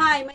Hi,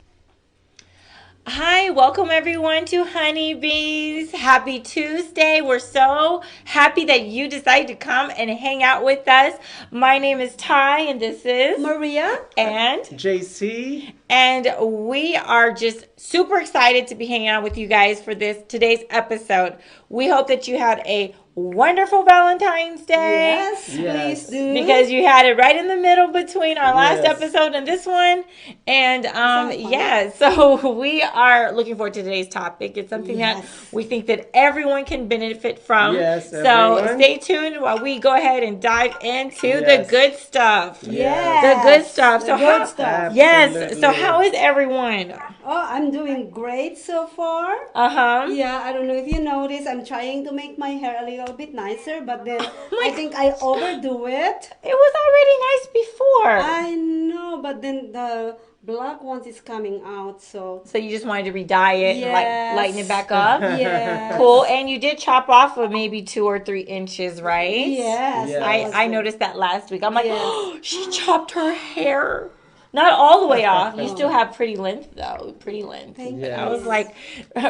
Hi, welcome everyone to Honeybees. Happy Tuesday. We're so happy that you decided to come and hang out with us. My name is Ty and this is Maria. and JC. and we are just super excited to be hanging out with you guys for this today's episode. We hope that you had a wonderful Valentine's Day. Yes, please do. Because you had it right in the middle between our last Yes. episode and this one. And yeah, so we are looking forward to today's topic. It's something that we think that everyone can benefit from. Yes, so everyone. stay tuned while we go ahead and dive into the good stuff. Yes. The good stuff. The So good how stuff. Yes. So how is everyone? Oh, I'm doing great so far. Uh-huh. Yeah, I don't know if you noticed, I'm trying to make my hair a little bit nicer, but then I think I overdo it. It was already nice before. I know, but then the black ones is coming out, so So you just wanted to re-dye it and Yes. lighten it back up? yeah. Cool. And you did chop off of maybe 2 or 3 inches, right? Yes. Yeah. that was I good. noticed that last week. I'm like, Yes. oh, she chopped her hair. Not all the way off. You still have pretty length, though. Pretty length. Thank Yeah. I was like,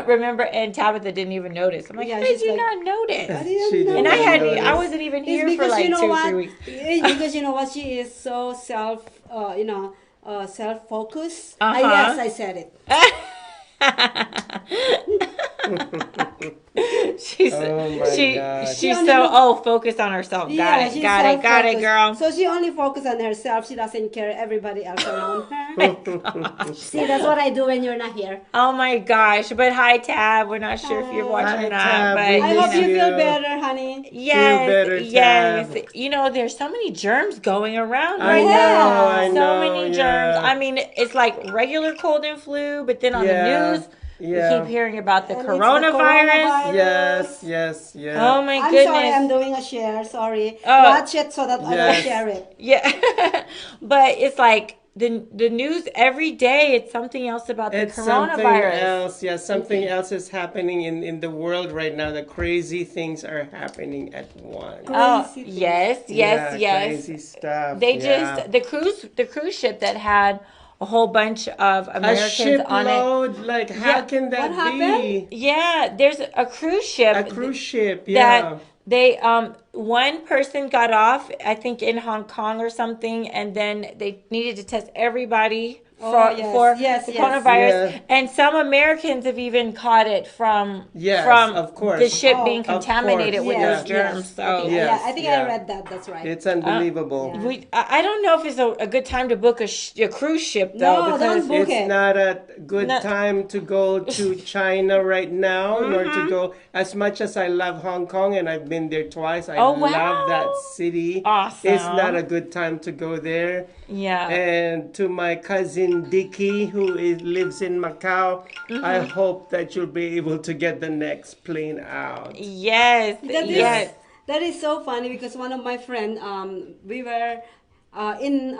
remember, and Tabitha didn't even notice. I'm like, Yeah, how did she's you like, not notice? I didn't She know. And I didn't I notice. wasn't even It's here for because like you know 2 or what? 3 weeks. It's because you know what? She is so self-focused. Uh-huh. Yes, I said it. she's Oh my God. she's She only so focused on herself. Got she's it, self-focused. girl. So she only focuses on herself. She doesn't care everybody else around her. See, that's what I do when you're not here. Oh my gosh! But hi, Tab. We're not sure if you're watching Hi, or not, Tab. but We I miss hope you you. feel better, honey. yes, better, yes. Tab. You know, there's so many germs going around I right know, now. I So know. many germs. yeah. I mean, it's like regular cold and flu, but then on the news, we keep hearing about the And it's the coronavirus. Yes. Oh my I'm goodness. sorry, I'm doing a share. Sorry. Oh. Watch it so that I don't Yes. share it. Yeah, but it's like the news every day. It's something else about the It's something coronavirus. else. Yeah, something else is happening in the world right now. The crazy things are happening at once. Oh Crazy thing. yes. Yeah, Crazy stuff. They yeah. just the cruise ship that had a whole bunch of a Americans on it. shipload. Like, how Yeah. can that What be? happened? Yeah, there's a cruise ship. A cruise ship. Yeah. That they one person got off, I think in Hong Kong or something, and then they needed to test everybody for yes, the yes. coronavirus. Yeah. And some Americans have even caught it from Yes, from of course. the ship Oh, being of course. contaminated with Yes, those germs. yes. So Yes, I think yeah. I read that. That's right. It's unbelievable. yeah. I don't know if it's a good time to book a cruise ship though, No, because don't book It's it. not a good Not- time to go to China right now, nor Mm-hmm. to go. As much as I love Hong Kong and I've been there twice, I Oh, love wow. that city. Awesome. It's not a good time to go there. yeah. And to my cousin Dicky, who lives in Macau, I Mm-hmm. hope that you'll be able to get the next plane out. Yes. That is, yes. that is so funny because one of my friend, we were in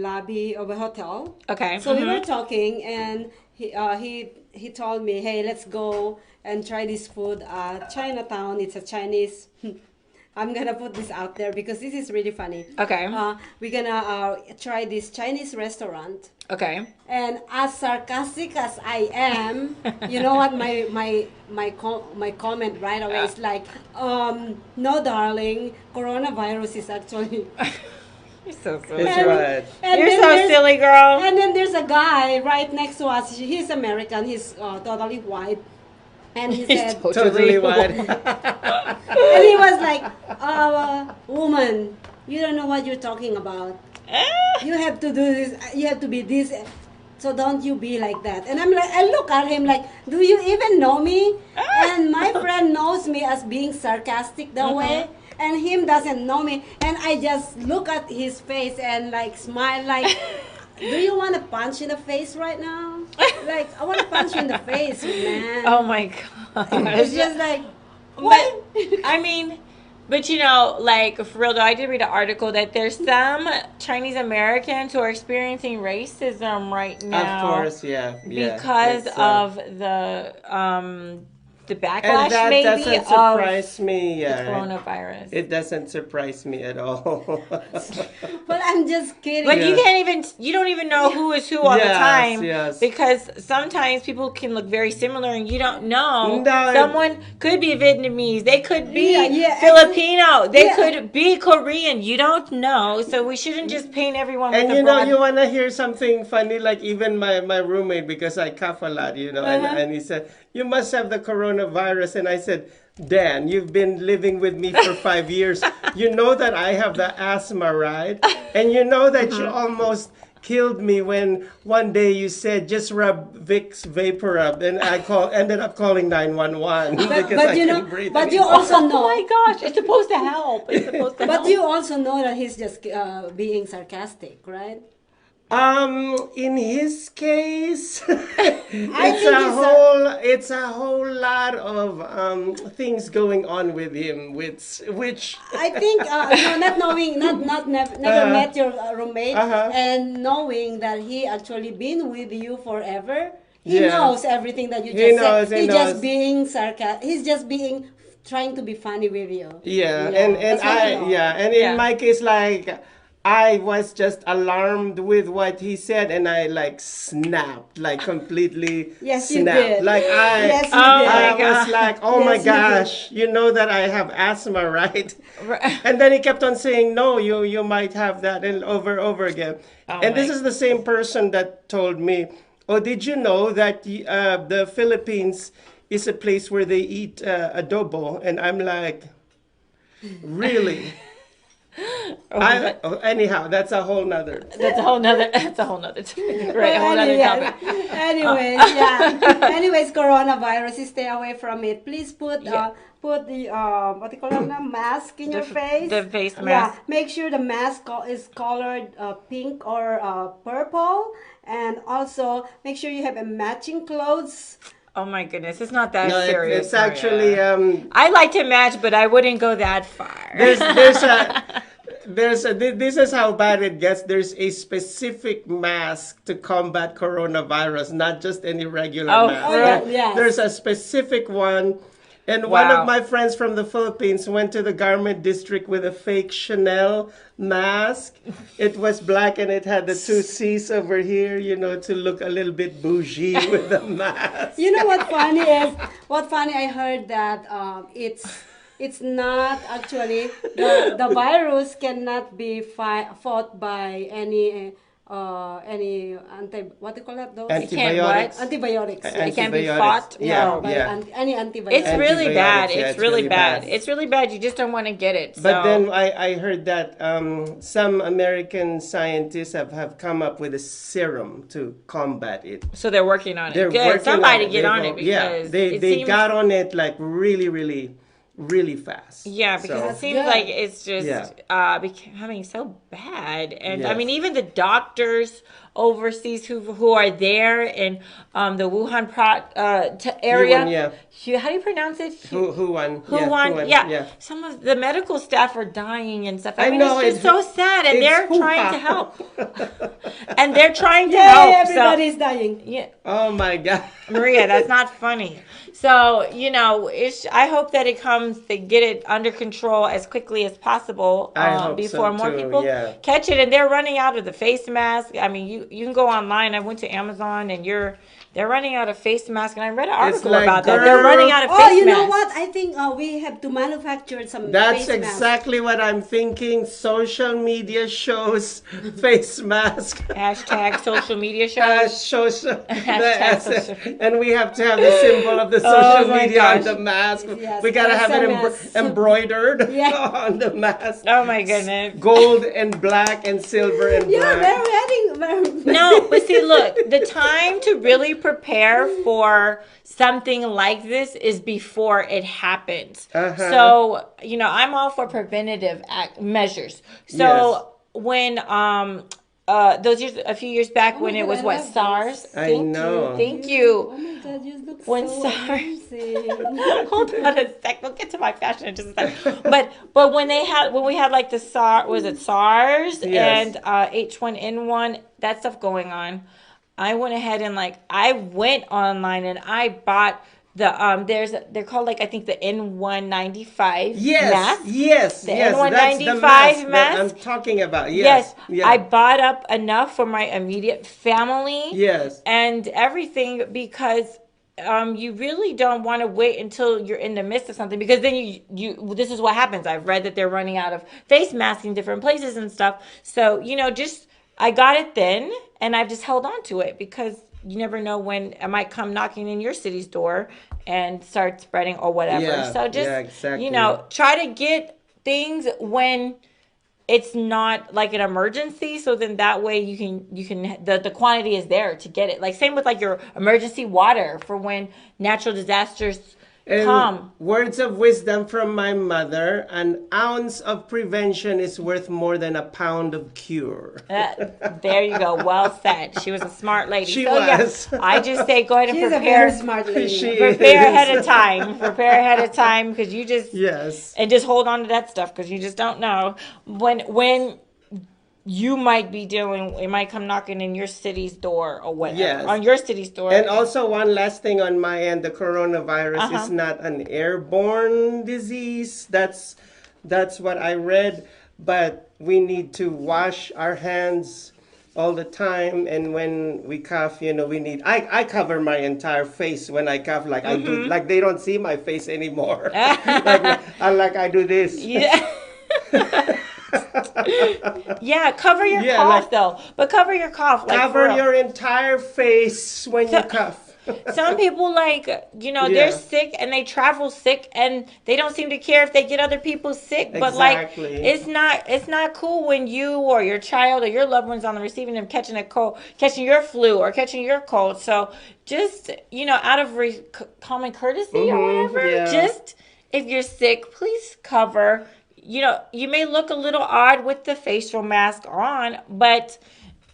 lobby of a hotel. Okay. So we were talking, and he told me, "Hey, let's go and try this food. Chinatown. It's a Chinese." I'm gonna put this out there because this is really funny. Okay. We're gonna try this Chinese restaurant. Okay. And as sarcastic as I am, you know what my comment right away is like, no, darling, coronavirus is actually. You're so silly. It's And- what? and You're then so there's- silly, girl. And then there's a guy right next to us. He's American. He's totally white. And he said, Totally what? and he was like, woman, you don't know what you're talking about. You have to do this. You have to be this. So don't you be like that. And I'm like, I look at him like, do you even know me? And my friend knows me as being sarcastic that way. And him doesn't know me. And I just look at his face and like smile like, do you want to punch in the face right now? Like, I want to punch you in the face, man. Oh my god. It's just like, But what? I mean, but you know, like for real though, I did read an article that there's some Chinese Americans who are experiencing racism right now. Of course, yeah. Because it's, of the the backlash And that maybe doesn't of surprise me. the Yeah. coronavirus. It doesn't surprise me at all. Well, I'm just kidding. But Yeah. you don't even know who is who all the Yes, time. yes. Because sometimes people can look very similar and you don't know. No, Someone could be Vietnamese. They could be Yeah, Filipino. They yeah. could be Korean. You don't know. So we shouldn't just paint everyone with And a you know, broad... you want to hear something funny, like even my roommate, because I cough a lot, you know, and he said, you must have the coronavirus. And I said, Dan, you've been living with me for 5 years. You know that I have the asthma, right? And you know that you almost killed me when one day you said, just rub Vicks Vapor Rub. And I ended up calling 911 because I you know, couldn't breathe but you anymore. also Oh know. my gosh, it's supposed to help. It's supposed to help. But you also know that he's just being sarcastic, right? In his case, think it's a whole lot of things going on with him, which I think not knowing, never met your roommate, and knowing that he actually been with you forever. He Yeah. knows everything that you He just knows, said. he He's knows. just being sarcastic. He's just being trying to be funny with you. yeah, Yeah, and that's what I know. and Yeah. in my case, like I was just alarmed with what he said, and I like snapped, like completely Yes, you snapped, did. like Yes, you Oh did. my I was God. like, oh my Yes, you did. gosh, you know that I have asthma, right? Right. And then he kept on saying, no, you might have that, and over again. Oh And this my- is the same person that told me, oh, did you know that the Philippines is a place where they eat adobo? And I'm like, really? Anyhow, that's a whole nother. That's a whole nother. That's a whole nother. Right, a whole nother topic. Anyways, yeah. Anyways, coronavirus, stay away from it. Please put Yeah. put the what do you call it now? Mask in your face. The face Yeah, mask. make sure the mask is colored pink or purple, and also make sure you have a matching clothes. Oh my goodness, it's not that No, serious. it's actually Maria. I like to match, but I wouldn't go that far. this is how bad it gets. There's a specific mask to combat coronavirus, not just any regular Oh, mask. really? Yes. There's a specific one. And one Wow. of my friends from the Philippines went to the garment district with a fake Chanel mask. It was black and it had the two C's over here, you know, to look a little bit bougie with the mask. You know what funny is? What funny? I heard that it's not actually the virus cannot be fought by any what do you call that? Those Antibiotics. antibiotics. It can't be Antibiotics. fought. Yeah, No. By yeah. any antibiotics. It's really bad. Antibiotics, yeah, It's really bad. bad. It's really bad. You just don't want to get it. So. But then I heard that some American scientists have come up with a serum to combat it. So they're working on it. They're Good. working Somebody on it. get They on go- it because they it they seems, got on it like really fast. Yeah, because So- it seems good. like it's just Yeah. becoming so bad, and I Yes. mean even the doctors overseas who are there in the Wuhan area. Wuhan, yeah. How do you pronounce it? Who won? Wuhan, yeah. Some of the medical staff are dying and stuff. I mean, know, it's just so sad, and it's they're hoo-ha. trying to help. And they're trying to Yeah, help. everybody's dying. So, yeah. Oh my God. Maria, that's not funny. So, I hope that it comes, they get it under control as quickly as possible I hope before so more too, people yeah. catch it. And they're running out of the face mask. I mean, you can go online. I went to Amazon and they're running out of face masks. And I read an article like, about that. girl- They're running out of face Oh, masks. you know what? I think we have to manufacture some That's face masks. exactly what I'm thinking. Social media shows face mask. Hashtag social media shows. Hashtag social- And we have to have the symbol of the Oh social my media on gosh. the mask. Yes, We gotta have it SMS. embroidered Yeah. on the mask. Oh my goodness. Gold and black and silver and Yeah, black. No, but see, look, the time to really prepare for something like this is before it happens. So, I'm all for preventative measures. So when those years, a few years back, when my it God, was I what, love SARS? this. I know. Thank you. Oh my God, you look When so SARS- amazing. Hold on a sec. We'll get to my fashion in just a second. But when we had like the SARS, was it SARS Yes. and H1N1, that stuff going on, I went ahead and I went online and I bought they're called like I think the N195 Yes, mask. yes, The yes. That's the N195 mask that mask. I'm talking about. Yes. Yes, Yeah. I bought up enough for my immediate family. Yes. And everything because you really don't want to wait until you're in the midst of something because then you this is what happens. I've read that they're running out of face masks in different places and stuff. So, just I got it then and I've just held on to it because you never know when it might come knocking in your city's door and start spreading or whatever. Yeah, So just, yeah, exactly. Try to get things when it's not like an emergency, so then that way you can the quantity is there to get it. Like same with like your emergency water for when natural disasters And come. words of wisdom from my mother: an ounce of prevention is worth more than a pound of cure. There you go. Well said. She was a smart lady. She so, was. Yeah, I just say go ahead and She's a prepare. very smart lady. She Prepare is. ahead of time. Prepare ahead of time because you just Yes. and just hold on to that stuff because you just don't know when you might be dealing. It might come knocking in your city's door or whatever. Yes. On your city's door. And also one last thing on my end: the coronavirus is not an airborne disease. That's what I read. But we need to wash our hands all the time, and when we cough, we need. I cover my entire face when I cough, like I do. Like they don't see my face anymore. like I do this. Yeah. Yeah, cover your cough though. But cover your cough. Like, Cover your entire face when you cough. Some people they're sick and they travel sick and they don't seem to care if they get other people sick. But Exactly. it's not cool when you or your child or your loved ones on the receiving end catching a cold, catching your flu or catching your cold. So just out of common courtesy or whatever, just if you're sick, please cover. You may look a little odd with the facial mask on, but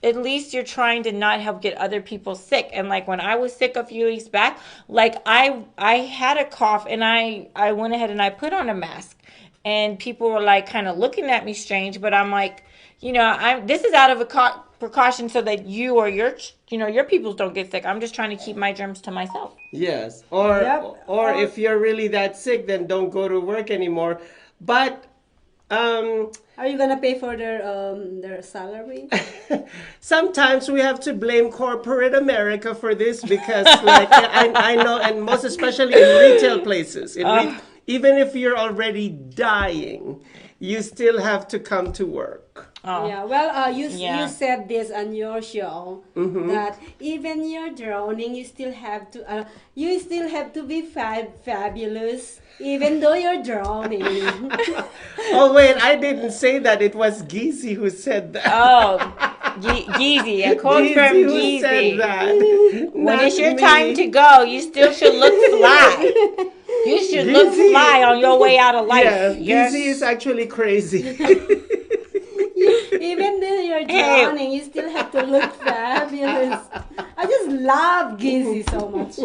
at least you're trying to not help get other people sick. And like when I was sick a few weeks back, like I had a cough and I went ahead and I put on a mask and people were like kind of looking at me strange, but I'm like, this is out of a precaution so that you or your peoples don't get sick. I'm just trying to keep my germs to myself. Yes. Or if you're really that sick, then don't go to work anymore. But are you gonna pay for their salary? sometimes we have to blame corporate America for this because, like, I know, and most especially in retail places, even if you're already dying, you still have to come to work. Oh. Yeah, well, you said this on your show that even you're drowning, you still have to be fabulous, even though you're drowning. Oh wait, I didn't say that. It was Geezy who said that. Oh, Geezy, a quote from Geezy who said Geezy. that. When Not it's your me. time to go, you still should look fly. You should look Geezy- fly on your way out of life. Yeah, Yes. Geezy is actually crazy. Even though you're drowning, you still have to look fabulous. I just love Gizzy so much.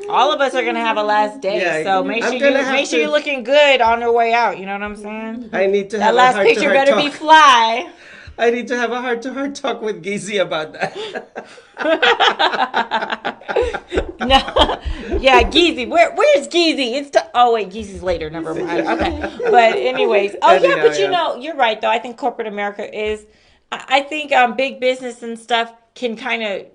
All of us are gonna have a last day, Yeah, so make I'm sure gonna have you're to- looking good on your way out. You know what I'm saying? I need to That have last a picture heart-to-heart better talk. be fly. I need to have a heart-to-heart talk with Geezy about that. No, yeah, Geezy. Where's Geezy? Oh wait, Geezy's later. Never mind. Okay, but anyways, Anyhow, but yeah. you're right though. I think corporate America is. I think big business and stuff can kind of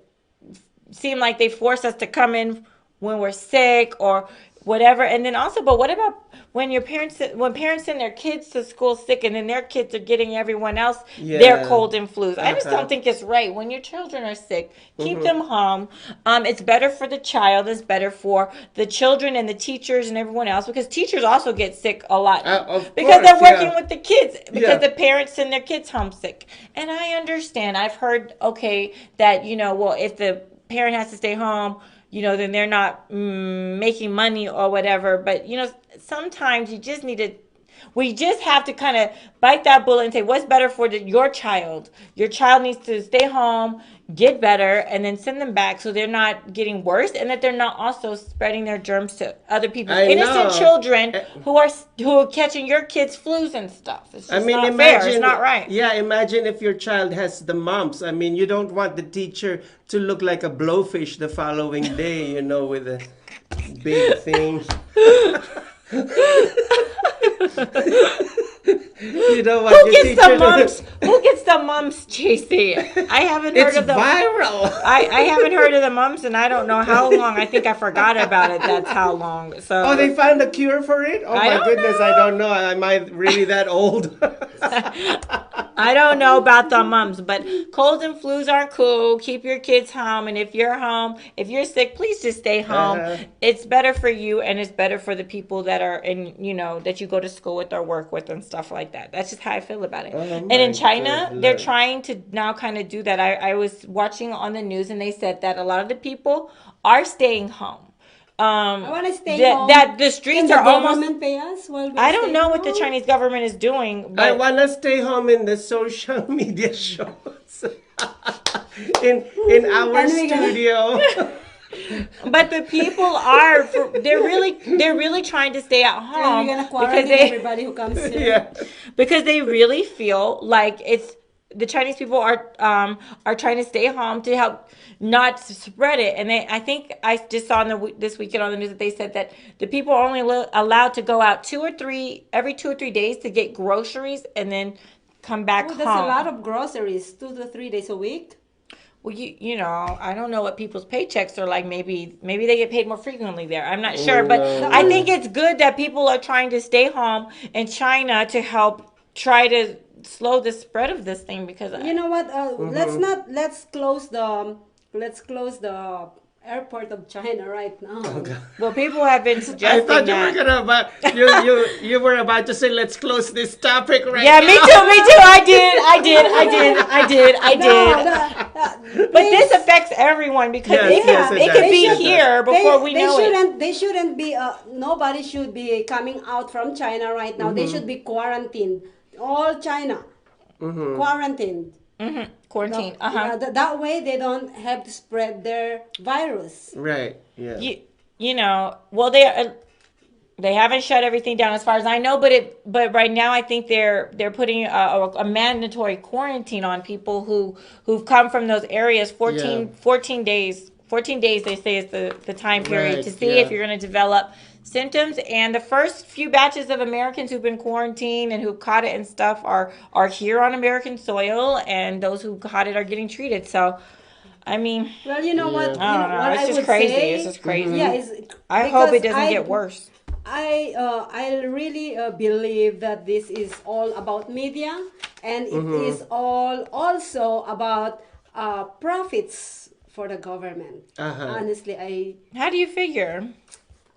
seem like they force us to come in when we're sick or whatever. And then also, but what about when parents send their kids to school sick and then their kids are getting everyone else their cold and flus? I just don't think it's right. When your children are sick, keep them home. It's better for the child. It's better for the children and the teachers and everyone else because teachers also get sick a lot because they're working with the kids because the parents send their kids home sick. And I understand. I've heard, that, if the parent has to stay home, then they're not making money or whatever. But, sometimes we just have to kind of bite that bullet and say, what's better for your child? Your child needs to stay home, get better, and then send them back so they're not getting worse and that they're not also spreading their germs to other people's innocent children who are catching your kids' flus and stuff. It's just not fair. It's not right. Yeah, imagine if your child has the mumps. I mean, you don't want the teacher to look like a blowfish the following day, with a... big thing. You know what? Who gets the mumps? Who gets the mumps, JC? I haven't heard It's of the viral. I haven't heard of the mumps, and I don't know how long. I think I forgot about it. That's how long. So Oh, they found a cure for it? Oh I my don't goodness, I don't know. Am I really that old? I don't know about the mumps, but colds and flus aren't cool. Keep your kids home, and if you're home, if you're sick, please just stay home. It's better for you, and it's better for the people that are in, that you go to school with or work with and stuff like that. That's just how I feel about it. And in China, they're trying to now kind of do that. I was watching on the news, and they said that a lot of the people are staying home. I want to stay home. That the streets are almost. Government pay us while we I don't stay know what the home? Chinese government is doing, but I want to stay home in the social media shows. in our And we gonna- studio. But the people they're really trying to stay at And home we're gonna because quarantine everybody who comes here. Yeah. because they really feel like the Chinese people are trying to stay home to help not spread it. And I think I just saw this weekend on the news that they said that the people are only allowed to go out every 2 or 3 days to get groceries and then come back Oh, home. that's a lot of groceries, 2 to 3 days a week. Well, I don't know what people's paychecks are like. Maybe they get paid more frequently there. I'm not sure, but no. I think it's good that people are trying to stay home in China to help try to slow the spread of this thing because You know what? Let's close the airport of China right now. well, people have been I suggesting thought you that. were gonna you were about to say let's close this topic right Yeah, now. me too. I did. But this affects everyone because Yes, yes, it it could does. be It does. here before we know it. They shouldn't be. Nobody should be coming out from China right now. They should be quarantined. All China quarantined. Quarantine. Yeah, that way they don't have to spread their virus. Right. Yeah. Well, they haven't shut everything down as far as I know, but right now I think they're putting a mandatory quarantine on people who've come from those areas. 14 days. 14 days they say is the time period Right, to see if you're going to develop symptoms. And the first few batches of Americans who've been quarantined and who caught it and stuff are here on American soil, and those who caught it are getting treated. So, I mean, Well, you know what? I don't know. What It's I just would crazy. say- It's just crazy. Yeah, I hope it because doesn't get worse. I really believe that this is all about media, and it is all also about profits for the government. Honestly, How do you figure?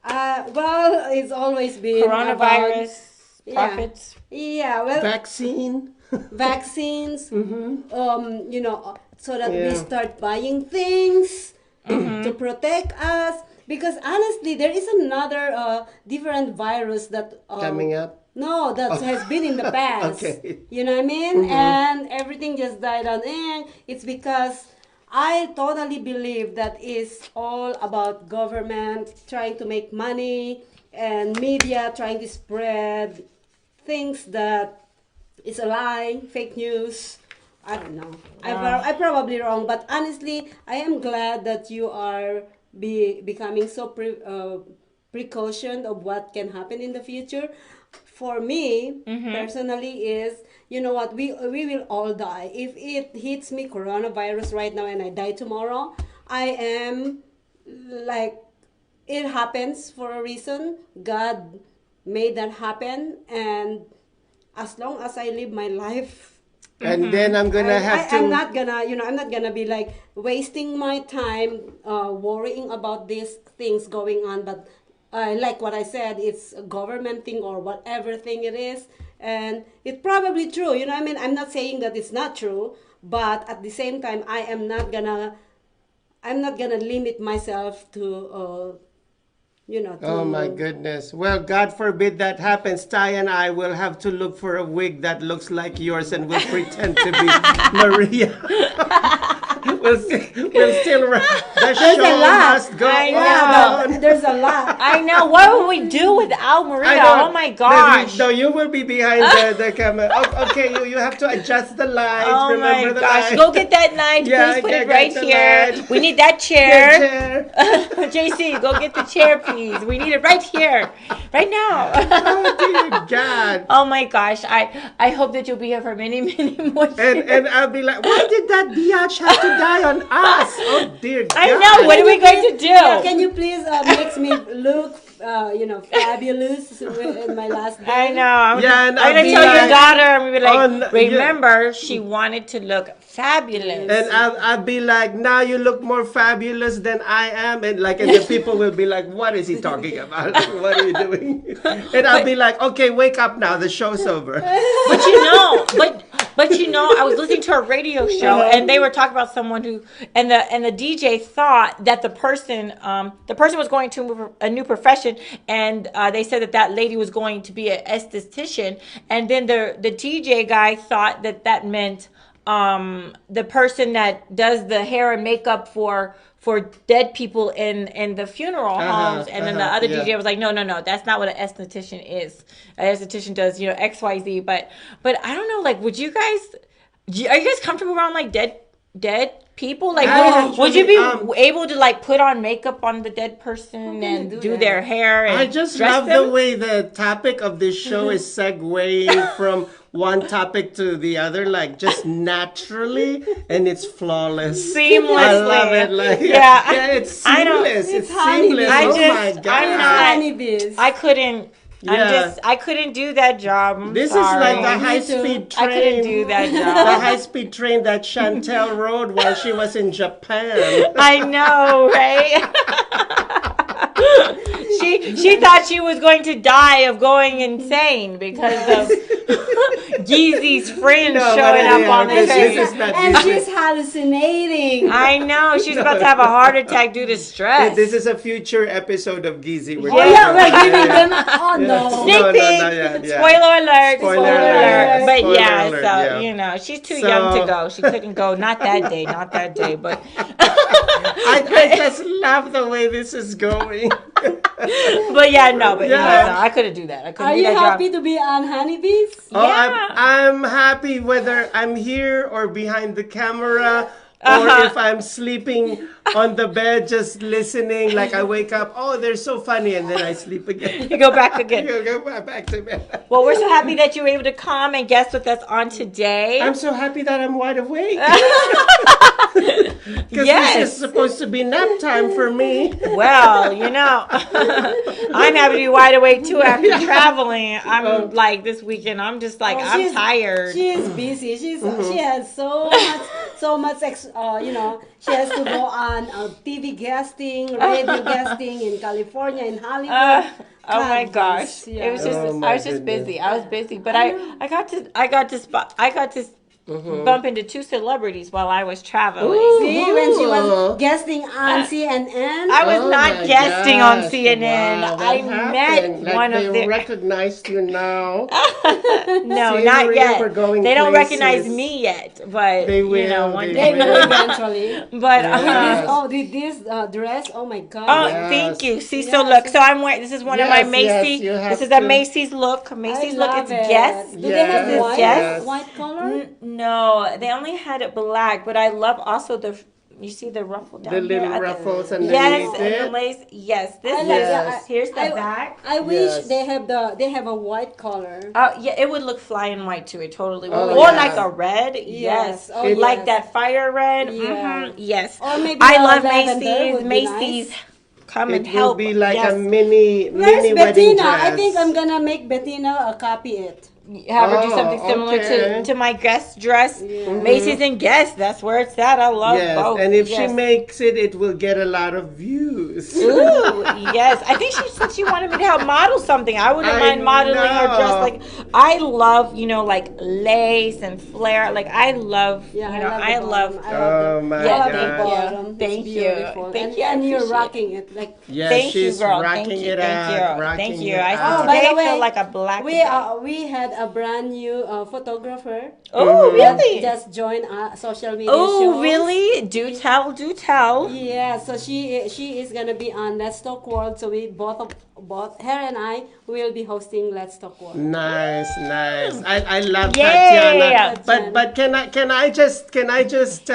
well, it's always been Coronavirus, about, profits. Yeah, well, Vaccine. vaccines. So that we start buying things to protect us. Because honestly, there is another different virus that Coming up. No, that has been in the past. Okay. You know what I mean? And everything just died on. It's because I totally believe that it's all about government trying to make money and media trying to spread things that is a lie, fake news. I don't know. I'm probably wrong, but honestly, I am glad that you are becoming so precautioned of what can happen in the future. For me, personally, is you know what, we will all die. If it hits me coronavirus right now and I die tomorrow, I am like, it happens for a reason. God made that happen, and as long as I live my life, And then I'm gonna have to. I'm not gonna be like wasting my time worrying about these things going on. But like what I said, it's a government thing or whatever thing it is, and it's probably true. You know what I mean? I'm not saying that it's not true, but at the same time, I'm not gonna limit myself to. Oh my goodness. Well, God forbid that happens. Ty and I will have to look for a wig that looks like yours and we'll pretend to be Maria. we'll still run. The There's show a lot. must go I know. on. There's a lot. I know. What would we do without Maria? I know. Oh my gosh. No, you will be behind the camera. Oh, okay, you have to adjust the lights. Oh Remember my the gosh. lights. Go get that knife. Yeah, Please put get it right the here. light. We need that The chair. chair. JC, go get the chair, please. We need it right here. Right now. Oh dear God. Oh my gosh. I hope that you'll be here for many, many more years. And I'll be like, why did that biatch have to die on us? Oh dear God. I know. What are we going to do? Can you please make me look, fabulous in my last day? I know. Yeah, and I'm I'll going to be tell your like, daughter and we'll be on- like, remember, she wanted to look fabulous. And I'll be like, now you look more fabulous than I am. And the people will be like, what is he talking about? What are you doing? And I'll be like, okay, wake up now. The show's over. But I was listening to a radio show and they were talking about someone who and the DJ thought that the person was going to a new profession and they said that lady was going to be an esthetician and then the DJ guy thought that meant the person that does the hair and makeup for dead people in the funeral homes, and then the other DJ was like, no, that's not what an esthetician is. An esthetician does, XYZ. But I don't know, like, are you guys comfortable around like dead people? Like, would you be able to like put on makeup on the dead person and do their hair? And I just dress love them? the way the topic of this show is segueing from one topic to the other, like just naturally, and it's flawless. Seamlessly. I love it. Like, Yeah. It's seamless. It's seamless. I Oh just- my God. I'm not- Honeybees. I couldn't. Yeah. I couldn't do that job. I'm This sorry. is like the Me high-speed too. I couldn't train. do that The job. high-speed train that Chantel rode while she was in Japan. I know, right? She thought she was going to die of going insane because of Yeezy's friend showing up on the this train. is not And Disney. she's hallucinating. I know. She's about to have a heart attack due to stress. This is a future episode of Geezy. We're Oh talking yeah, about. we're giving them. Oh no. Sneak No, peek. not yet, yeah. Spoiler alert. Spoiler alert. But Spoiler yeah, alert, so yeah. she's too So- young to go. She couldn't go. Not that day. But I just love the way this is going. but yeah, no. But Yeah. no, I couldn't do that. I couldn't Are do you that happy job. to be on Honeybees? Oh, Yeah. I'm happy whether I'm here or behind the camera. Or Uh-huh. if I'm sleeping on the bed just listening, like I wake up, oh, they're so funny, and then I sleep again. You go back again. Go back to bed. Well, we're so happy that you were able to come and guest with us on today. I'm so happy that I'm wide awake. Because Yes. this is supposed to be nap time for me. Well, I'm happy to be wide awake too after traveling. I'm like this weekend. I'm just like I'm she's- tired. She is busy. She has so much. She has to go on TV guesting, radio guesting in California, in Hollywood. Oh my God, gosh! yeah. It was just Oh, my I was just goodness. busy. I was busy, but I got to bump into two celebrities while I was traveling. See, when she Ooh. was guesting on CNN. I was Oh not my guesting on gosh. CNN. Wow, what I happened? met Like one they of their. recognized you now. No, See, not Maria, yet. we're going They don't places. recognize me yet, but They will, one they day. They will eventually. But Yeah. With this dress, oh my God. oh, Yes. thank you. See, Yes. so look, so I'm wearing. This is one of my Yes, yes, Macy's. you have This is a to. Macy's look. Macy's look. love It's it. Guess. Do they have Yes, white, yes. white color? No, they only had it black, but I love also the. You see the ruffle down The here? little ruffles underneath Yes, and the it. lace. Yes, this I is. like Yes. Here's the I- back. I wish Yes. they have a white color. Yeah, it would look fly and white too. It totally would. Oh, Or yeah. like a red. Yes. Oh, Like yes. that fire red. Yeah. Yes. Or maybe I a love lavender Macy's. would be Macy's. nice. Come and It help. will be like Yes. a mini Where's wedding Bettina? dress. I think I'm gonna make Bettina copy it. Have her do Oh, something similar okay. to my guest dress. Yeah. Macy's and Guess. That's where it's at. I love Yes, both. and if she Yes. makes it, it will get a lot of views. Ooh, yes. I think she said she wanted me to help model something. I wouldn't I mind modeling her dress. know. Like I love, like lace and flare. Like I love, Yeah, I love. Oh my Yeah, love thank the God. you. bottom. Thank It's you. beautiful. Thank and, you. I And you're appreciate rocking it. Like Yes, Thank you, she's girl. rocking Thank you. it Thank out. you. rocking Thank you. it I out. by today the way, feel like a black. we had a brand new photographer. Oh, really? Just joined social media Oh, shows. really? Do tell, do tell. Yeah, so she is gonna be on Let's Talk World. So we both her and I will be hosting Let's Talk World. Nice. I love Yay. Tatiana. But can I just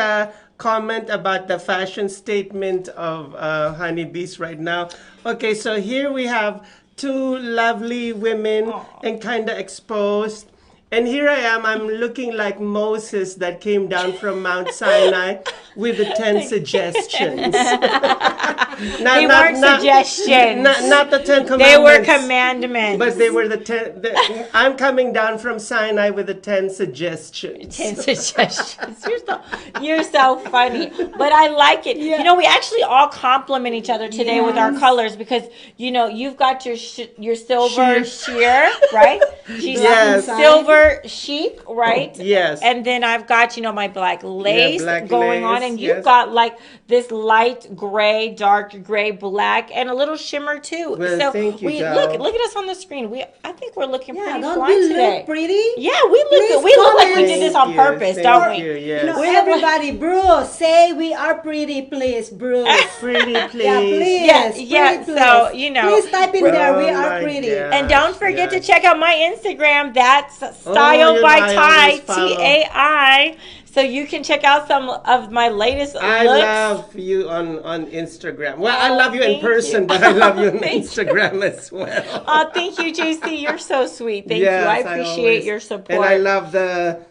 comment about the fashion statement of honeybees right now? Okay, so here we have two lovely women and kind of exposed. And here I am, I'm looking like Moses that came down from Mount Sinai with the 10 suggestions. They weren't suggestions. Not the 10 commandments. They were commandments. But they were the 10. I'm coming down from Sinai with the 10 suggestions. 10 suggestions. You're so funny. But I like it. Yeah. You know, we actually all compliment each other today with our colors because, you know, you've got your silver sheer, right? She's Yes. silver chic, right? Yes. And then I've got, you know, my black lace black going on. lace, And you've yes. got like this light gray, dark gray, black, and a little shimmer too. Well, so thank you, look doll. at us on the screen. I think we're looking Yeah, pretty don't fly we today. look pretty? Yeah, we Please look like we comment. did this on Thank you, purpose, thank don't we? you, yes. No, We look like- everybody, Bruce, say we are pretty, please, Bruce. Pretty, please. Yeah, please. Yeah, Pretty, so, please. you know. Please type in there, we Oh are my pretty. God. And don't forget to Yes. check out my Instagram. That's you Style know, by I Tai, always follow. TAI. So you can check out some of my latest I looks. love you on Instagram. Well, I Oh, love you in thank person, you. but I love you on Thank you. Instagram as well. Oh, thank you, JC. You're so sweet. Thank Yes, you. I appreciate always- your support. And I love that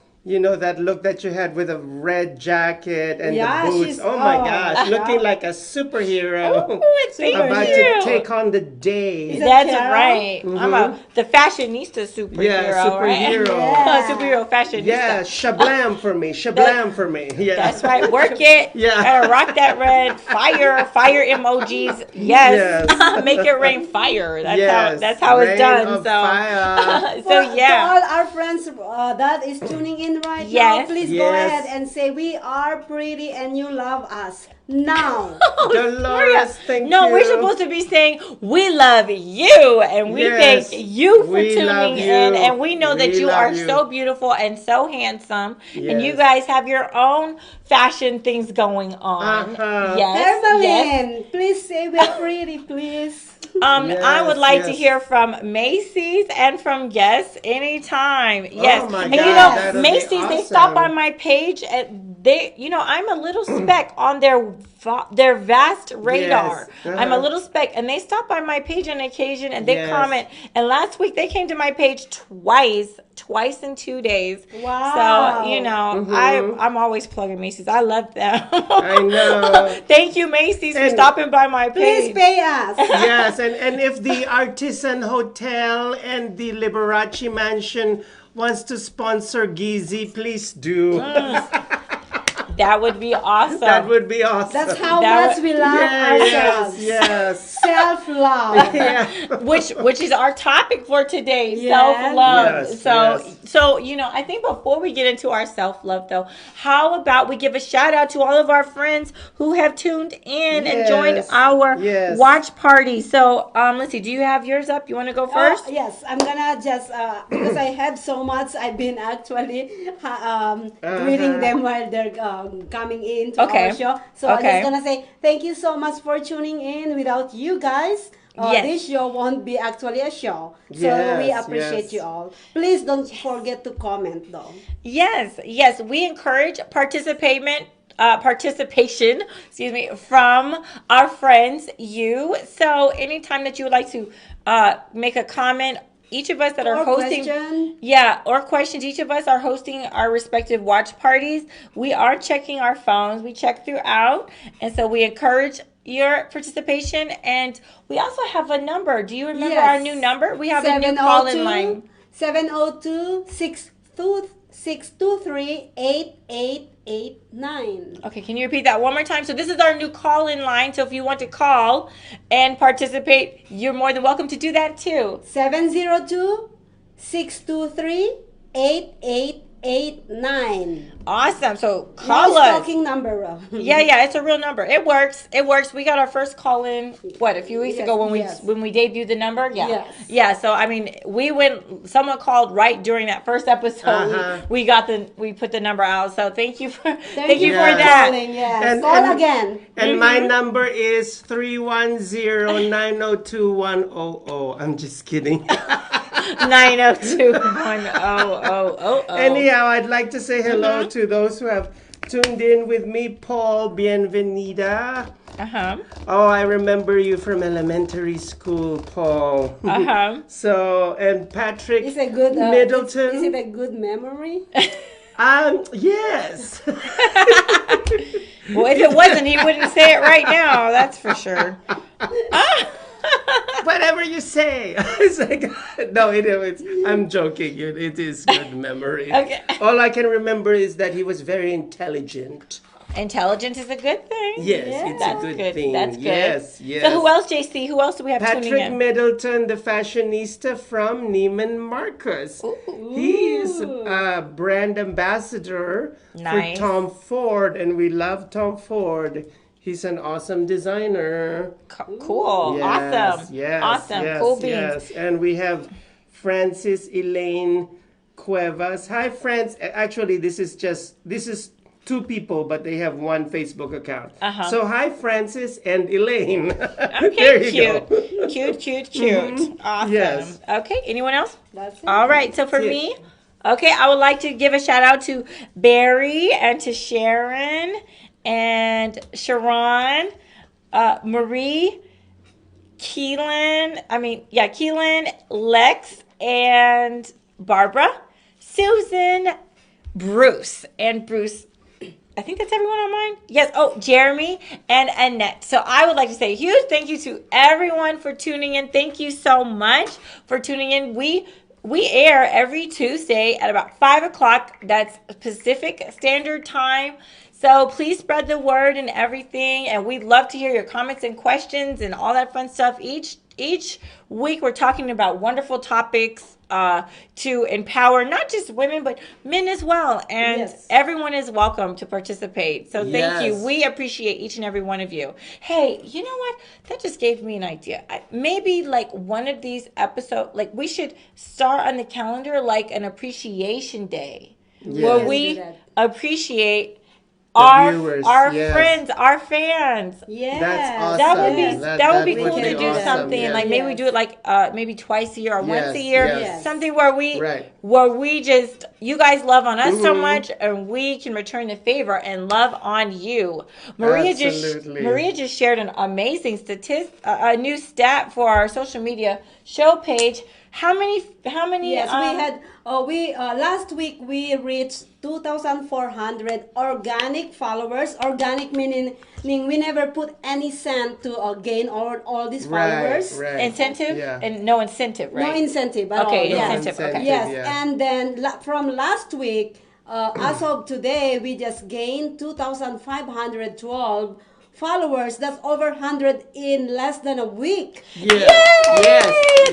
look that you had with a red jacket and Yeah, the boots. she's- Oh my oh, gosh, yeah. looking like a superhero. Oh, it's so About cute. to take on the day. That's Carol? right. I'm the fashionista superhero. Yeah, superhero. Right? Yeah. Superhero fashionista. Yeah, shablam for me. Shablam for me. Yeah. That's right. Work it. Yeah. Rock that red. Fire emojis. Yes. Make it rain fire. That's how it's Rain done. of So fire. so yeah. To all our friends that is tuning in right Yes. now, please go Yes. ahead and say we are pretty and you love us now. Dolores, thank No, you. we're supposed to be saying we love you and we Yes. thank you for We love tuning you. in, and we know that We you love are you. so beautiful and so handsome, and you Yes. guys have your own fashion things going on. Uh-huh. Yes, Evelyn, please say we're pretty, please. I would like to yes. hear from Macy's and from Guess anytime. Yes, my and God, you know that'll be Macy's, they stop awesome. on my page and they, you know, I'm a little speck on their vast radar. Yes, I'm a uh-huh. little speck, and they stop by my page on occasion and they Yes. comment. And last week they came to my page twice in 2 days. Wow. So you know, I'm always plugging Macy's. I love them. I know. Thank you, Macy's, for And- stopping by my page. Please pay us. Yes, and if the Artisan Hotel and the Liberace Mansion wants to sponsor Gizi, please do. That would be awesome. That would be awesome. That's how That much we love ourselves. Yes. Self-love. Yeah. which is our topic for today, Yes. self-love. Yes, So you know, I think before we get into our self-love though, how about we give a shout out to all of our friends who have tuned in and joined Yes. our Yes. watch party. So let's see, do you have yours up? You want to go first? Yes, I'm gonna just because I have so much. I've been actually greeting them while they're coming in to Okay. our show. So I'm Okay. just gonna say thank you so much for tuning in. Without you guys, Yes. this show won't be actually a show. So Yes, we appreciate yes. you all. Please don't forget to comment though. Yes, we encourage participation, from our friends, you. So anytime that you would like to make a comment, each of us that are Or hosting, question. or questions, each of us are hosting our respective watch parties. We are checking our phones. We check throughout, and so we encourage your participation. And we also have a number. Do you remember Yes. our new number? We have a new call-in line. 702-623-8889. Okay, can you repeat that one more time? So this is our new call-in line. So if you want to call and participate, you're more than welcome to do that too. 702-623-8889. 989. Awesome. So No call us. stalking number. Yeah, it's a real number. It works. We got our first call in a few weeks ago when we debuted the number. Yeah. Yes. Yeah, so I mean, someone called right during that first episode. We put the number out. So thank you for Thank you for for that. calling. Yes. Call again. And my number is 310-902-100. I'm just kidding. 902-1000. Anyhow, I'd like to say hello to those who have tuned in with me. Paul, bienvenida. Oh, I remember you from elementary school, Paul. So, and Patrick Is it good? Middleton. Is it a good memory? Yes. Well, if it wasn't, he wouldn't say it right now. That's for sure. Whatever you say. It's like, no, I'm joking. It is good memory. Okay. All I can remember is that he was very intelligent. Intelligence is a good thing. Yes, it's a good thing. That's good. Yes. So who else, JC? Who else do we have tuning Patrick in? Middleton, the fashionista from Neiman Marcus. He is a brand ambassador for Tom Ford, and we love Tom Ford. He's an awesome designer. Cool. Yes, Awesome. Yes, Awesome. Yes, Cool beans. Yes. And we have Francis Elaine Cuevas. Hi, Francis. Actually, this is two people, but they have one Facebook account. So hi, Francis and Elaine. Okay, there you cute. go. Cute. Awesome. Yes. Okay, anyone else? That's it. All right, so for me, okay, I would like to give a shout out to Barry and to Sharon and Sharon, Marie, Keelan, Lex, and Barbara, Susan, Bruce, I think that's everyone on mine. Yes. Oh, Jeremy and Annette. So I would like to say a huge thank you to everyone for tuning in. Thank you so much for tuning in. We air every Tuesday at about 5:00. That's Pacific Standard Time. So please spread the word and everything. And we'd love to hear your comments and questions and all that fun stuff. Each week we're talking about wonderful topics to empower not just women but men as well, and everyone is welcome to participate. So thank you. We appreciate each and every one of you. Hey, you know what, that just gave me an idea. Maybe like one of these episodes, like we should start on the calendar like an appreciation day where we appreciate our viewers, friends, our fans. Yeah, that's awesome. That would be cool to do awesome. something like maybe we do it like maybe twice a year or once a year, something where we just, you guys love on us so much and we can return the favor and love on you. Maria just shared an amazing a new stat for our social media show page. How many? Yes, we had. Last week we reached 2,400 organic followers. Organic meaning we never put any cent to gain all these followers. Right. Incentive and no incentive, right? No incentive at all. Incentive. Okay. Yes, and then from last week, as of today, we just gained 2,512 followers. That's over 100 in less than a week. Yes.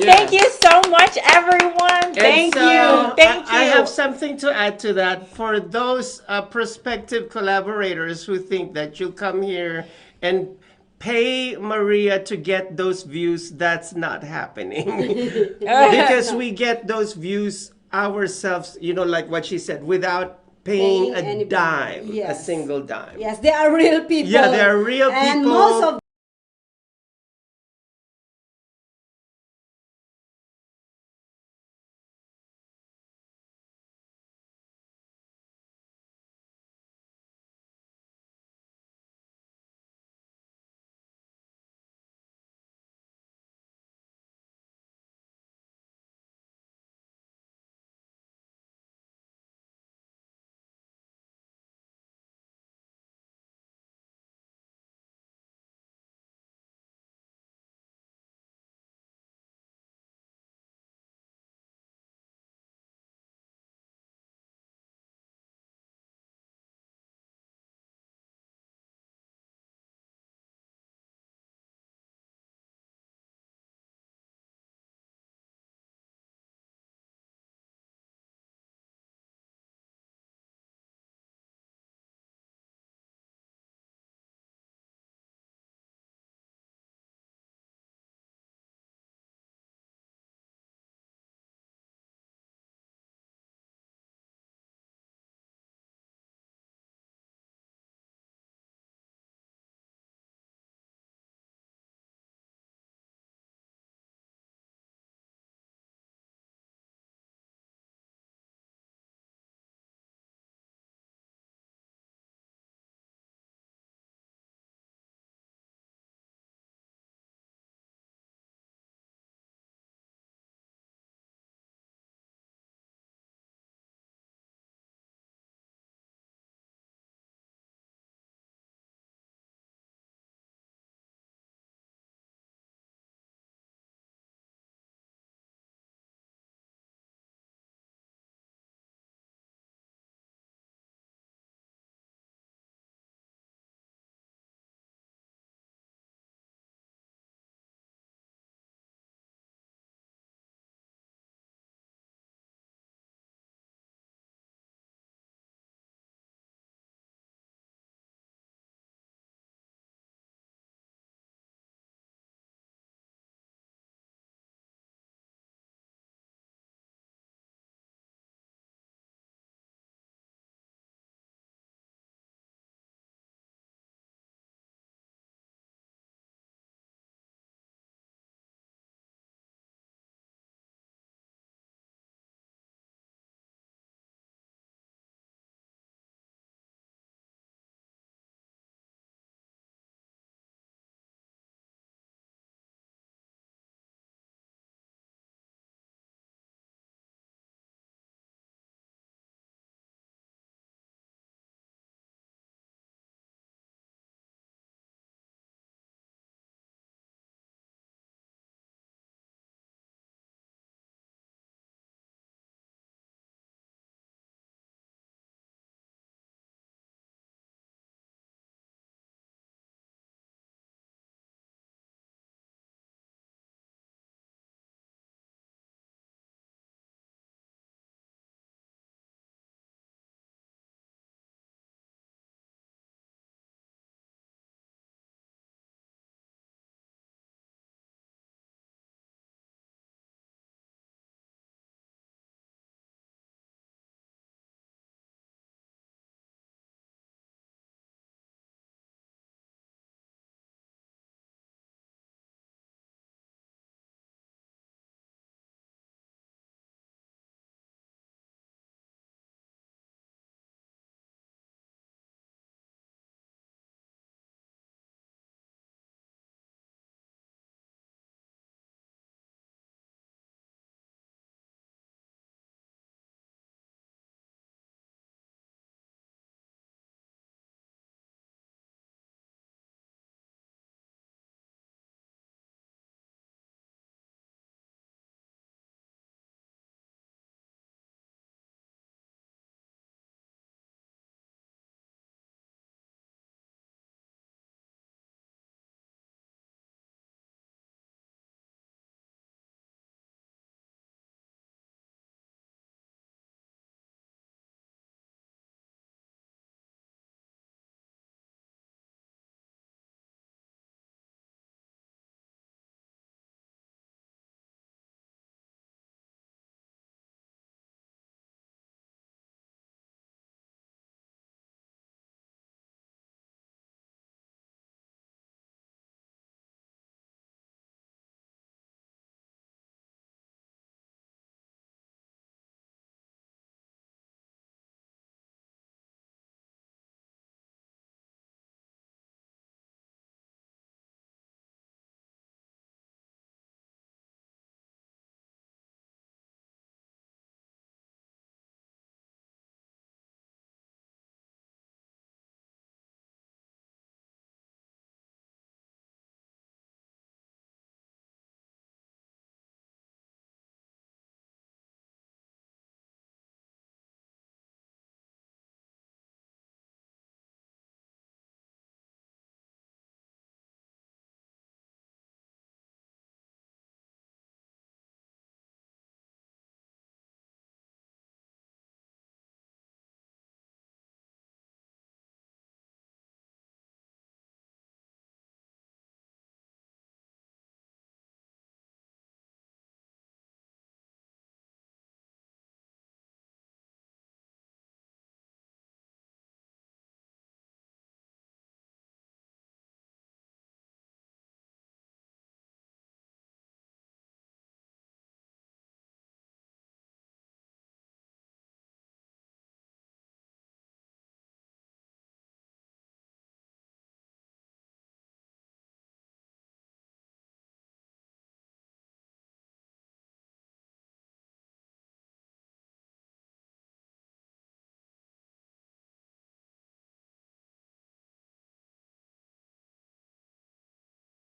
Thank you so much, everyone. Thank you. I have something to add to that. For those prospective collaborators who think that you come here and pay Maria to get those views, that's not happening. Because we get those views ourselves, like what she said, without paying a dime, a single dime. Yes, they are real people. Yeah, they are real people. And most of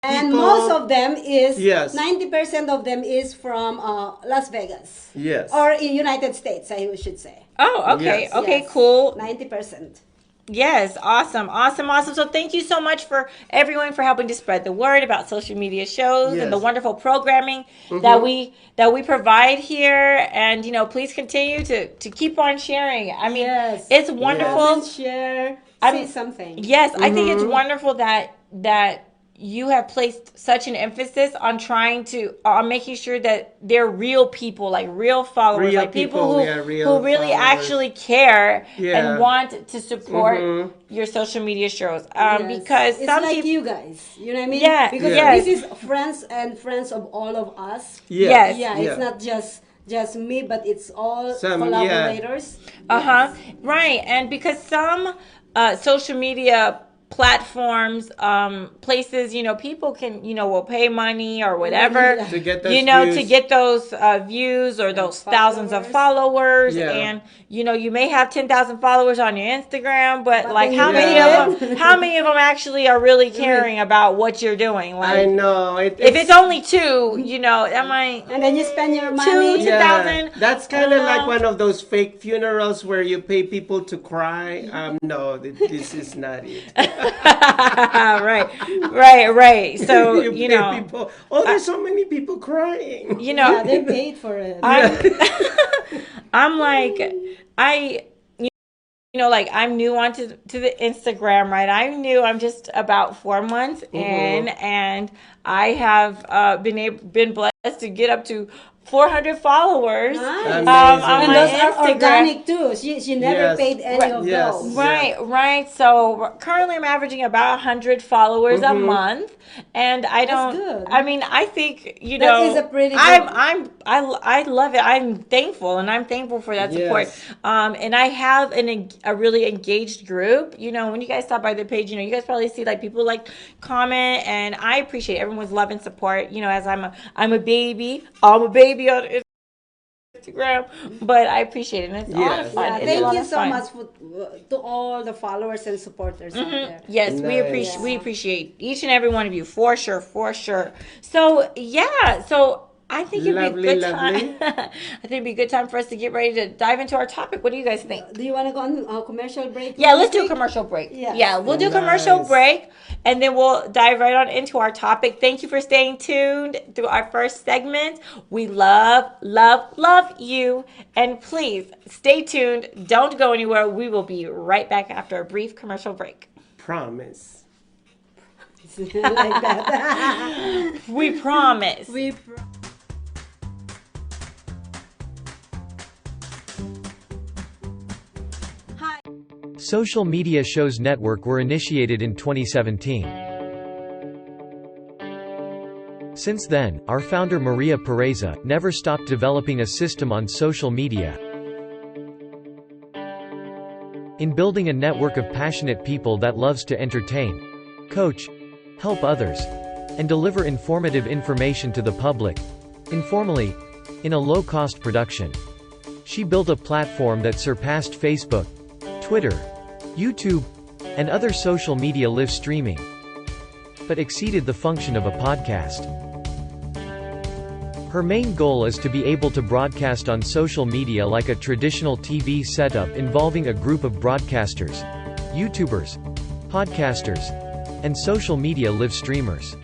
And people, most of them is, Yes. 90% of them is from Las Vegas. Yes. Or in United States, I should say. Oh, okay. Yes. Okay, Yes, cool. 90%. Yes, awesome, awesome, awesome. So thank you so much for everyone for helping to spread the word about social media shows and the Yes. wonderful programming that we provide here. And please continue to keep on sharing. I mean, Yes. it's wonderful. Comment, share, say something. Yes, I think it's wonderful that you have placed such an emphasis on trying to on making sure that they're real people, like real followers, Real like people people, who yeah, real who really followers. actually care Yeah. and want to support your social media shows. Yes. Because it's some like people, you guys, you know what I mean? Yeah, Because yes. this is friends of all of us. Yes. Yeah, it's not just me, but it's all Some, collaborators. right, and because some social media platforms, places, people can, will pay money or whatever, Yeah. To get those to views. get those views or those thousands of followers. Yeah. And you may have 10,000 followers on your Instagram, but like then how you many pay of them, how many of them actually are really caring about what you're doing? Like, I know. if it's only two, am I? And then you spend your Two money. to- 2,000. That's kind of like Uh, one of those fake funerals where you pay people to cry. No, this is not it. right. So You pay people. Oh, there's so many people crying. Yeah, they paid for it. I'm like, like I'm new onto to the Instagram, right? I'm just about 4 months in, and I have been blessed to get up to 400 followers. Nice. Amazing. On And my those are Instagram. organic too. She never Yes. paid any of Yes. those. Right. So currently I'm averaging about 100 followers a month, and I don't. good. I mean, I think That is a pretty good- I love it. I'm thankful, and I'm thankful for that support. Yes. And I have a really engaged group. When you guys stop by the page, you guys probably see like people like comment, and I appreciate everyone's love and support. As I'm a baby on Instagram, but I appreciate it. And it's a lot of Yes. fun. Yeah, It's a thank lot you of so fun. much to all the followers and supporters out there. Yes, Nice. we appreciate each and every one of you for sure. So I think it'd Lovely, be a good lovely. time. I think it'd be a good time for us to get ready to dive into our topic. What do you guys think? Do you want to go on a commercial break? Yeah, real let's do a quick? commercial break. Yeah. We'll do a commercial Nice. break, and then we'll dive right on into our topic. Thank you for staying tuned through our first segment. We love you, and please stay tuned. Don't go anywhere. We will be right back after a brief commercial break. Promise. Like that. We promise. Hi. Social media shows network were initiated in 2017. Since then, our founder Maria Pureza never stopped developing a system on social media. In building a network of passionate people that loves to entertain, coach, help others, and deliver informative information to the public, informally, in a low-cost production. She built a platform that surpassed Facebook, Twitter, YouTube, and other social media live streaming, but exceeded the function of a podcast. Her main goal is to be able to broadcast on social media like a traditional TV setup involving a group of broadcasters, YouTubers, podcasters, and social media live streamers.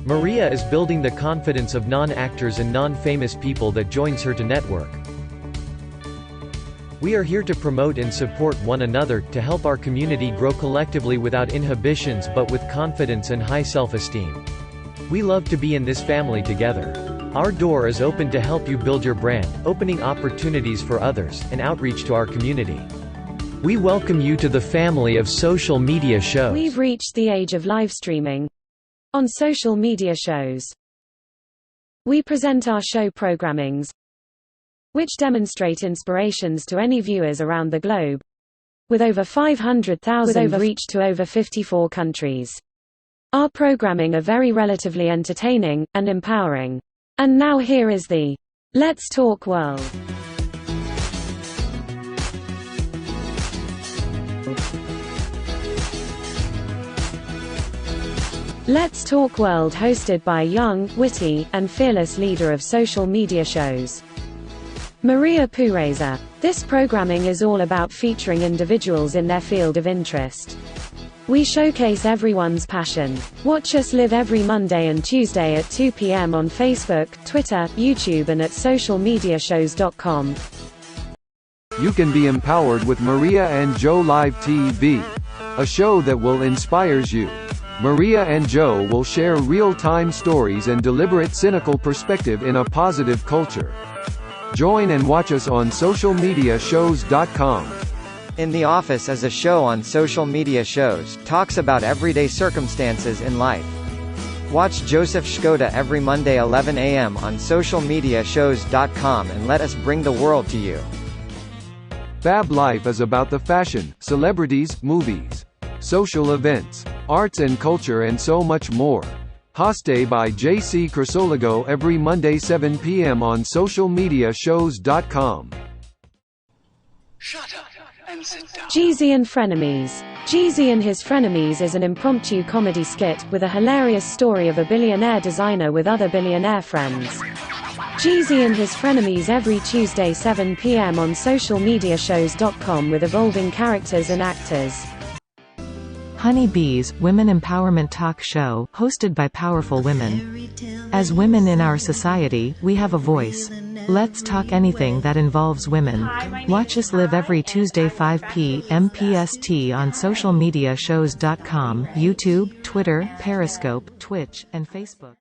Maria is building the confidence of non-actors and non-famous people that joins her to network. We are here to promote and support one another, to help our community grow collectively without inhibitions but with confidence and high self-esteem. We love to be in this family together. Our door is open to help you build your brand, opening opportunities for others, and outreach to our community. We welcome you to the family of social media shows. We've reached the age of live streaming on social media shows. We present our show programmings, which demonstrate inspirations to any viewers around the globe, with over 500,000 reach to over 54 countries. Our programming are very relatively entertaining and empowering. And now here is the Let's Talk World. Let's Talk World, hosted by a young, witty, and fearless leader of social media shows, Maria Pureza. This programming is all about featuring individuals in their field of interest. We showcase everyone's passion. Watch us live every Monday and Tuesday at 2 p.m. on Facebook, Twitter, YouTube and at socialmediashows.com. You can be empowered with Maria and Joe Live TV, a show that will inspires you. Maria and Joe will share real-time stories and deliberate cynical perspective in a positive culture. Join and watch us on socialmediashows.com. In the Office is a show on social media shows, talks about everyday circumstances in life. Watch Joseph Shkoda every Monday 11 a.m. on socialmediashows.com and let us bring the world to you. Fab Life is about the fashion, celebrities, movies, social events, arts and culture and so much more. Hosted by JC Crisologo every Monday 7 p.m. on socialmediashows.com. Shut up and sit down. Jeezy and Frenemies. Jeezy and His Frenemies is an impromptu comedy skit with a hilarious story of a billionaire designer with other billionaire friends. Jeezy and His Frenemies every Tuesday 7 p.m. on socialmediashows.com with evolving characters and actors. Honeybees, Women Empowerment Talk Show, hosted by powerful women. As women in our society, we have a voice. Let's talk anything that involves women. Watch us live every Tuesday 5 p.m. PST on socialmediashows.com, YouTube, Twitter, Periscope, Twitch, and Facebook.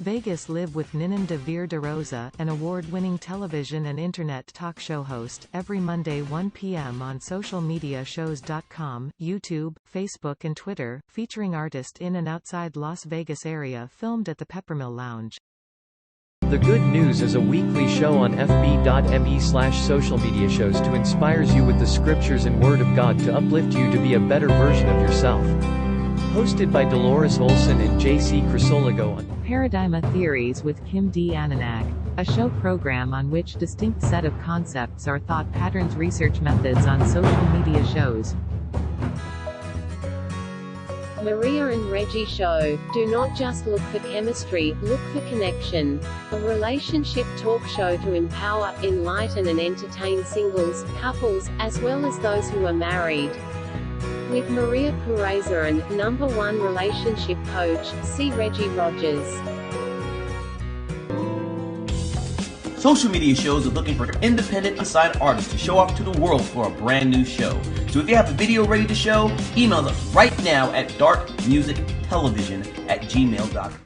Vegas Live with Ninan de Veer de Rosa, an award-winning television and internet talk show host, every Monday 1 p.m. on socialmediashows.com, YouTube, Facebook and Twitter, featuring artists in and outside Las Vegas area, filmed at the Peppermill Lounge. The Good News is a weekly show on fb.me/social media shows to inspires you with the scriptures and word of God to uplift you to be a better version of yourself. Hosted by Dolores Olson and JC Crisologo on Paradigma Theories with Kim D. Ananag, a show program on which distinct set of concepts are thought patterns, research methods on social media shows. Maria and Reggie Show. Do not just look for chemistry, look for connection. A relationship talk show to empower, enlighten and entertain singles, couples, as well as those who are married. With Maria Pureza and #1 relationship coach, see Reggie Rogers. Social media shows are looking for independent assigned artists to show off to the world for a brand new show. So if you have a video ready to show, email us right now at darkmusictelevision@gmail.com.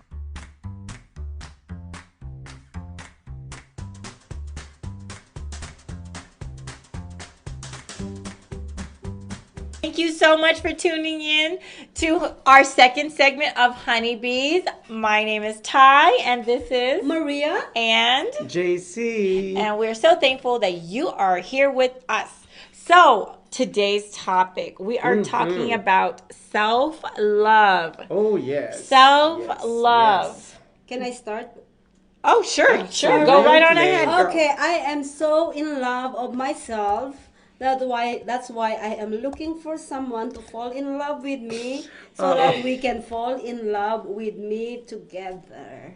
Thank you so much for tuning in to our second segment of Honeybees. My name is Ty, and this is Maria and JC. And we're so thankful that you are here with us. So, today's topic, we are talking about self-love. Oh, yes. Self-love. Yes. Can I start? Oh, sure. Go right on ahead, girl. Okay, I am so in love of myself. That's why I am looking for someone to fall in love with me so that we can fall in love with me together.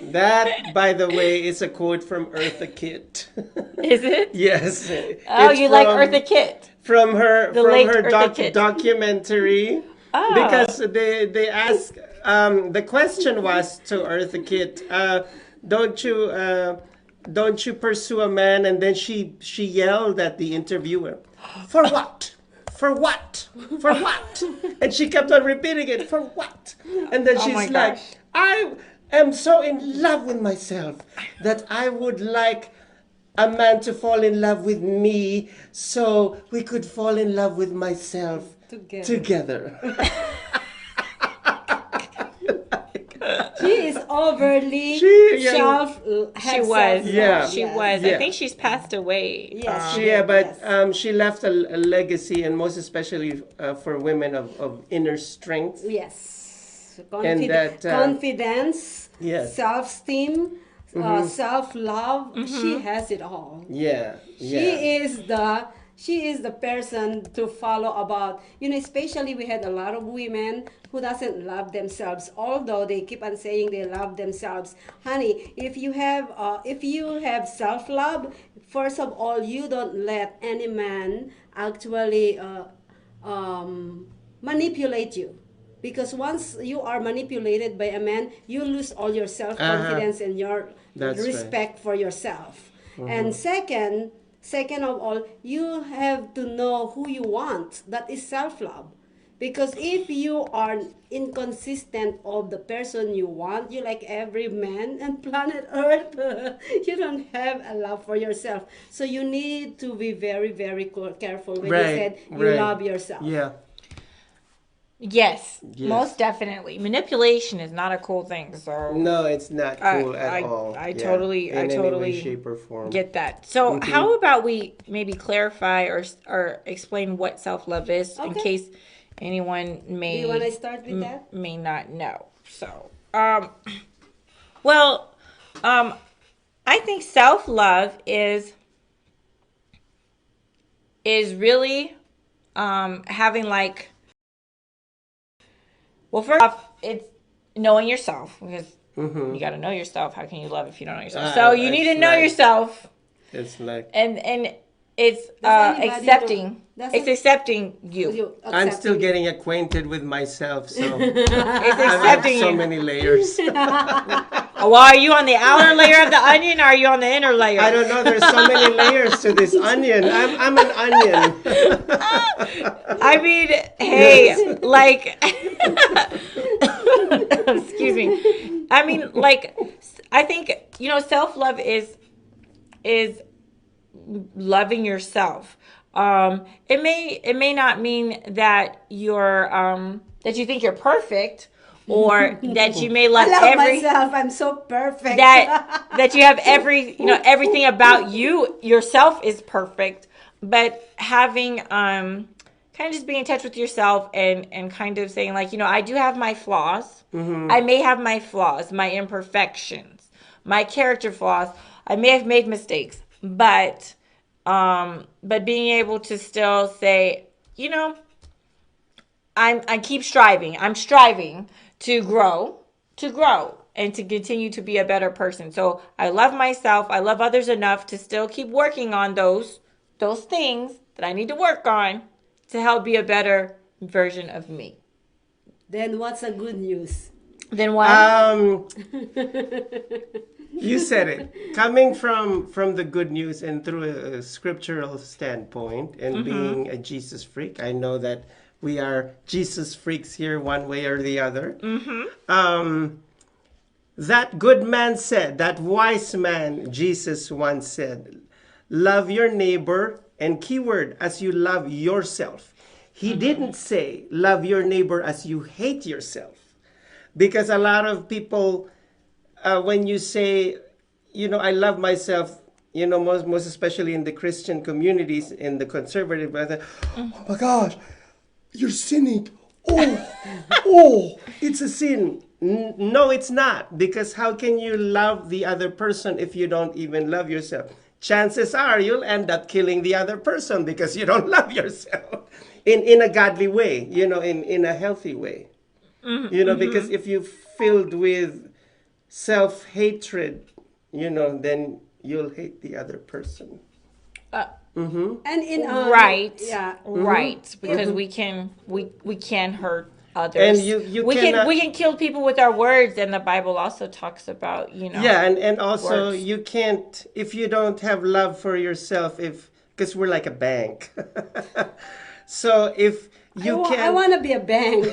That, by the way, is a quote from Eartha Kitt. Is it? Yes. Oh, It's you like Eartha Kitt? From her Kitt. documentary. Oh. Because they ask, the question was to Eartha Kitt, don't you pursue a man? And then she yelled at the interviewer, for what? For what? For what? And she kept on repeating it, for what? And then she's like, I am so in love with myself that I would like a man to fall in love with me so we could fall in love with myself together. She is overly self. She was. Yeah. She was. Yeah. I think she's passed away. Yes. She left a legacy, and most especially for women of inner strength. Yes. And that, confidence, yes. self-esteem, self-love. She has it all. Yeah. She she is the person to follow about, especially we had a lot of women who doesn't love themselves, although they keep on saying they love themselves. Honey, if you have self-love, first of all, you don't let any man actually manipulate you. Because once you are manipulated by a man, you lose all your self-confidence and your respect for yourself. And second of all, you have to know who you want. That is self-love. Because if you are inconsistent of the person you want, you like every man on planet Earth, you don't have a love for yourself. So you need to be very, very careful when you said you love yourself. Yeah. Yes, most definitely. Manipulation is not a cool thing. So no, it's not cool at all. I totally any way, shape, or form. Get that. So how about we maybe clarify or explain what self-love is in case anyone may. Do you want to start with that? May not know. So, I think self-love is really having like. Well, first off, it's knowing yourself, because you got to know yourself. How can you love if you don't know yourself? So you need to know yourself. It's like and it's accepting. It's accepting you. I'm still getting acquainted with myself, so it's accepting so many layers. Well, are you on the outer layer of the onion, or are you on the inner layer? I don't know. There's so many layers to this onion. I'm an onion. I mean, hey, like, excuse me. I mean, like, I think, self-love is loving yourself. It may not mean that that you think you're perfect, or that you may love myself. I'm so perfect. that you have everything about yourself is perfect, but having kind of just being in touch with yourself and kind of saying like, I do have my flaws. I may have my flaws, my imperfections, my character flaws. I may have made mistakes, but being able to still say, I keep striving. I'm striving to grow, and to continue to be a better person. So I love myself. I love others enough to still keep working on those things that I need to work on to help be a better version of me. Then what's the good news? Then what? You said it. Coming from the good news and through a scriptural standpoint and being a Jesus freak, I know that we are Jesus freaks here one way or the other. That good man said, that wise man, Jesus once said, love your neighbor, and keyword, as you love yourself. He didn't say, love your neighbor as you hate yourself. Because a lot of people, when you say, I love myself, most especially in the Christian communities, in the conservative, oh my gosh, you're sinning. Oh, it's a sin. No, it's not. Because how can you love the other person if you don't even love yourself? Chances are you'll end up killing the other person because you don't love yourself in a godly way, in a healthy way. Because if you're filled with self-hatred, then you'll hate the other person. And in right, because we can hurt others, and we can kill people with our words, and the Bible also talks about and also words. You can't, if you don't have love for yourself, because we're like a bank. So if you I want to be a bank.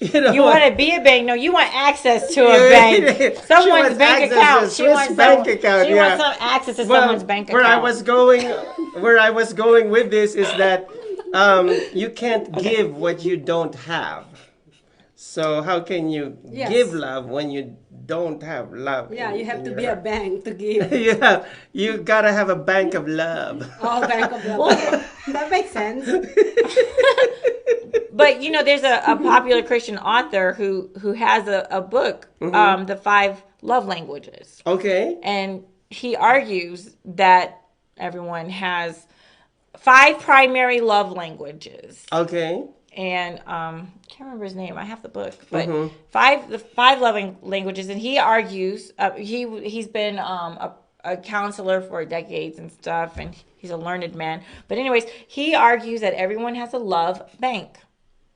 You want to be a bank? No, you want access to a bank. Someone's bank account. She wants some access to someone's bank account. Where I was going with this is that you can't give what you don't have. So how can you give love when you don't have love? Yeah, you have to be a bank to give. You gotta have a bank of love. Oh, bank of love. That makes sense. But there's a popular Christian author who has a book, The 5 Love Languages. Okay. And he argues that everyone has 5 primary love languages. Okay. And can't remember his name. I have the book, but the 5 loving languages. And he argues he's been a counselor for decades and stuff, and he's a learned man. But anyways, he argues that everyone has a love bank.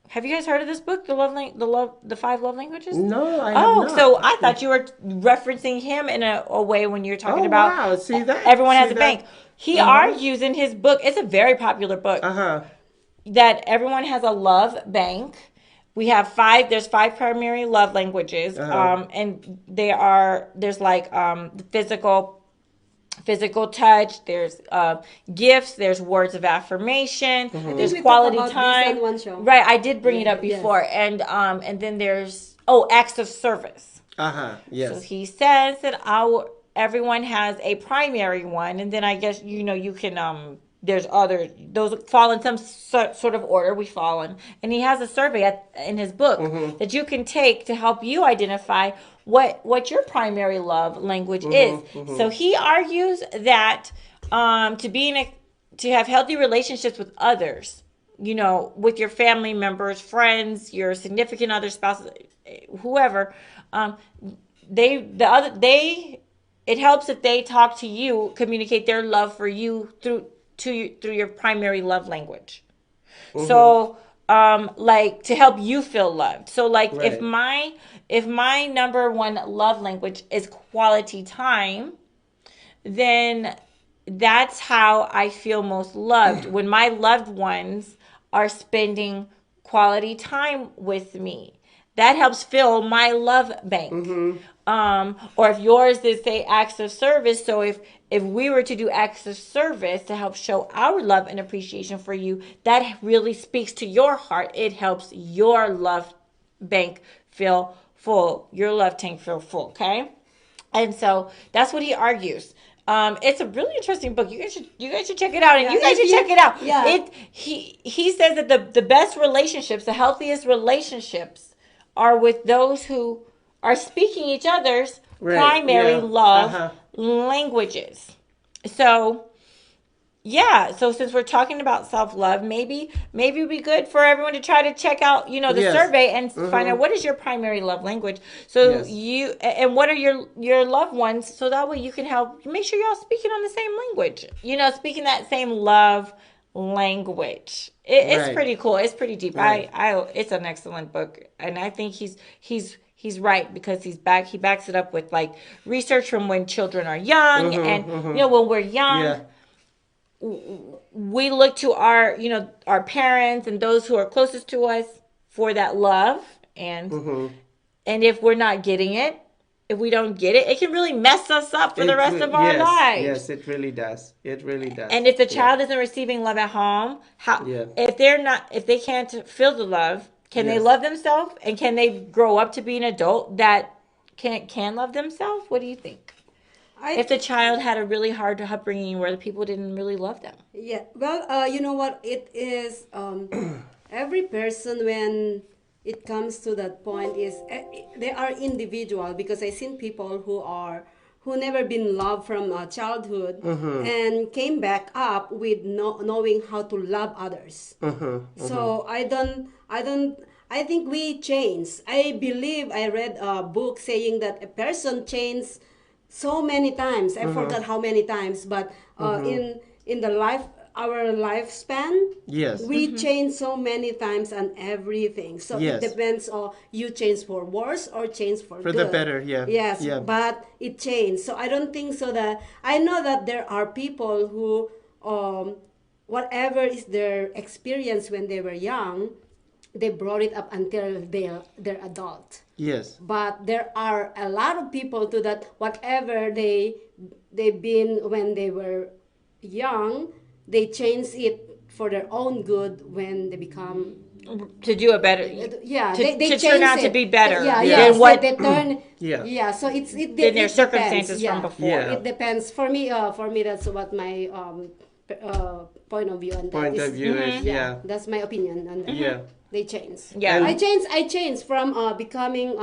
Have you guys heard of this book, the 5 love languages? No, I have not. So I thought you were referencing him in a way when you're talking about wow. See that? everyone has See a that? bank. He argues in his book, it's a very popular book, that everyone has a love bank. We have 5, there's 5 primary love languages. And there's like physical touch, there's gifts, there's words of affirmation, there's quality time. Right, I did bring it up before. Yes. And then there's acts of service. Yes. So he says that everyone has a primary one, and then I guess you can there's others, those fall in some sort of order we fall in. And he has a survey in his book that you can take to help you identify what your primary love language is. So he argues that to have healthy relationships with others, with your family members, friends, your significant other, spouse, whoever, it helps if they talk to you, communicate their love for you through your primary love language. So like to help you feel loved. So like if my number 1 love language is quality time, then that's how I feel most loved, when my loved ones are spending quality time with me. That helps fill my love bank. Or if yours is, say, acts of service. So if we were to do acts of service to help show our love and appreciation for you, that really speaks to your heart. It helps your love bank feel full, your love tank feel full, okay? And so that's what he argues. It's a really interesting book. You guys should check it out, and you guys should check it out. Yeah. He says that the best relationships, the healthiest relationships, are with those who are speaking each other's primary love languages. So, so since we're talking about self-love, maybe it'd be good for everyone to try to check out, the survey and find out what is your primary love language. So and what are your loved ones, so that way you can help make sure y'all speaking on the same language, speaking that same love language. It's pretty cool. It's pretty deep. It's an excellent book, and I think he's right, because he backs it up with like research from when children are young, and when we're young, we look to our parents and those who are closest to us for that love, and if we're not getting it, if we don't get it, it can really mess us up for the rest of our lives. Yes, it really does. It really does. And if the child isn't receiving love at home, if they can't feel the love, can they love themselves? And can they grow up to be an adult that can love themselves? What do you think? If the child had a really hard upbringing where the people didn't really love them. Yeah. Well, you know what? It is every person, when it comes to that point, is they are individual, because I've seen people who never been loved from childhood and came back up with knowing how to love others. So I think we change. I believe I read a book saying that a person changes so many times. I forgot how many times, but in our lifespan, we change so many times and everything. So it depends on you change for worse or change for good. The better, Yes, but it changed. So I don't think so that I know that there are people who whatever is their experience when they were young, they brought it up until they're adult. Yes. But there are a lot of people to that whatever they've been when they were young, they change it for their own good when they become to do a better. They turn out to be better. They turn. So it their circumstances from before. Yeah. It depends. For me, that's what my point of view on that. That's my opinion on that. They change. I changed from becoming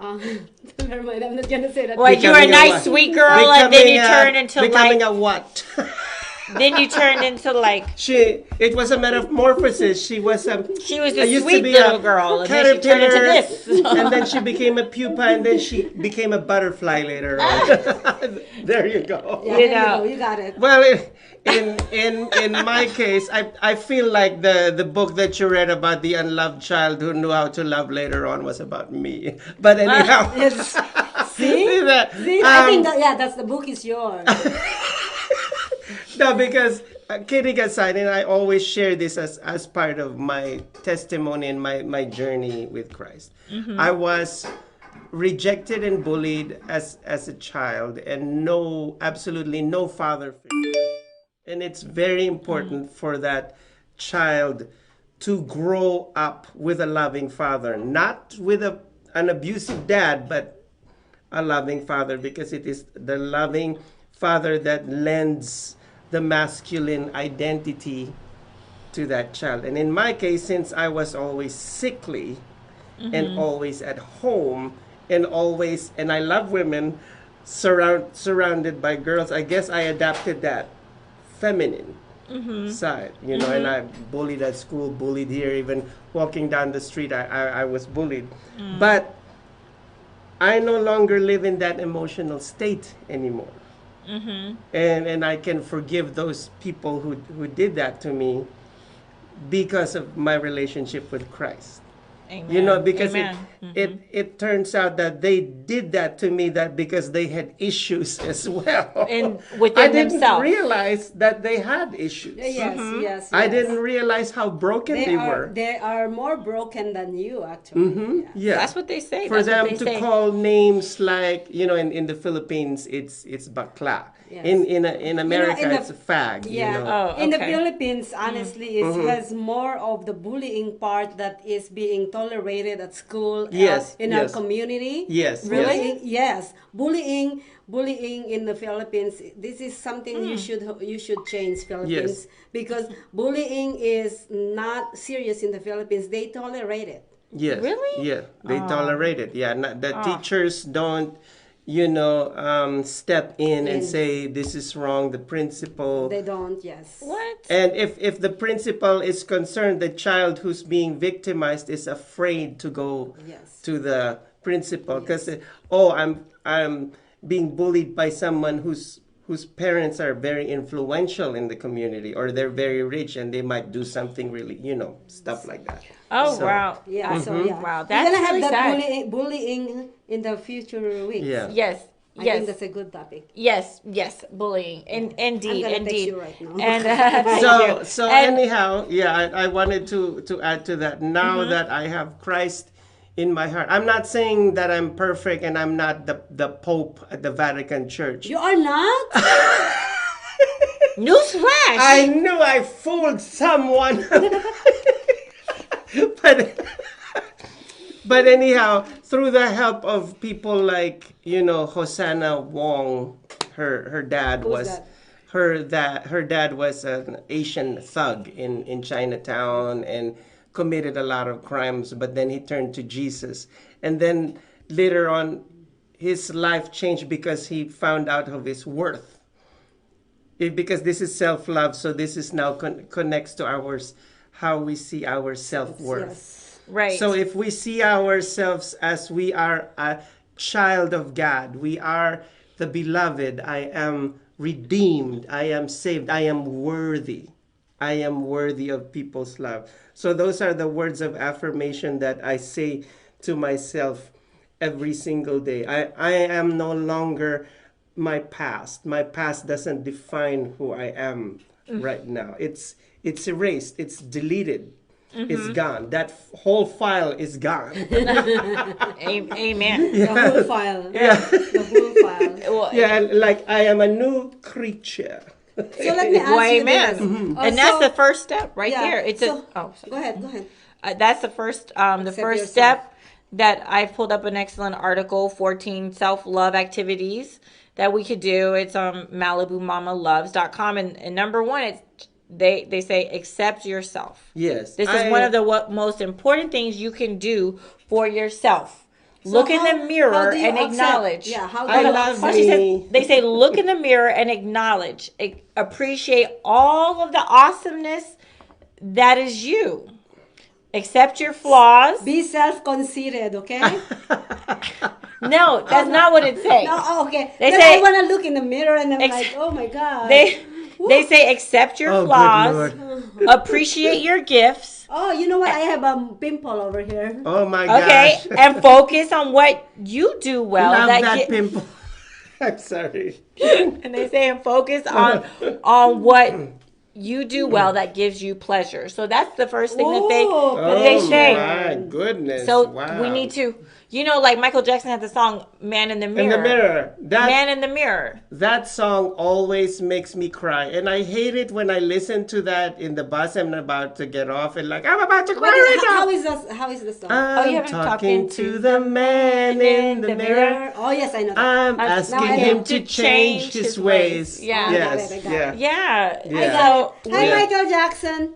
Never mind, I'm not gonna say that. Well, you were a Becoming nice, what? sweet girl, and then you turned into becoming like. a what? Then you turned into like. It was a metamorphosis. She was She was I a used to sweet be little a girl, and then she turned into caterpillar, this. and then she became a pupa, and then she became a butterfly later on. There you go. Yeah, You there know. you got it. Well, in my case, I feel like the book that you read about the unloved child who knew how to love later on was about me. But anyhow, It's, see? see that? See, I think that, that's the book is yours. No, because kidding aside, and I always share this as part of my testimony and my journey with Christ. I was rejected and bullied as a child, and absolutely no father figure. And it's very important for that child to grow up with a loving father, not with an abusive dad, but a loving father, because it is the loving father that lends the masculine identity to that child. And in my case, since I was always sickly and always at home and I love women surrounded by girls, I guess I adapted that feminine side, and I bullied at school, bullied here, even walking down the street, I was bullied. But I no longer live in that emotional state anymore. And I can forgive those people who did that to me because of my relationship with Christ. Amen. Because Amen. it turns out that they did that to me because they had issues as well. And within I didn't themselves. realize that they had issues. Yes. I didn't realize how broken they were. They are more broken than you, actually. Yeah. That's what they say. For That's what them they to say. call names like, in the Philippines, it's bakla. Yes. In America, in the- it's a fag. Yeah. Oh, In the okay. Philippines, honestly, it has more of the bullying part that is being tolerated at school, Yes, in our yes. community. Yes, Really? Yes. Bullying in the Philippines. This is something you should change, Philippines, because bullying is not serious in the Philippines. They tolerate it. Yes. Really? Yeah. They tolerate it. Yeah. The teachers don't, step in and say this is wrong. The principal. They don't. Yes. What? And if the principal is concerned, the child who's being victimized is afraid to go to the principal because I'm being bullied by someone whose parents are very influential in the community, or they're very rich and they might do something really, stuff like that. Oh, So- wow. Yeah. So yeah. Wow, We're that's gonna have really that sad. bullying in the future weeks. Yeah. Yes. I Yes. think that's a good topic. Yes, bullying. Indeed, I'm gonna text indeed. you right now. And thank you. So And- anyhow, I wanted to add to that. Now that I have Christ in my heart, I'm not saying that I'm perfect and I'm not the Pope at the Vatican Church. You are not? Newsflash. I knew I fooled someone. But anyhow, through the help of people like, Hosanna Wong, her dad Who's was that? her dad was an Asian thug in Chinatown and committed a lot of crimes, but then he turned to Jesus. And then later on his life changed because he found out of his worth. Because this is self-love, so this is now connects to how we see our self-worth. Yes. Right. So if we see ourselves as we are a child of God, we are the beloved, I am redeemed, I am saved, I am worthy. I am worthy of people's love. So those are the words of affirmation that I say to myself every single day. I am no longer my past. My past doesn't define who I am right now. It's erased, it's deleted. It's gone. That whole file is gone. Amen. The whole file. Yeah. The whole file. Well, Yeah, like I am a new creature. So let me ask well, you amen. this. And that's the first step right yeah, there. It's so- sorry. Go ahead. That's the first Accept first yourself. step that I pulled up an excellent article, 14 self-love activities that we could do. It's on MalibuMamaLoves.com, and number one, it's they say accept yourself. Yes. This is one of the most important things you can do for yourself. Look in the mirror how do you and accept? acknowledge. Yeah, how do I you love accept? She me. says, they say, look in the mirror and acknowledge, appreciate all of the awesomeness that is you. Accept your flaws. Be self-conceited, okay? No, that's not what it says. No, oh, okay. They Then say- I want to look in the mirror and I'm like, oh my God. They say accept your Oh, good flaws, Lord. appreciate your gifts. Oh, you know what? I have a pimple over here. Oh my Okay, gosh. and focus on what you do well. Love that get- pimple. I'm sorry. And they say and focus on what you do well that gives you pleasure. So that's the first thing that they Oh, they Oh say. my goodness. So wow. we need to, like Michael Jackson had the song "Man in the Mirror." In the mirror. Man in the Mirror. That song always makes me cry. And I hate it when I listen to that in the bus. I'm about to get off and like, I'm about to cry right now. How is the song? I'm you haven't talking to the man in the mirror. Oh, yes, I know that. I'm now asking I him know. to change his ways. Yeah. I got Yes. it, I got Yeah. it. Yeah. Yeah. So Hi, Yeah. Michael Jackson.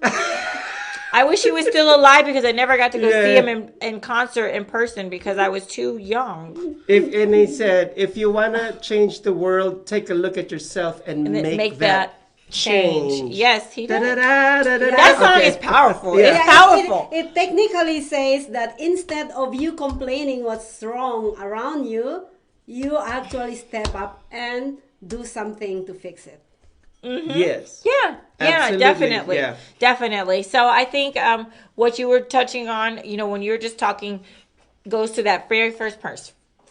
I wish he was still alive because I never got to go see Yeah. him in concert in person because I was too young. And he said, if you want to change the world, take a look at yourself and, And then make that change. Yes, he did. Da-da-da-da-da-da. That song Okay. is powerful. Yeah. It's powerful. It technically says that instead of you complaining what's wrong around you, you actually step up and do something to fix it. Yes. Yeah, Absolutely, definitely, yeah. definitely. So I think what you were touching on, when you were just talking, goes to that very first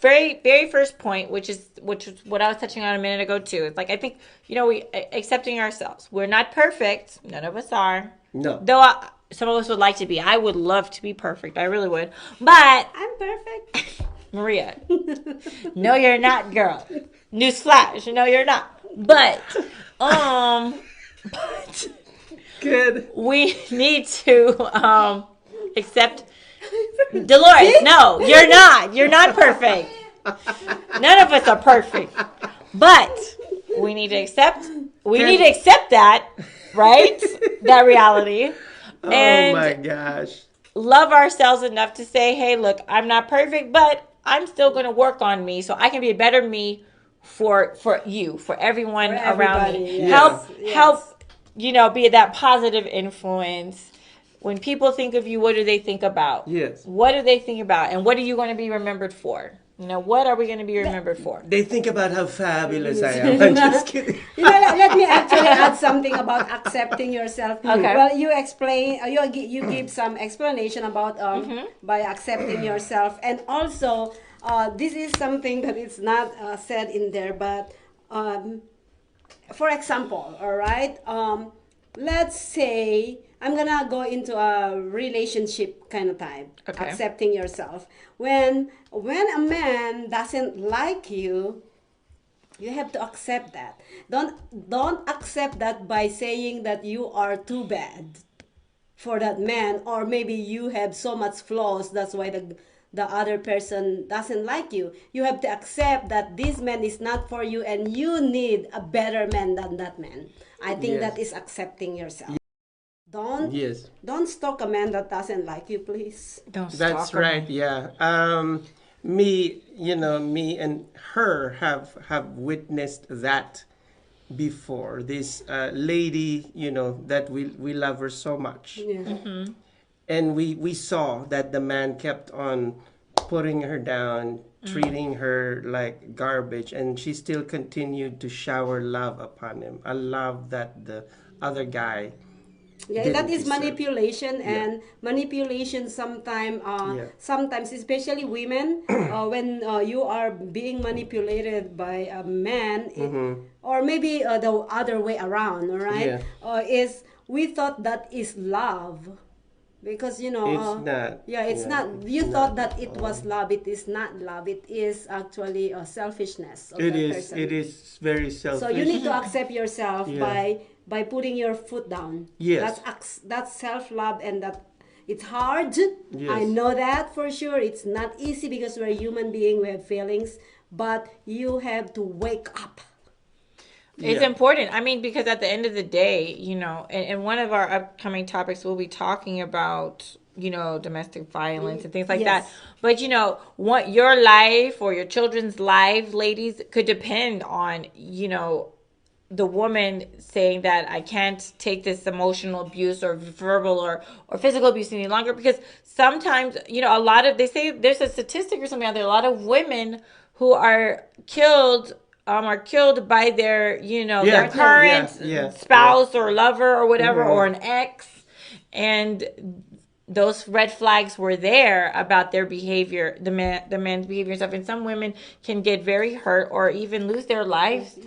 very first point, which is what I was touching on a minute ago too. It's like I think we accepting ourselves. We're not perfect. None of us are. No. Though some of us would like to be. I would love to be perfect. I really would. But I'm perfect. Maria, no, you're not, girl. Newsflash, no, you're not. But Good. we need to accept Dolores. No, you're not. You're not perfect. None of us are perfect. But we need to accept. We need to accept that, right? That reality. And Oh my gosh. love ourselves enough to say, "Hey, look, I'm not perfect, but I'm still going to work on me so I can be a better me for you, for everyone For around me. everybody, yes. Help, be that positive influence. When people think of you, what do they think about? Yes. What do they think about? And what are you going to be remembered for? What are we going to be remembered for? They think about how fabulous I am. I'm just kidding. Let me actually add something about accepting yourself. Okay. Well, you explain, you give some explanation about by accepting yourself, and also this is something that is not said in there, but for example, all right, let's say I'm gonna go into a relationship kind of type. Okay. Accepting yourself. When a man doesn't like you, you have to accept that. Don't accept that by saying that you are too bad for that man, or maybe you have so much flaws, that's why the other person doesn't like you. You have to accept that this man is not for you and you need a better man than that man. I think Yes. that is accepting yourself. Yes. Don't stalk a man that doesn't like you, please. Don't That's stalk 'em. right. Yeah. Me and her have witnessed that before. This lady, that we love her so much. Yeah. And we saw that the man kept on putting her down, treating her like garbage, and she still continued to shower love upon him. A love that the other guy Yeah, didn't that is deserve. manipulation, and manipulation sometimes, especially women, when you are being manipulated by a man, or maybe the other way around, all right? Yeah. Is we thought that is love, because It's not. Yeah, it's Yeah, not. it's You not thought that at it all. was love. It is not love. It is actually a selfishness of It that is. person. It is very selfish. So you need to accept yourself Yeah. by putting your foot down. Yes. That's self-love, and that it's hard. Yes. I know that for sure. It's not easy because we're a human being. We have feelings, but you have to wake up. It's Yeah. important. I mean, because at the end of the day, and one of our upcoming topics, we'll be talking about domestic violence and things like Yes. that. But what your life or your children's life, ladies, could depend on the woman saying that I can't take this emotional abuse or verbal or physical abuse any longer, because sometimes a lot of, they say there's a statistic or something out there, a lot of women who are killed by their their current spouse or lover or whatever, or an ex, and those red flags were there about their behavior, the man's behavior and stuff. And some women can get very hurt or even lose their lives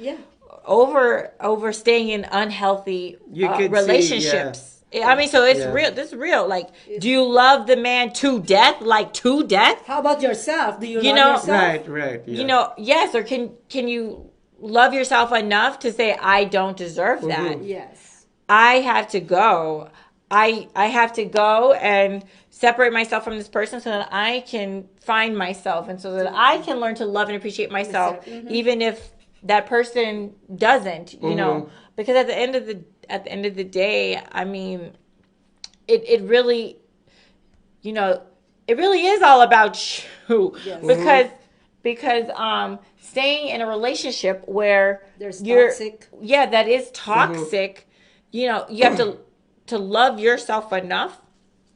over staying in unhealthy relationships. I mean, so it's real. This is real. Like, do you love the man to death? Like, to death? How about yourself? Do you love yourself? Right. Yeah. Yes. Or can you love yourself enough to say, I don't deserve that? Yes. I have to go. I have to go and separate myself from this person so that I can find myself, and so that I can learn to love and appreciate myself, even if that person doesn't, because at the end of the day, I mean, it really, it really is all about you. Yes. Because staying in a relationship where there's toxic, that is toxic, you have to love yourself enough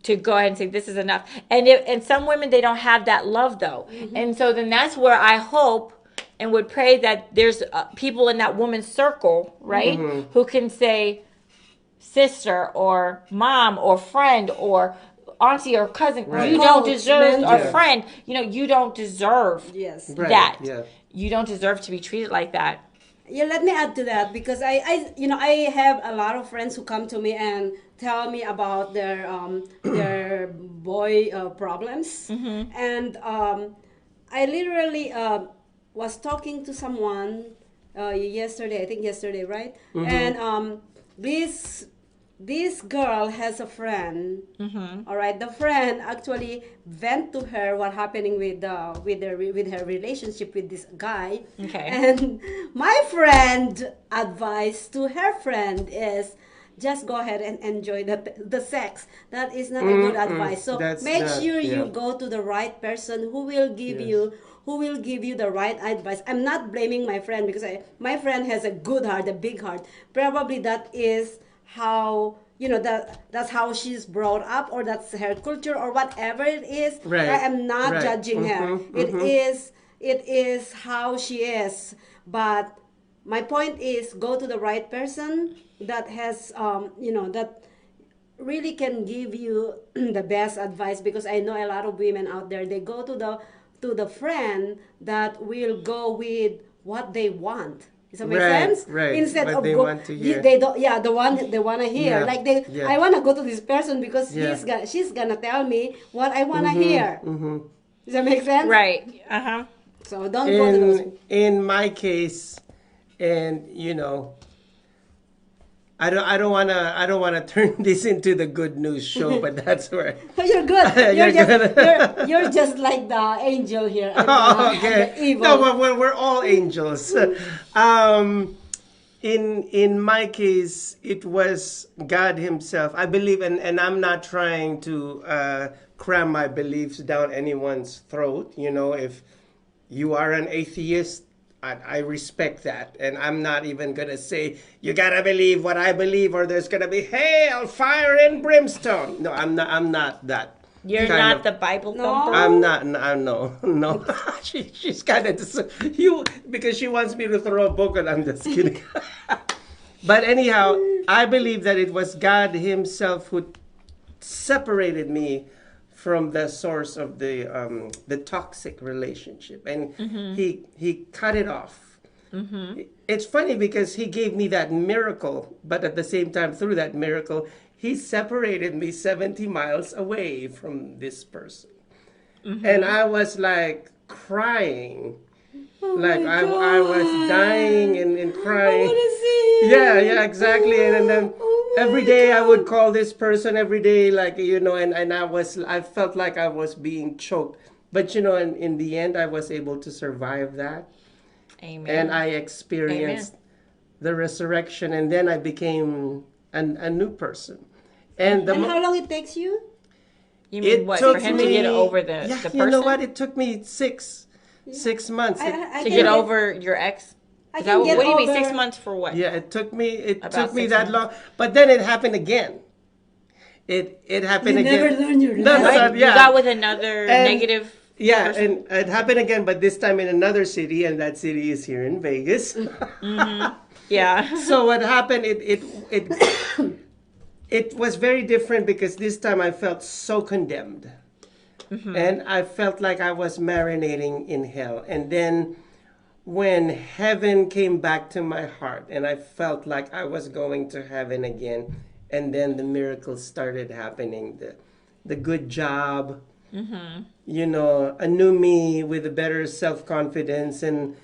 to go ahead and say, this is enough. And some women, they don't have that love though. And so then that's where I hope and would pray that there's people in that woman's circle, right, who can say, sister or mom or friend or auntie or cousin, you don't deserve, or friend, you don't deserve that. You don't deserve to be treated like that. Yeah, let me add to that, because I have a lot of friends who come to me and tell me about their boy problems, and I literally was talking to someone yesterday. I think yesterday, right? And this girl has a friend. All right, the friend actually vent to her what happening with her relationship with this guy. Okay. And my friend advice to her friend is, just go ahead and enjoy the sex. That is not a good advice. So make sure you go to the right person who will give you the right advice. I'm not blaming my friend, because my friend has a good heart, a big heart. Probably that is how that's how she's brought up, or that's her culture, or whatever it is. Right. I'm not judging her. It is how she is. But my point is, go to the right person that has that really can give you the best advice, because I know a lot of women out there, they go to the friend that will go with what they want. Does that make sense? Right. Instead what of they want to hear. They don't. Yeah, the one they want to hear. Yeah. Like I want to go to this person because she's gonna tell me what I want to hear. Does that make sense? Right. So don't go to those. In my case, and I don't wanna turn this into the good news show, but that's where you're good. You're just like the angel here. Okay. The evil. No, we're all angels. In my case, it was God Himself. I believe, and I'm not trying to cram my beliefs down anyone's throat. If you are an atheist, I respect that, and I'm not even gonna say you gotta believe what I believe, or there's gonna be hell, fire, and brimstone. No, I'm not that. You're not the Bible thumper? I'm not. No. She's kind of because she wants me to throw a book, and I'm just kidding. But anyhow, I believe that it was God Himself who separated me from the source of the toxic relationship, and he cut it off. It's funny because He gave me that miracle, but at the same time, through that miracle, He separated me 70 miles away from this person. And I was like crying, like I was dying and crying. I want to see you. Yeah, exactly. And then every day I would call this person every day, like, and I felt like I was being choked. But, in the end, I was able to survive that. Amen. And I experienced the resurrection, and then I became a new person. And how long it takes you? You mean what? For him to get over the person? You know what? It took me 6 months. To get over your ex? What do you mean 6 months for what? Yeah, it took me that long. But then it happened again. It happened again. You never learn your lesson. You got with another negative person? And it happened again, but this time in another city, and that city is here in Vegas. Yeah. So what happened, it was very different because this time I felt so condemned. And I felt like I was marinating in hell. And then when heaven came back to my heart and I felt like I was going to heaven again, and then the miracles started happening, the good job, you know, a new me with a better self-confidence, and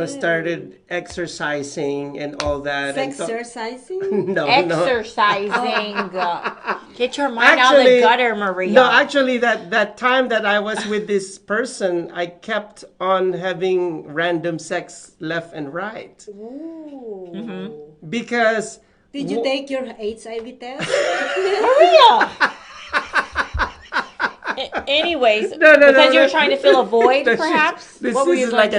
started exercising and all that. Exercising? No. Exercising. Get your mind out of the gutter, Maria. No, actually, that time that I was with this person, I kept on having random sex left and right. Ooh. Because... Did you take your HIV test? Maria! Anyways, because you were trying to fill a void, perhaps? What were you like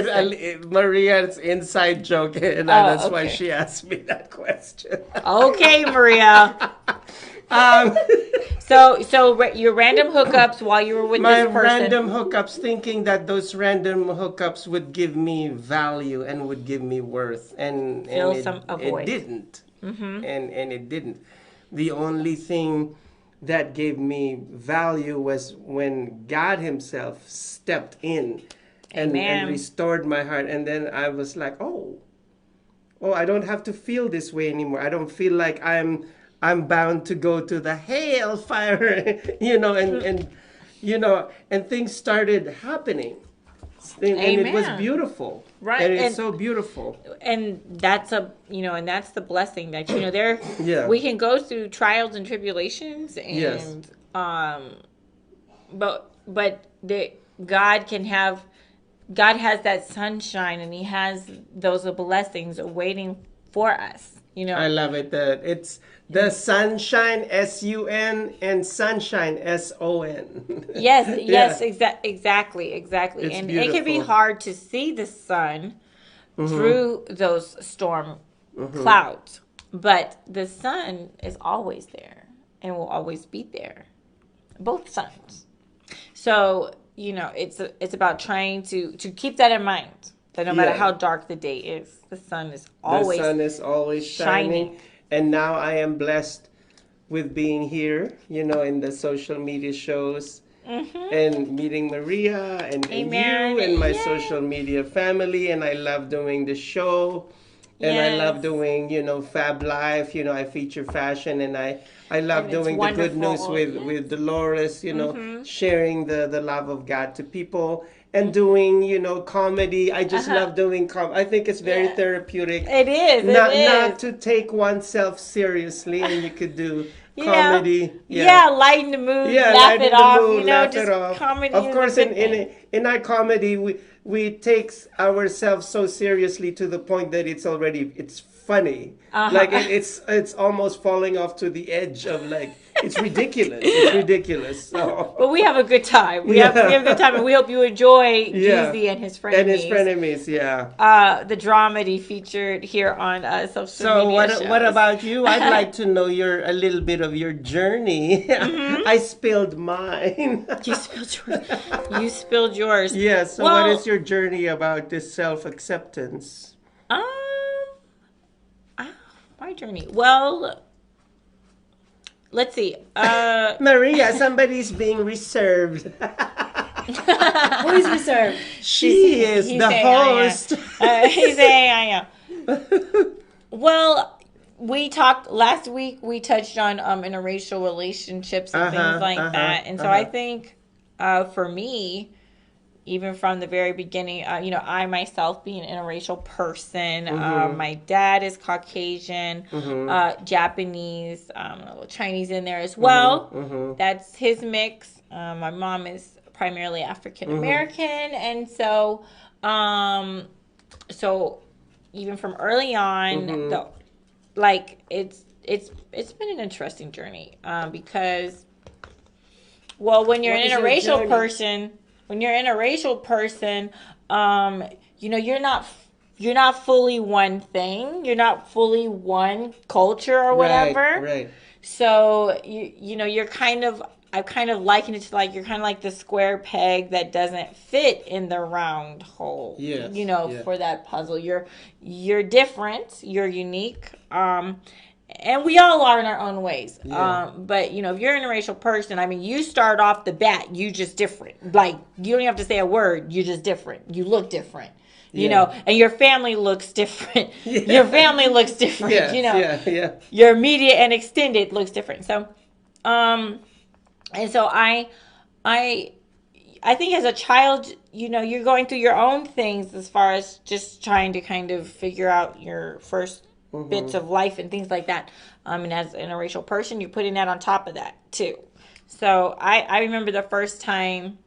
Maria's inside joke, and that's why she asked me that question. Okay, Maria. So your random hookups while you were with this person. My random hookups, thinking that those random hookups would give me value and would give me worth, and it didn't. And it didn't. The only thing that gave me value was when God himself stepped in and restored my heart. And then I was like, oh, I don't have to feel this way anymore. I don't feel like I'm bound to go to the hellfire, and things started happening. And it was beautiful. Right. And it's so beautiful. And that's that's the blessing that, we can go through trials and tribulations, and but God has that sunshine, and he has those blessings awaiting for us. I love it. It's the sunshine, S-U-N, and sunshine, S-O-N. Yes, exactly. It's and beautiful. it can be hard to see the sun through those storm clouds, but the sun is always there and will always be there. Both suns. So, it's about trying to keep that in mind. That no matter how dark the day is, the sun is always shining. And now I am blessed with being here, in the social media shows and meeting Maria and you and my social media family. And I love doing the show. And I love doing, Fab Life. I feature fashion, and I love doing the good news with Dolores, sharing the love of God to people. And doing, comedy. I just love doing comedy. I think it's very therapeutic. It is. Not to take oneself seriously, and you could do comedy. Lighten the mood, laugh it off. Comedy. Of course, in our comedy, we take ourselves so seriously to the point that it's funny. Like it's almost falling off to the edge of it's ridiculous. It's ridiculous. So. But we have a good time. We have a good time, and we hope you enjoy Jeezy and his frenemies. And his frenemies, the dramedy featured here on social media shows. What about you? I'd like to know a little bit of your journey. I spilled mine. You spilled yours. Yes. So what is your journey about this self-acceptance? My journey. Well, let's see. Maria, somebody's being reserved. Who is reserved? She is the host. He's saying, I am. Well, we talked last week. We touched on interracial relationships and things like that. And so I think for me, even from the very beginning, I myself being an interracial person, my dad is Caucasian, Japanese, Chinese in there as well. That's his mix. My mom is primarily African American, and so even from early on, it's been an interesting journey because Well, when you're What an is your interracial journey? person, you know, you're not fully one thing. You're not fully one culture or whatever. Right. So you know, I kind of liken it to like you're kind of like the square peg that doesn't fit in the round hole. Yes, You know, yeah. for that puzzle, you're different. You're unique. And we all are in our own ways. Yeah. But you know, if you're an interracial person, I mean, you start off the bat, you just different. Like you don't even have to say a word. You're just different. You look different. You Yeah. know, and your family looks different. Your family looks different. Yes, You know, yeah. your immediate and extended looks different. So, and so I think as a child, you know, you're going through your own things as far as just trying to kind of figure out your first bits of life and things like that. And as an interracial person, you're putting that on top of that too. So I remember the first time,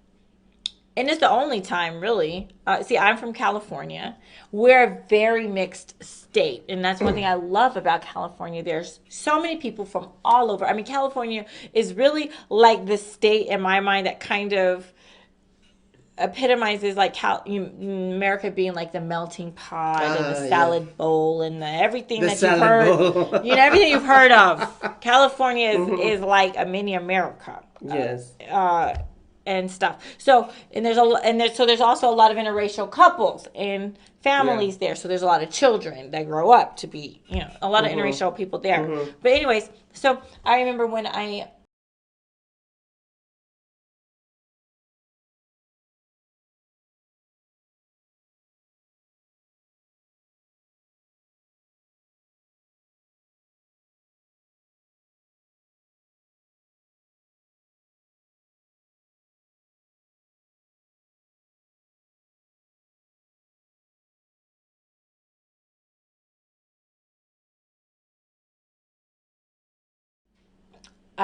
and it's the only time really. See, I'm from California. We're a very mixed state, and that's one thing I love about California. There's so many people from all over. I mean, California is really like the state in my mind that kind of epitomizes like America being like the melting pot and the salad bowl and everything The that you've salad heard. bowl. You know, everything you've heard of. California is like a mini America. Yes. And stuff. So there's also a lot of interracial couples and families there. So there's a lot of children that grow up to be, you know, a lot of interracial people there. But anyways, so I remember when I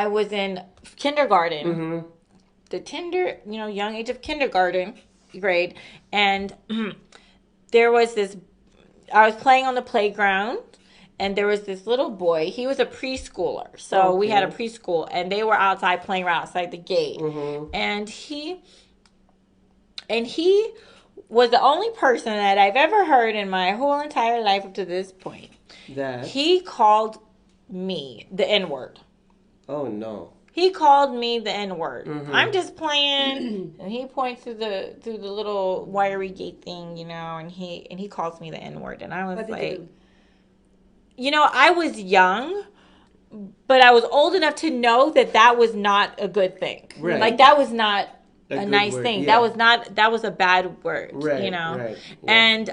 was in kindergarten, the young age of kindergarten grade, and there was this, I was playing on the playground, and there was this little boy. He was a preschooler, so we had a preschool, and they were outside playing right outside the gate, and he was the only person that I've ever heard in my whole entire life up to this point. That. He called me the N-word. Oh no. He called me the N-word. I'm just playing, and he points through the little wiry gate thing, you know, and he calls me the N-word, and I was like, you know, I was young, but I was old enough to know that was not a good thing. Right. Like that was not a nice word, thing. yeah. That was a bad word, Right, you know. right, yeah. And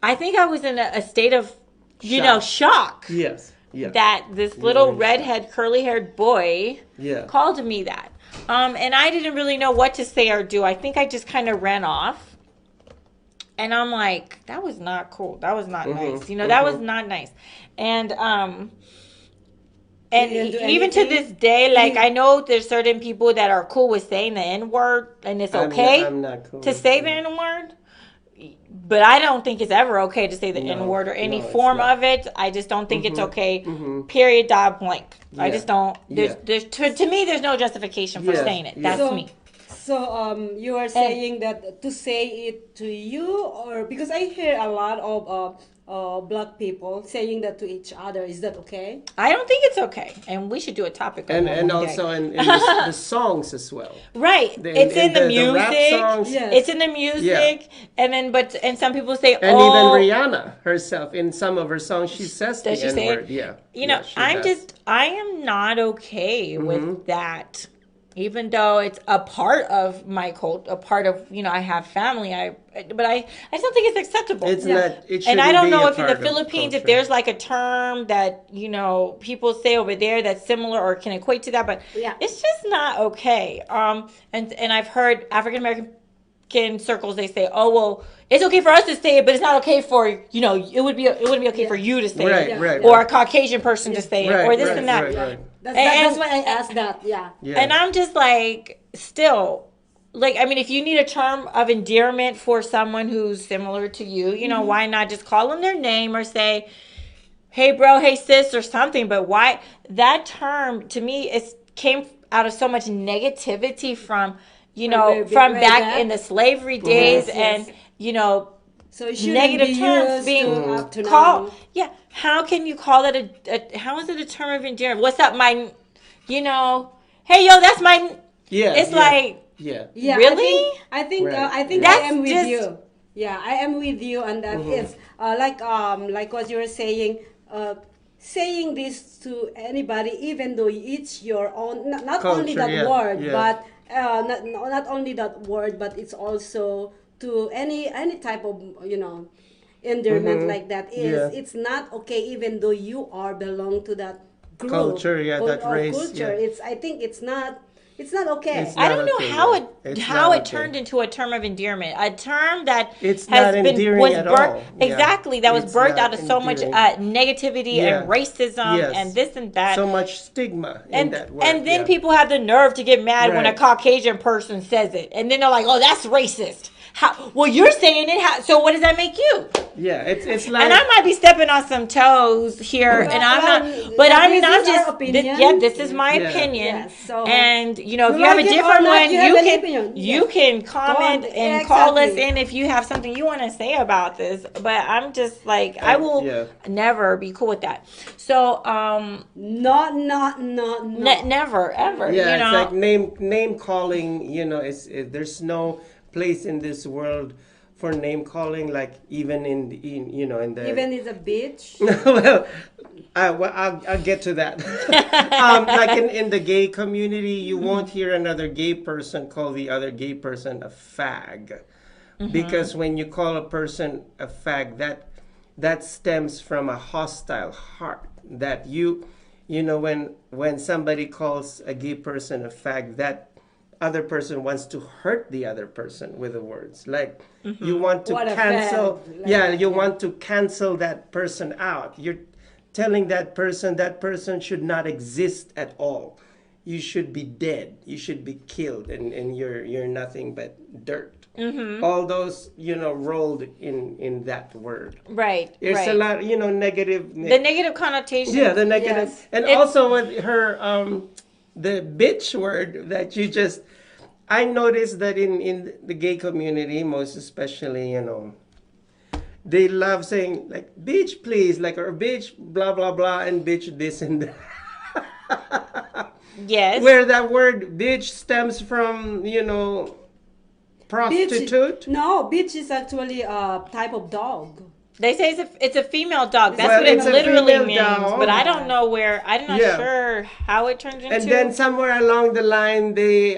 I think I was in a state of, you know, shock. Yes. Yeah. That this little redhead, curly-haired boy called me that. And I didn't really know what to say or do. I think I just kind of ran off. And I'm like, that was not cool. That was not nice. You know, that was not nice. And even to this day, like, I know there's certain people that are cool with saying the N-word, and it's okay I'm not cool to say the N-word. But I don't think it's ever okay to say the N-word or any form of it. I just don't think it's okay, period, dot, blank. I just don't. There's to me, there's no justification for saying it. That's me. So you are saying that to say it to you, or because I hear a lot of black people saying that to each other. Is that okay? I don't think it's okay, and we should do a topic on that. And also in the songs as well. Right, it's in the music. The rap songs. Yes. It's in the music, and then and some people say, and even Rihanna herself in some of her songs she says the N-word. Yeah, you know, I am not okay with that. Even though it's a part of my cult, a part of, you know, I have family, but I just don't think it's acceptable. It's not. It and I don't know if in the part of Philippines, if culture. there's like a term that, you know, people say over there that's similar or can equate to that, but it's just not okay. And I've heard African American circles, they say, oh, well, it's okay for us to say it, but it's not okay for, you know, it wouldn't be okay for you to say it, or a Caucasian person to say it, or this and that. Right. That's why I asked that. Yeah. And I'm just like, still, like, I mean, if you need a term of endearment for someone who's similar to you, you know, why not just call them their name or say, hey, bro, hey, sis, or something? But why that term to me came out of so much negativity from, From way back back. in the slavery days, Yes, and yes. So it shouldn't negative be terms used being to up to called. now. Yeah, how can you call it how is it a term of endearment? What's up, my, hey, yo, that's my. Yeah. It's yeah, like, yeah. Yeah, really? I think Right. I think That's I am with just- you. Yeah, I am with you on that. It's like what you were saying. Saying this to anybody, even though it's your own, not only Culture, that yeah, word, yeah. but not only that word, but it's also to any type of endearment like that. Yeah. It's not okay, even though you are belong to that group Culture, yeah, that or race, culture. yeah. I think it's not okay. It's I not don't know okay, how yeah. it It's how not it okay. turned into a term of endearment, a term that It's has not been endearing was at birthed all. Yeah. exactly that was It's birthed not out of so much endearing. negativity Yeah. and racism Yes. and this and that. So much stigma in that word. And then yeah. people have the nerve to get mad when a Right. Caucasian person says it, and then they're like, "Oh, that's racist." How? Well, you're saying it. So what does that make you? Yeah, it's like. And I might be stepping on some toes here, and I'm not. But I mean, this I'm is our just. opinion. This is my Yeah. opinion. Yes, so And if you you have a like it or different not, one, you have you an can opinion. you Yes. can comment Comment, and call us exactly. in if you have something you want to say about this. But I'm just like, I will yeah. never be cool with that. So Not. never ever. Yeah, you it's know. like name calling. There's no place in this world for name calling. Like even in the Even is a bitch. well, I'll get to that. Like in the gay community, you won't hear another gay person call the other gay person a fag, because when you call a person a fag, that stems from a hostile heart. That when somebody calls a gay person a fag, that other person wants to hurt the other person with the words. Like you want to What a cancel. fag. Like Yeah, that, you yeah. want to cancel that person out. You're telling that person should not exist at all. You should be dead. You should be killed, and you're nothing but dirt. All those rolled in that word. Right. There's right. a lot negative. The negative connotation. Yeah, the negative, Yes. and also with her the bitch word that you just. I noticed that in the gay community, most especially, they love saying like bitch please, like, or bitch blah blah blah, and bitch this and that. Yes. Where that word bitch stems from, prostitute. Bitch, no, bitch is actually a type of dog. They say it's a female dog. That's Well, what it it's a literally female means. dog. But I don't know where. I'm not Yeah. sure how it turns into. And then somewhere along the line, they,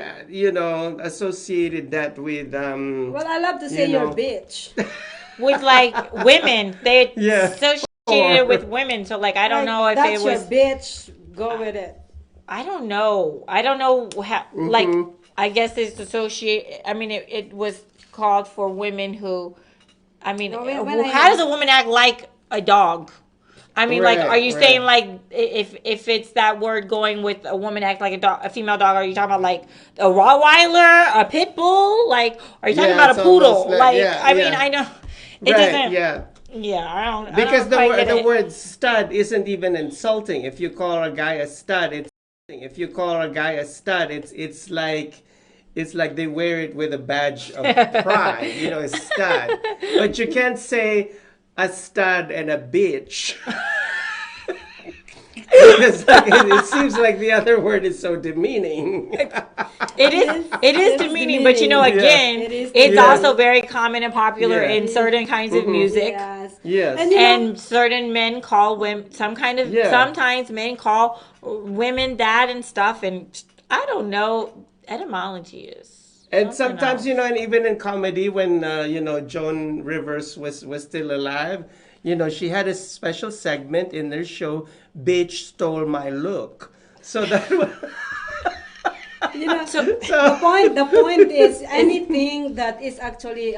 associated that with, Well, I love to say you're a bitch. with like women, they Yeah. associated it with women. So like I don't know if That's it was. your bitch. Go with it. I don't know. I don't know how. Mm-hmm. Like I guess it's associated. I mean, it was called for women who. I mean, No, when how does a woman act like a dog? I mean, like, Right, are you right. saying like if it's that word going with a woman act like a dog, a female dog? Are you talking about like a Rottweiler, a pit bull? Like, are you talking Yeah, about a it's poodle? almost Like, yeah, I mean, yeah. I know it Right, doesn't. yeah. Yeah, I don't. Because I don't quite get the it. word stud isn't even insulting. If you call a guy a stud, it's like they wear it with a badge of pride, a stud. But you can't say a stud and a bitch. Because it seems like the other word is so demeaning. It is demeaning, but again, It is it's demeaning. also very common and popular Yeah. in certain kinds of music. Yes. Yes. And And certain men call women Yeah. sometimes men call women that and stuff, and I don't know, etymology is And something sometimes, else. and even in comedy, when Joan Rivers was still alive, she had a special segment in their show, "Bitch Stole My Look." So that was. the point is anything that is actually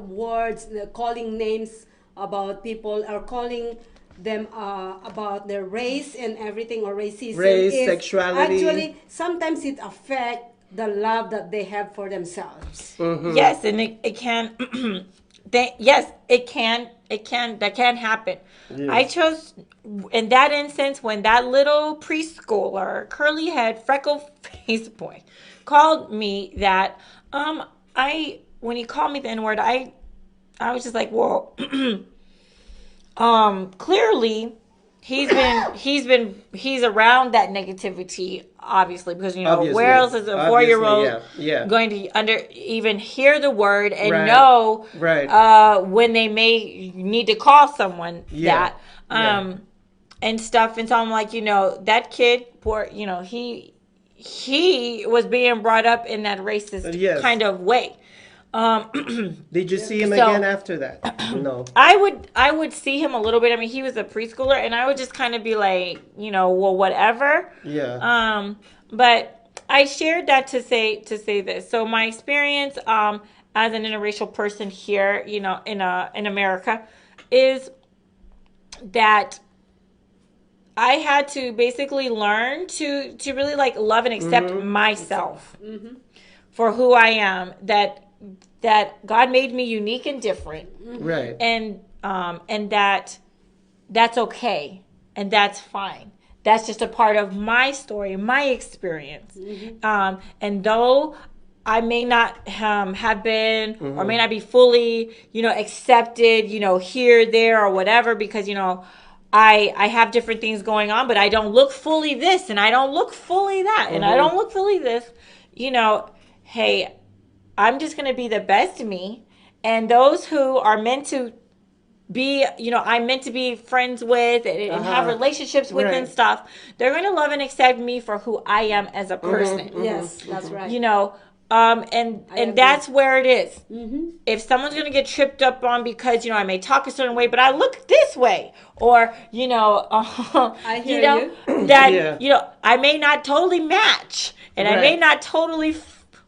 words, calling names about people, or calling them about their race and everything, or racism, Race, is sexuality. actually sometimes it affects the love that they have for themselves. Mm-hmm. Yes, and it can yes, it can that can happen. Yes. I chose in that instance when that little preschooler, curly head, freckle face boy called me that, when he called me the N-word, I was just like, whoa. Clearly he's around that negativity, obviously, because where else is a 4-year-old going to even hear the word and know when they may need to call someone that and stuff. And so I'm like, that kid, poor, he was being brought up in that racist kind of way. Did you see him again after that? No. I would see him a little bit. I mean, he was a preschooler, and I would just kind of be like, well, whatever. Yeah. But I shared that to say this. So my experience as an interracial person here, in America, is that I had to basically learn to really like love and accept myself for who I am. That God made me unique and different, right? And that's okay, and that's fine. That's just a part of my story, my experience. And though I may not have been or may not be fully, accepted, here, there, or whatever, because I have different things going on, but I don't look fully this, and I don't look fully that, and I don't look fully this. Hey, I'm just going to be the best me. And those who are meant to be, I'm meant to be friends with and have relationships with and stuff, they're going to love and accept me for who I am as a person. Yes, that's right. And that's where it is. If someone's going to get tripped up on because, I may talk a certain way, but I look this way, or, I hear you. That, I may not totally match, and I may not totally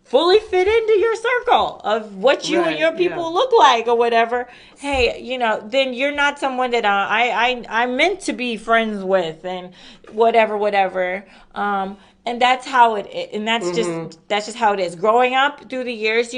fully fit into your circle of what you and your people look like or whatever. Hey, then you're not someone that I'm meant to be friends with, and whatever. And that's how it is. And that's just how it is. Growing up through the years,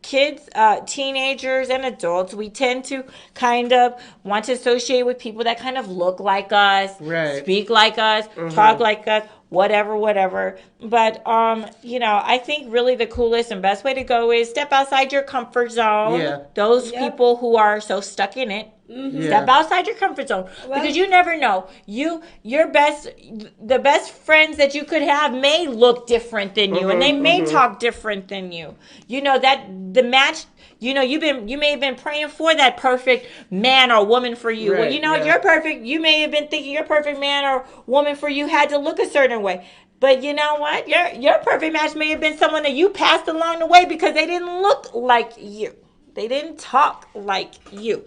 kids, teenagers, and adults, we tend to kind of want to associate with people that kind of look like us, speak like us, talk like us, whatever. But, I think really the coolest and best way to go is step outside your comfort zone. Yeah. Those people who are so stuck in it, step outside your comfort zone, because you never know. The best friends that you could have may look different than you, and they may talk different than you. That the match. You may have been praying for that perfect man or woman for you. Well, you're perfect. You may have been thinking your perfect man or woman for you had to look a certain way. But you know what? Your perfect match may have been someone that you passed along the way because they didn't look like you. They didn't talk like you.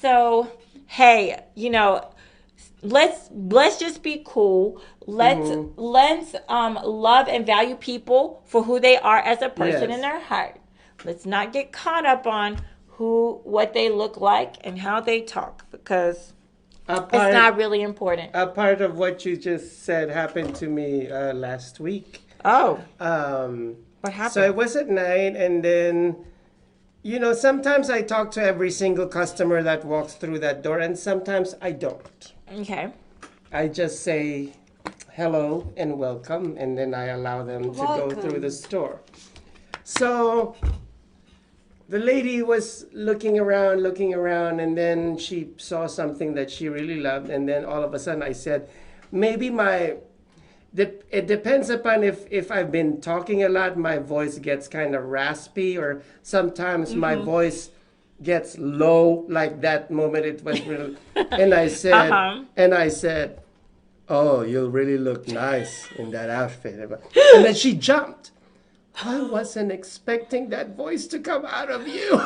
So, hey, let's just be cool. Let's love and value people for who they are as a person in their heart. Let's not get caught up on what they look like and how they talk, because it's not really important. A part of what you just said happened to me last week. Oh. What happened? So I was at night, and then, sometimes I talk to every single customer that walks through that door, and sometimes I don't. Okay. I just say hello and welcome, and then I allow them to go through the store. So the lady was looking around, and then she saw something that she really loved, and then all of a sudden I said, maybe it depends upon if I've been talking a lot, my voice gets kind of raspy, or sometimes my voice gets low, like that moment it was really, and I said, oh, you'll really look nice in that outfit. And then she jumped. I wasn't expecting that voice to come out of you.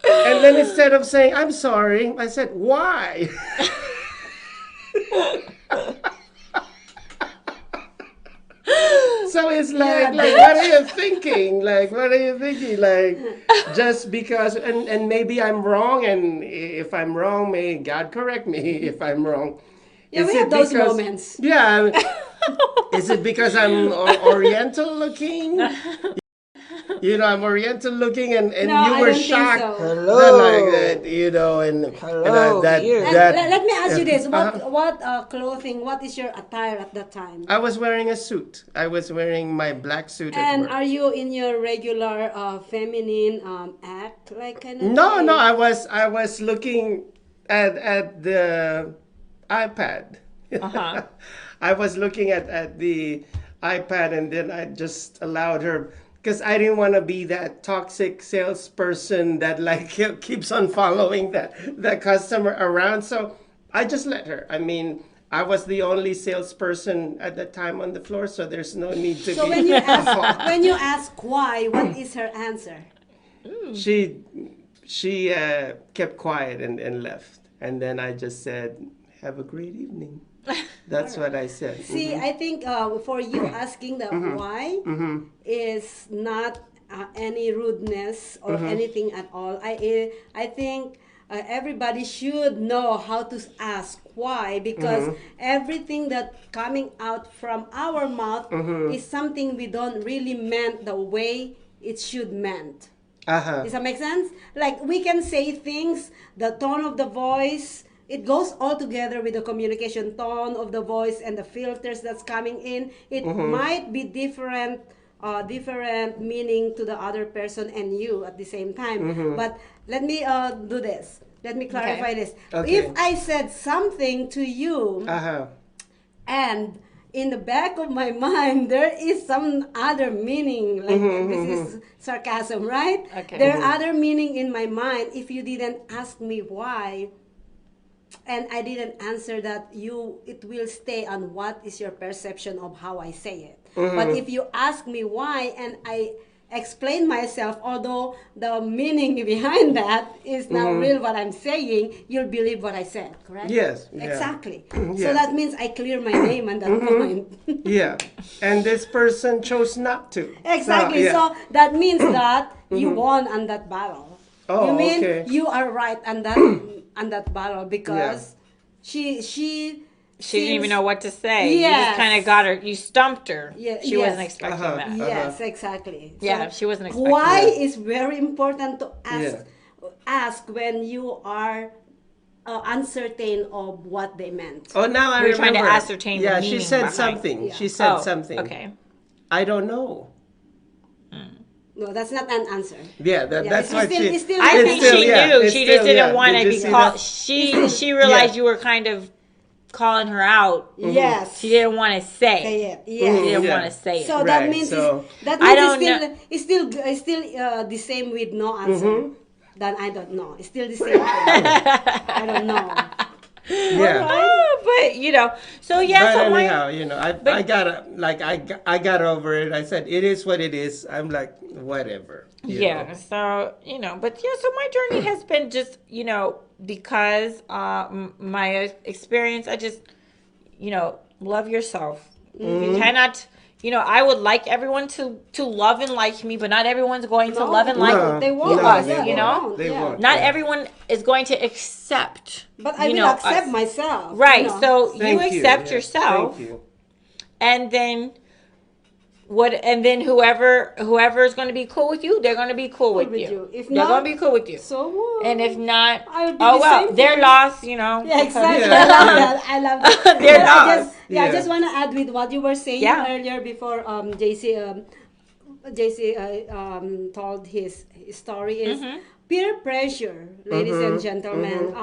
And then instead of saying, I'm sorry, I said, why? So it's like, what are you thinking? Like, just because, and maybe I'm wrong, and if I'm wrong, may God correct me if I'm wrong. Yeah, we have those moments. Yeah. Is it because I'm Oriental looking? I'm Oriental looking, and No, you I were don't think shocked. so. Hello. Like that, Let me ask you this: what clothing? What is your attire at that time? I was wearing a suit. I was wearing my black suit at And work. are you in your regular feminine act, like kind of? No, thing? no, I was looking at the iPad. I was looking at the iPad, and then I just allowed her, because I didn't want to be that toxic salesperson that like keeps on following that customer around. So I just let her. I mean, I was the only salesperson at that time on the floor, so there's no need to So be. when you ask why, what is her answer? She kept quiet and left, and then I just said, "Have a great evening." That's what I said. See, I think for you asking the why is not any rudeness or anything at all. I think everybody should know how to ask why, because everything that coming out from our mouth is something we don't really meant the way it should meant. Does that make sense? Like, we can say things, the tone of the voice, it goes all together with the communication tone of the voice and the filters that's coming in. It might be different meaning to the other person and you at the same time. But let me do this. Let me clarify this. Okay. If I said something to you and in the back of my mind there is some other meaning, like this is sarcasm, right? Okay. There are other meaning in my mind. If you didn't ask me why, and I didn't answer that, it will stay on what is your perception of how I say it. But if you ask me why and I explain myself, although the meaning behind that is not real what I'm saying, you'll believe what I said, correct? Yes. Yeah. Exactly. Yes. So that means I clear my name at that point. Yeah. And this person chose not to. Exactly. So that means that you won on that battle. Oh, you mean okay. you are right on that battle, because she didn't even know what to say. You Yes. just kind of got her. You stumped her. Yeah, She wasn't expecting that. Yes, exactly. Yeah, she wasn't expecting why that. is very important to ask when you are uncertain of what they meant. Oh, now I We were remember. trying to ascertain the Yeah, she meaning said behind. something. Yeah. She said Oh, something. okay. I don't know. No, that's not an answer. Yeah, that's it's what still- she. it's still- I It's think still- she yeah, knew. it's She just still- didn't yeah. want Did to you be see called. that? She realized you were kind of calling her out. Yes. She didn't want to say. Say it. She Yes. didn't Yeah. want to say it. So that Right, means so- I don't know. it's still the same with no answer. Then I don't know. It's still the same. I don't know. Yeah. Oh, but so yeah. But So anyhow, I got over it. I said it is what it is. I'm like, whatever. you Yeah, know. so so my journey has been just because my experience, I just love yourself. You cannot, I would like everyone to love and like me, but not everyone's going to love and like No, they won't. us, Yeah, you they know? won't, They yeah. won't. not Yeah. everyone is going to accept. But I you will know, accept us. myself. Right. you know. So Thank you accept yes, yourself, Thank you. and then whoever is going to be cool with you, they're going to be cool with you. If They're not, going to be cool with you. so what? And if not, I'll do oh the well, same they're thing. lost, Yeah, exactly. Yeah. I love that. I love that. They're But lost. I Yeah. just want to add with what you were saying Yeah. earlier before JC told his story is peer pressure, ladies and gentlemen.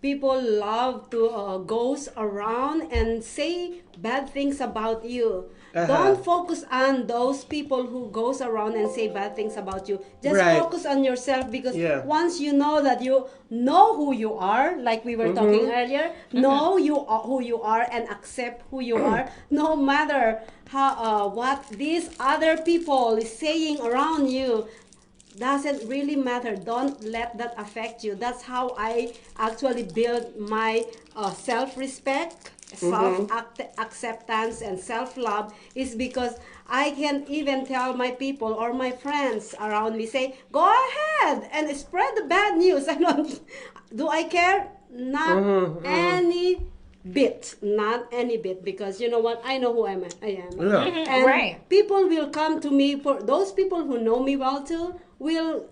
People love to goes around and say bad things about you. Don't focus on those people who goes around and say bad things about you. Just Right. focus on yourself, because Yeah. once you know that you know who you are, like we were talking earlier, know you are who you are and accept who you are, no matter how what these other people is saying around you. Doesn't really matter. Don't let that affect you. That's how I actually build my self-respect, self-acceptance, and self-love, is because I can even tell my people or my friends around me, say, go ahead and spread the bad news. I don't, do I care? Not any bit, not any bit, because you know what? I know who I am. Yeah. And Right. people will come to me, for those people who know me well too will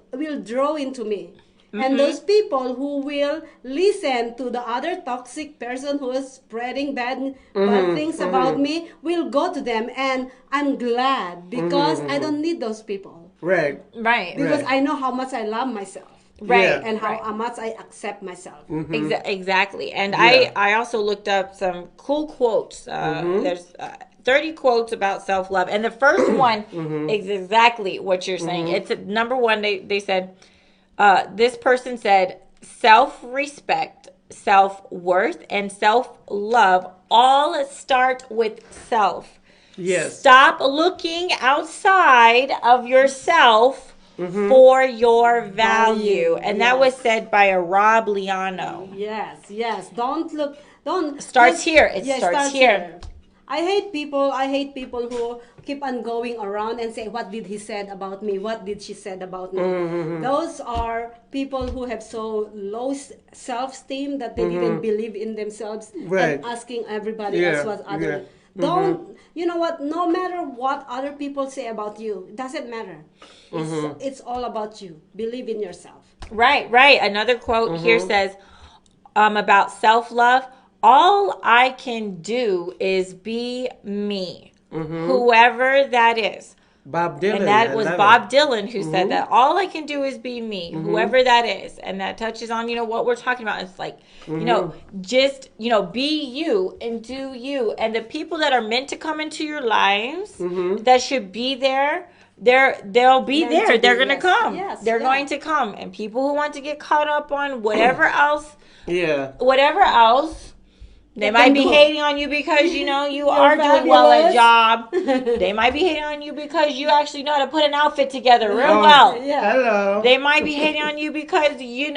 draw into me. And those people who will listen to the other toxic person who is spreading bad things about me will go to them, and I'm glad because I don't need those people. Right. Right. Because I know how much I love myself. Right. Yeah. And how much I accept myself. Exactly. And Yeah. I also looked up some cool quotes. There's 30 quotes about self-love. And the first one is exactly what you're saying. It's number one. They said, this person said, self-respect, self-worth, and self-love all start with self. Yes. Stop looking outside of yourself for your value. And that was said by a Rob Liano. Yes. Don't Starts here. It Yeah, starts here. I hate people who keep on going around and say, what did he said about me? What did she said about me? Those are people who have so low self-esteem that they didn't believe in themselves Right. and asking everybody Yeah, else what other. yeah. Don't, you know what? No matter what other people say about you, it doesn't matter. It's all about you. Believe in yourself. Right. Another quote here says about self-love, all I can do is be me, whoever that is. Bob Dylan. And that I was love Bob it. Dylan who said that. All I can do is be me, whoever that is. And that touches on, what we're talking about. It's like, just, be you and do you. And the people that are meant to come into your lives, that should be there, they'll be Meant there. to They're be, going to yes. come. Yes, They're yeah. going to come. And people who want to get caught up on whatever else, Yeah. they might be go. hating on you because you are doing well at a fabulous. job. They might be hating on you because you actually know how to put an outfit together real Oh, well. Yeah. Hello. They might be hating on you because you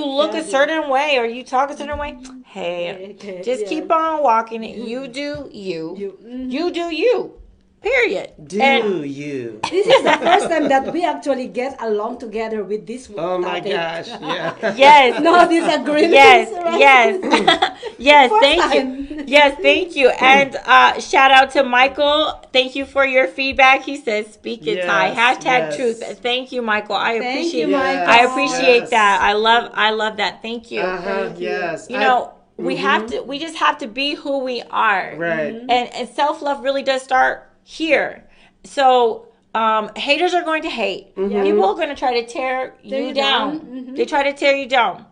look a certain way or you talk a certain way. Hey, Okay, just yeah. keep on walking it. You do you. You do you. Period. Do And- you? This is the first time that we actually get along together with this Oh my topic. gosh. Yeah. Yes. No disagreements. Yes, right? yes, First thank you. time. Yes, thank you. And shout out to Michael. Thank you for your feedback. He says, "Speak it, Ty." Yes, Hashtag yes. truth. Thank you, Michael. I Thank appreciate. you, Michael. I appreciate Yes. that. I love that. Thank you. Yes. We have to. We just have to be who we are. Right. And self love really does start here. So. Haters are going to hate. People are going to try to tear you down. They try to tear you down.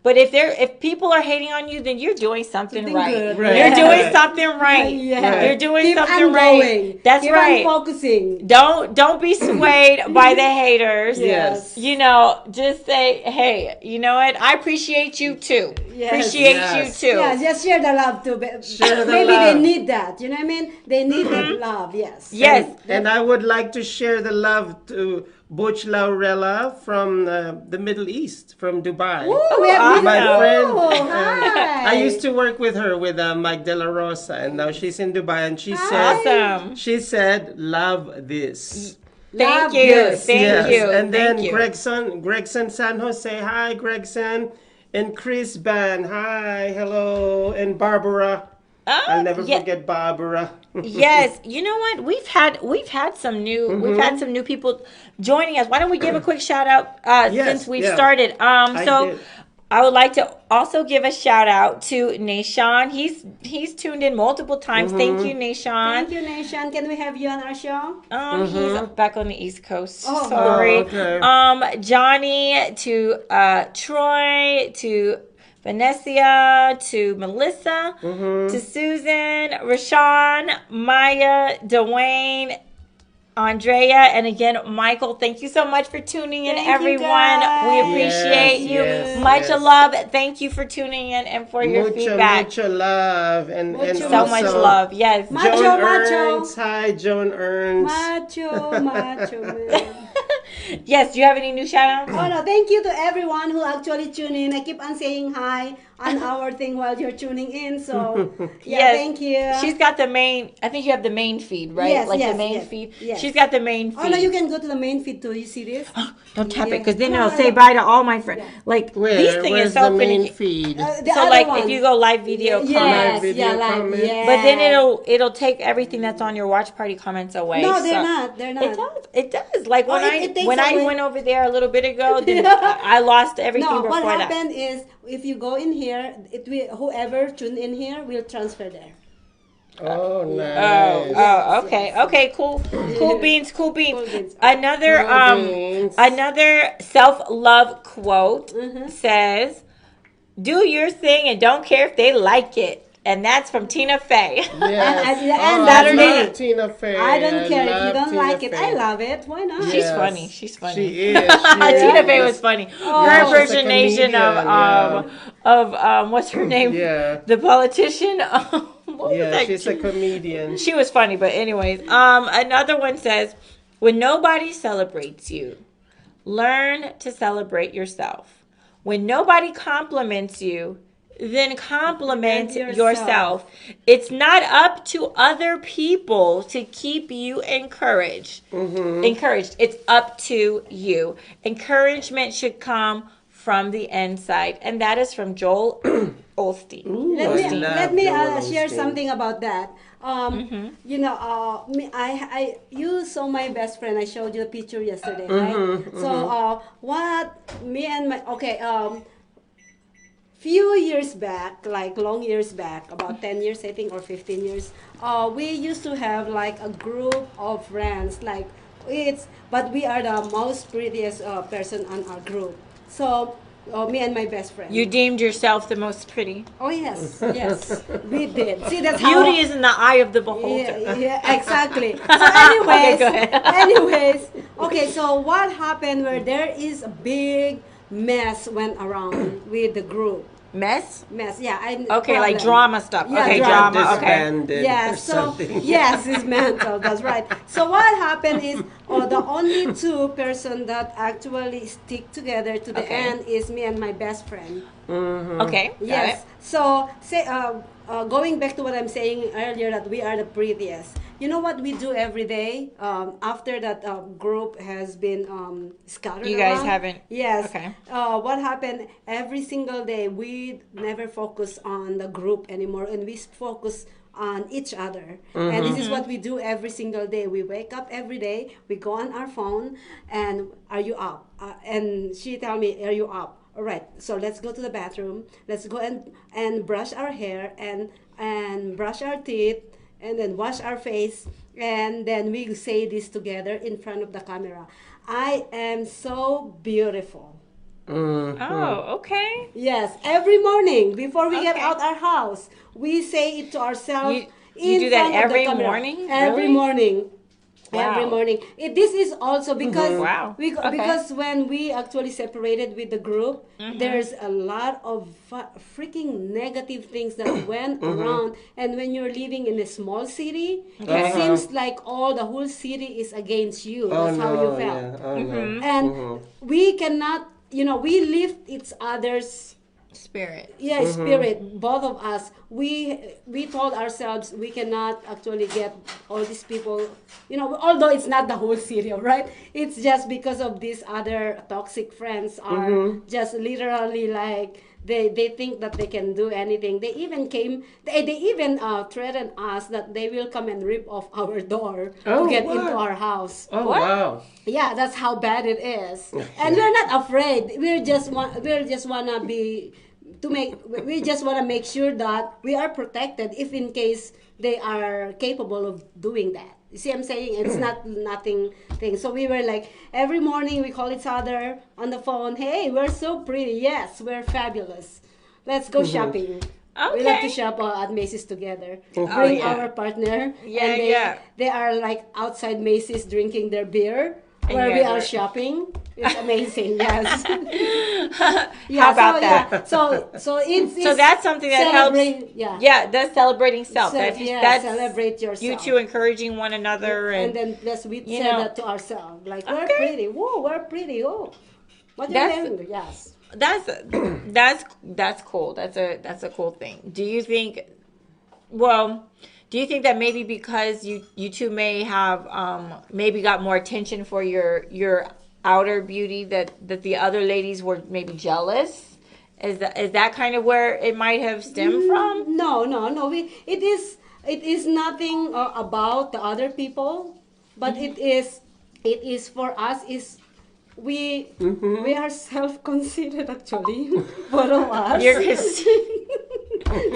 But if people are hating on you, then you're doing something right. good. Right. You're doing Right. something right. Yeah. You're doing Keep something on right. going. That's Keep right. on focusing. Don't be swayed by the haters. Yes. Just say, hey, you know what? I appreciate you too. Yes. Appreciate Yes. you too. Yeah, just share the love too. Share the Maybe love. they need that. You know what I mean? They need that love. Yes. Yes. And I would like to share the love to Butch Laurella from the Middle East, from Dubai. Ooh, we have My Ooh, friend. hi. I used to work with her with Mike De La Rosa, and now she's in Dubai. And she Awesome. said, "Love this." Thank Love you. this. Thank Yes. you. And then Thank you. Gregson San Jose. Hi, Gregson. And Chris Ban. Hi, hello. And Barbara. I'll never forget Barbara. Yes, you know what? We've had some new people joining us. Why don't we give a quick shout out since we've started? did. I would like to also give a shout out to Nashawn. He's tuned in multiple times. Thank you, Nashawn. Thank you, Nation. Can we have you on our show? He's back on the East Coast. Oh. Sorry. Oh, okay. Johnny, to Troy, to Vanessa, to Melissa, to Susan, Rashawn, Maya, Dwayne, Andrea, and again, Michael. Thank you so much for tuning in, Thank you, everyone. guys. We appreciate you. Much love. Thank you for tuning in and for your feedback. Mucho love. And So much love. Yes. Macho, Joan macho. Ernst. Hi, Joan Ernst. Macho, man. Yes. Do you have any new shout outs? Oh no, thank you to everyone who actually tune in. I keep on saying hi. on our thing while you're tuning in. So yeah, Yes. thank you. She's got the main. I think you have the main feed, right? Yes, like yes, the main yes, feed. yes. She's got the main feed. Oh no, you can go to the main feed too. You see this? Don't tap Yeah. it, because then No, it'll say bye to all my friends. Yeah. Like Where? these things Where's is so the main finicky. feed? The So other like one. if you go live video comment, Yes, video yeah, like comment. yeah. but then it'll take everything that's on your watch party comments away. No, they're so- not. They're not. It does. It does. Like when it takes when I away- went over there a little bit ago, then I lost everything No, before what that. happened is if you go in here, it will whoever tuned in here will transfer there. Oh, nice. Okay, okay, cool beans. Cool beans. Another beans. another self-love quote says, "Do your thing and don't care if they like it." And that's from Tina Fey. Yes. And Oh, that's I me. love Tina Fey. I don't care if you love don't Tina like it. Fey. I love it. Why not? She's Yes. funny. She's funny. She is. Tina Fey was funny. Her she's a impersonation comedian, of what's her name? Yeah. The politician. What was Yeah, that? she's a comedian. She was funny, but anyways, another one says, "When nobody celebrates you, learn to celebrate yourself. When nobody compliments you, then compliment Yourself. yourself. It's not up to other people to keep you encouraged. Encouraged. It's up to you. Encouragement should come from the inside." And that is from Joel Osteen. Let me Joel share Osteen. something about that. You know, you saw my best friend. I showed you a picture yesterday, right? So, what me and my few years back, like long years back, about 10 years, I think, or 15 years, we used to have like a group of friends. Like but we are the most prettiest person on our group. So. Me and my best friend. You deemed yourself the most pretty. Oh yes, yes, we did. See, that's how. Beauty is in the eye of the beholder. Yeah, exactly. So anyways, Okay, go ahead. anyways, okay. So what happened? Where there is a big mess went around with the group. Mess? Yeah. Okay, like problem. drama stuff. Yeah, Okay, drama. drama. Okay. Disbanded Yeah, or so something. yes, it's mental. That's right. So what happened is, the only two person that actually stick together to the Okay. end is me and my best friend. Okay. got Yes. it. So say, going back to what I'm saying earlier, that we are the prettiest. You know what we do every day after that group has been scattered You guys around? haven't- Yes. okay. What happened every single day? We never focus on the group anymore, and we focus on each other. And this is what we do every single day. We wake up every day. We go on our phone, and are you up? And she tell me, are you up? All right, so let's go to the bathroom. Let's go and brush our hair and brush our teeth and then wash our face. And then we say this together in front of the camera. I am so beautiful. Oh, okay. Yes, every morning before we get Okay. out our house, we say it to ourselves. You in do that front of the every camera. morning? Every Really? morning. Wow. Every morning. This is also because Wow. Okay. because when we actually separated with the group, there's a lot of freaking negative things that went around. And when you're living in a small city, it seems like the whole city is against you. That's how you felt. Yeah. Oh, no. And we cannot, we lift each other's Spirit. spirit, both of us. We told ourselves we cannot actually get all these people, although it's not the whole city, right? It's just because of these other toxic friends are just literally like they think that they can do anything. They even threatened us that they will come and rip off our door to get into our house. Oh, wow. Yeah, that's how bad it is. And we're not afraid. We just want to make sure that we are protected if in case they are capable of doing that. You see what I'm saying? It's not nothing thing. So we were like, every morning we call each other on the phone, hey, we're so pretty. Yes, we're fabulous. Let's go shopping. We like to shop at Macy's together. Bring our partner. Yeah, and yeah. They are like outside Macy's drinking their beer And where you we guys are are- shopping. It's amazing, yes. How about that? Yeah. So it's So that's something that helps. celebrate- Yeah. Yeah, that's celebrating self. That's Celebrate yourself. you two encouraging one another, And then plus we you say know- that to ourselves, like we're Okay. pretty. Whoa, we're pretty. Oh, what are you That's- wearing? Yes. that's cool. That's a cool thing. Do you think that maybe because you two may have maybe got more attention for your outer beauty that the other ladies were maybe jealous? Is that kind of where it might have stemmed from? No. It is nothing about the other people, but it is for us is we are self-conceited actually. Both of us. You're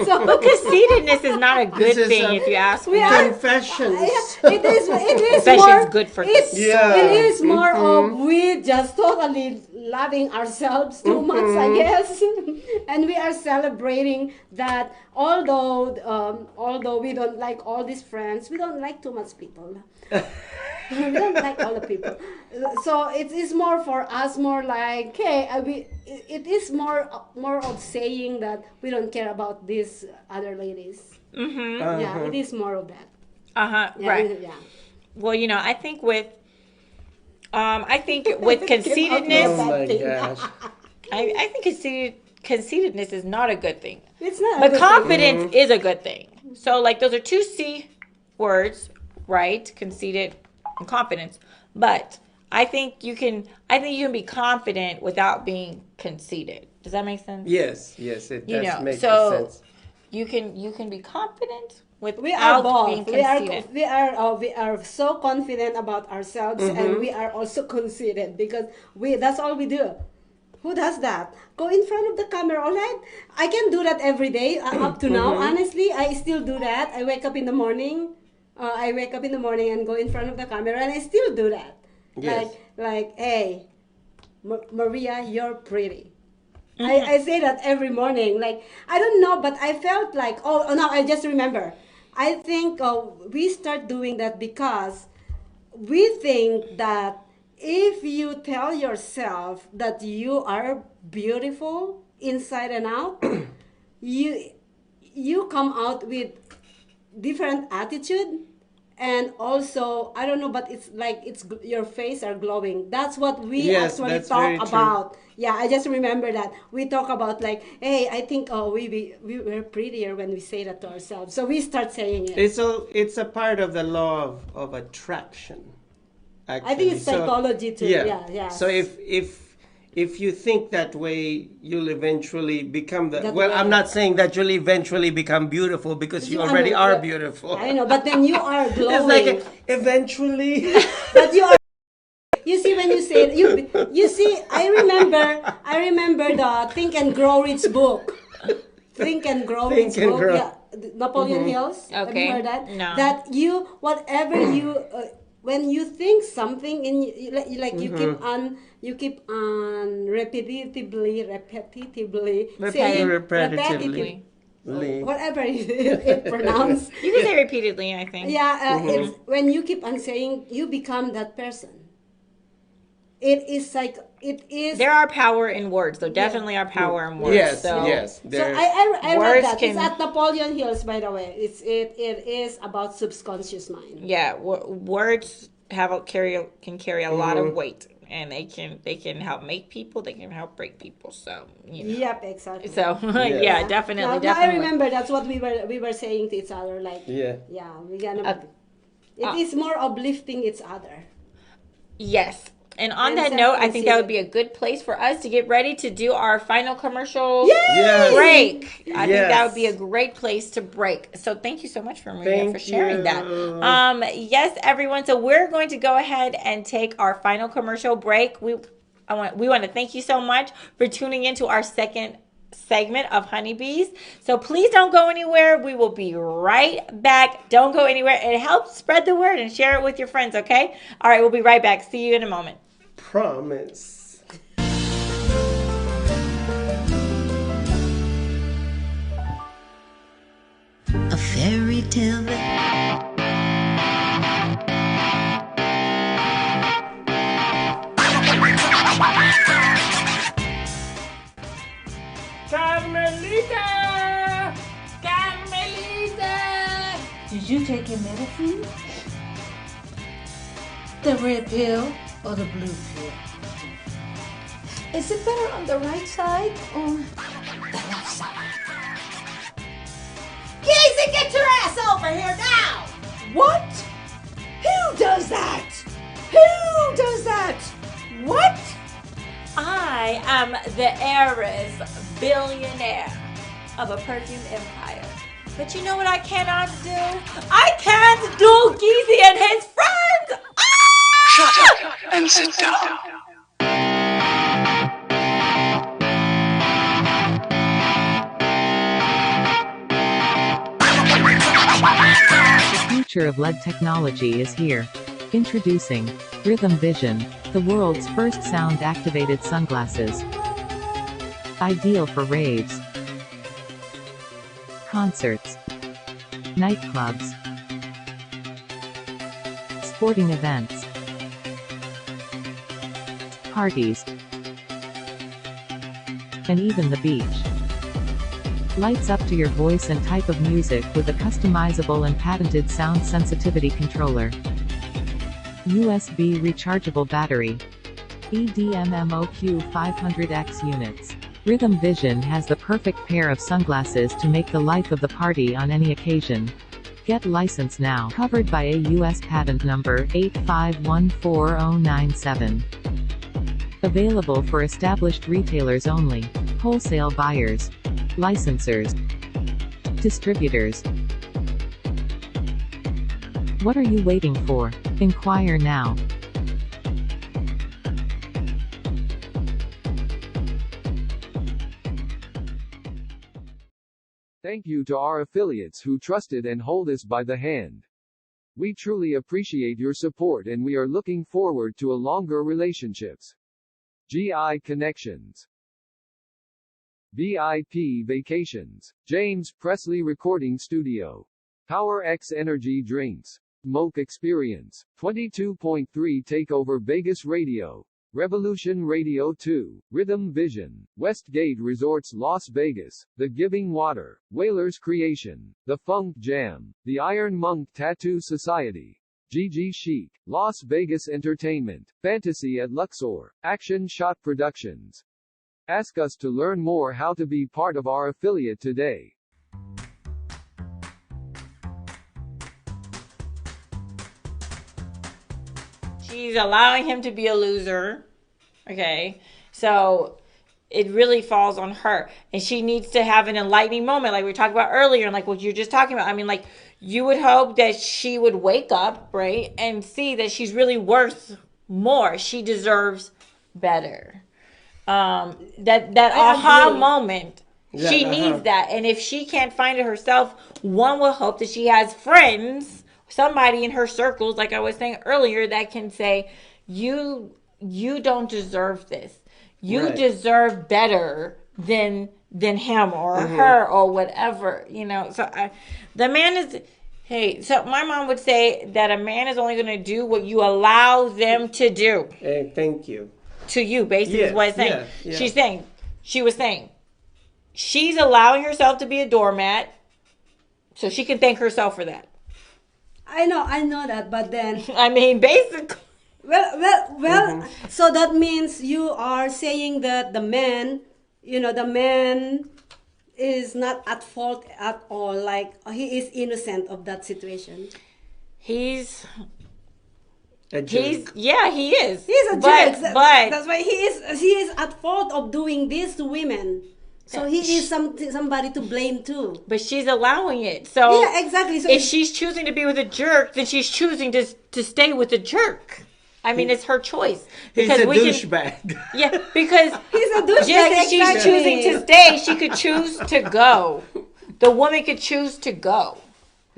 so conceitedness is not a good thing if you ask me. Confessions. It is Confession's more good for it is more Mm-hmm. of we just totally loving ourselves too much, I guess. And we are celebrating that although we don't like all these friends, we don't like too much people. We don't like all the people. So it is more for us, more like, hey, it is more of saying that we don't care about these other ladies. Yeah, it is more of that. Yeah, Right. Yeah. Well, I think with conceitedness, Oh my gosh. I think conceitedness is not a good thing. It's not. But confidence is a good thing. So like those are two C words, right? Conceited and confidence. But I think you can be confident without being conceited. Does that make sense? Yes, it does make so sense. you can be confident We are without being both. conceited. We are so confident about ourselves, and we are also conceited because that's all we do. Who does that? Go in front of the camera, all right? I can do that every day up to now. Honestly, I still do that. I wake up in the morning. And go in front of the camera, and I still do that. Yes. Like, hey, Maria, you're pretty. I say that every morning. Like, I don't know, but I felt like, oh no, I just remember. I think we start doing that because we think that if you tell yourself that you are beautiful inside and out, you come out with different attitude, and also I don't know, but it's like your face are glowing. That's what we actually that's very talk true. about. Yeah, I just remember that we talk about like, hey, I think we were prettier when we say that to ourselves. So we start saying it. It's a part of the law of attraction. Actually. I think it's psychology too. Yeah. So if you think that way, you'll eventually become That well, way. I'm not saying that you'll eventually become beautiful because you I already know, are but- beautiful. I know, but then you are glowing. It's like eventually. But you are. You see, when you say you see, I remember the Think and Grow Rich book. Think and Grow Rich Think and book. Grow. Yeah, Napoleon Hills. Have Okay. you heard that? No. That whatever you when you think something in you keep on repetitively saying Repetitively. whatever it pronounced. You can say repeatedly, I think. Yeah, it's when you keep on saying, you become that person. It is. There are power in words. There definitely are power in words. Yes, so. yes. So There- I read Words that. It's can- at Napoleon Hills, by the way. It is about subconscious mind. Yeah, words can carry a lot of weight, and they can help make people. They can help break people. So Yep, exactly. So yeah, definitely, Now I definitely. remember that's what we were saying to each other. Like, Yeah. we're gonna. It is more uplifting each other. Yes. And on And that note, I think that would self-conceited. be a good place for us to get ready to do our final commercial Yes. break. I think that Yes. would be a great place to break. So thank you so much for Maria Thank for sharing you. that. Yes, everyone. So we're going to go ahead and take our final commercial break. We want to thank you so much for tuning into our second segment of Honeybees. So please don't go anywhere. We will be right back. Don't go anywhere. It helps spread the word and share it with your friends, okay? All right, we'll be right back. See you in a moment. Promise. A fairy tale that Carmelita! Did you take your medicine? The red pill or the blue pill? Is it better on the right side or the left side? Casey, get your ass over here now! What? Who does that? Who does that? What? I am the heiress billionaire of a perfume empire. But you know what I cannot do? I can't do Geezy and his friends! Shut up and sit down. The future of LED technology is here. Introducing Rhythm Vision, the world's first sound-activated sunglasses. Ideal for raves, concerts, nightclubs, sporting events, parties, and even the beach. Lights up to your voice and type of music with a customizable and patented sound sensitivity controller. USB rechargeable battery. eDMMOQ 500X units. Rhythm Vision has the perfect pair of sunglasses to make the life of the party on any occasion. Get licensed now. Covered by a U.S. patent number 8514097. Available for established retailers only. Wholesale buyers. Licensors. Distributors. What are you waiting for? Inquire now. Thank you to our affiliates who trusted and hold us by the hand. We truly appreciate your support and we are looking forward to a longer relationships. GI Connections, VIP Vacations, James Presley Recording Studio, Power X Energy Drinks, Moke Experience, 22.3 Takeover Vegas Radio, Revolution Radio 2, Rhythm Vision, Westgate Resorts Las Vegas, The Giving Water, Whalers Creation, The Funk Jam, The Iron Monk Tattoo Society, GG Chic, Las Vegas Entertainment, Fantasy at Luxor, Action Shot Productions. Ask us to learn more how to be part of our affiliate today. She's allowing him to be a loser. Okay. So it really falls on her. And she needs to have an enlightening moment, like we talked about earlier, and like what you're just talking about. I mean, like, you would hope that she would wake up, right, and see that she's really worth more. She deserves better. That aha moment. Yeah, She needs that. And if she can't find it herself, one will hope that she has friends, somebody in her circles, like I was saying earlier, that can say, you don't deserve this. You Right. deserve better than him or her or whatever, you know. So the man is, hey, so my mom would say that a man is only going to do what you allow them to do Hey, thank you. to you, basically, is Yeah, what it's saying. yeah. She was saying, she's allowing herself to be a doormat, so she can thank herself for that. I know that, but then I mean, basically. well. So that means you are saying that the man is not at fault at all. Like, he is innocent of that situation. He's A joke. yeah, he is. He's a But jerk. That's why he is at fault of doing this to women. So he is somebody to blame too. But she's allowing it. So Yeah, exactly. So if she's choosing to be with a jerk, then she's choosing to stay with the jerk. I mean, it's her choice. He's Because a we can, douchebag. yeah, because he's a douchebag. just as she's exactly. choosing to stay, she could choose to go. The woman could choose to go.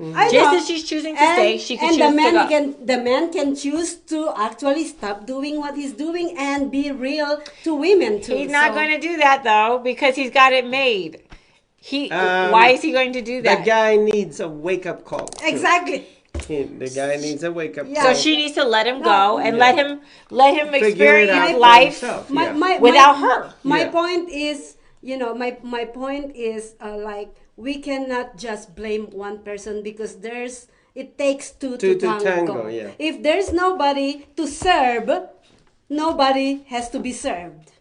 I Just know. as she's choosing to stay, she can choose the man to go. the man can choose to actually stop doing what he's doing and be real to women too. He's not going to do that though, because he's got it made. Why is he going to do that? The guy needs a wake-up call. too. Exactly. The guy needs a wake-up Yeah. call. So she needs to let him go and Yeah. let him Figure it out experience for life himself. My, Yeah. my, without my, her. My Yeah. point is, my point is like, we cannot just blame one person because it takes two to tango. yeah. If there's nobody to serve, nobody has to be served.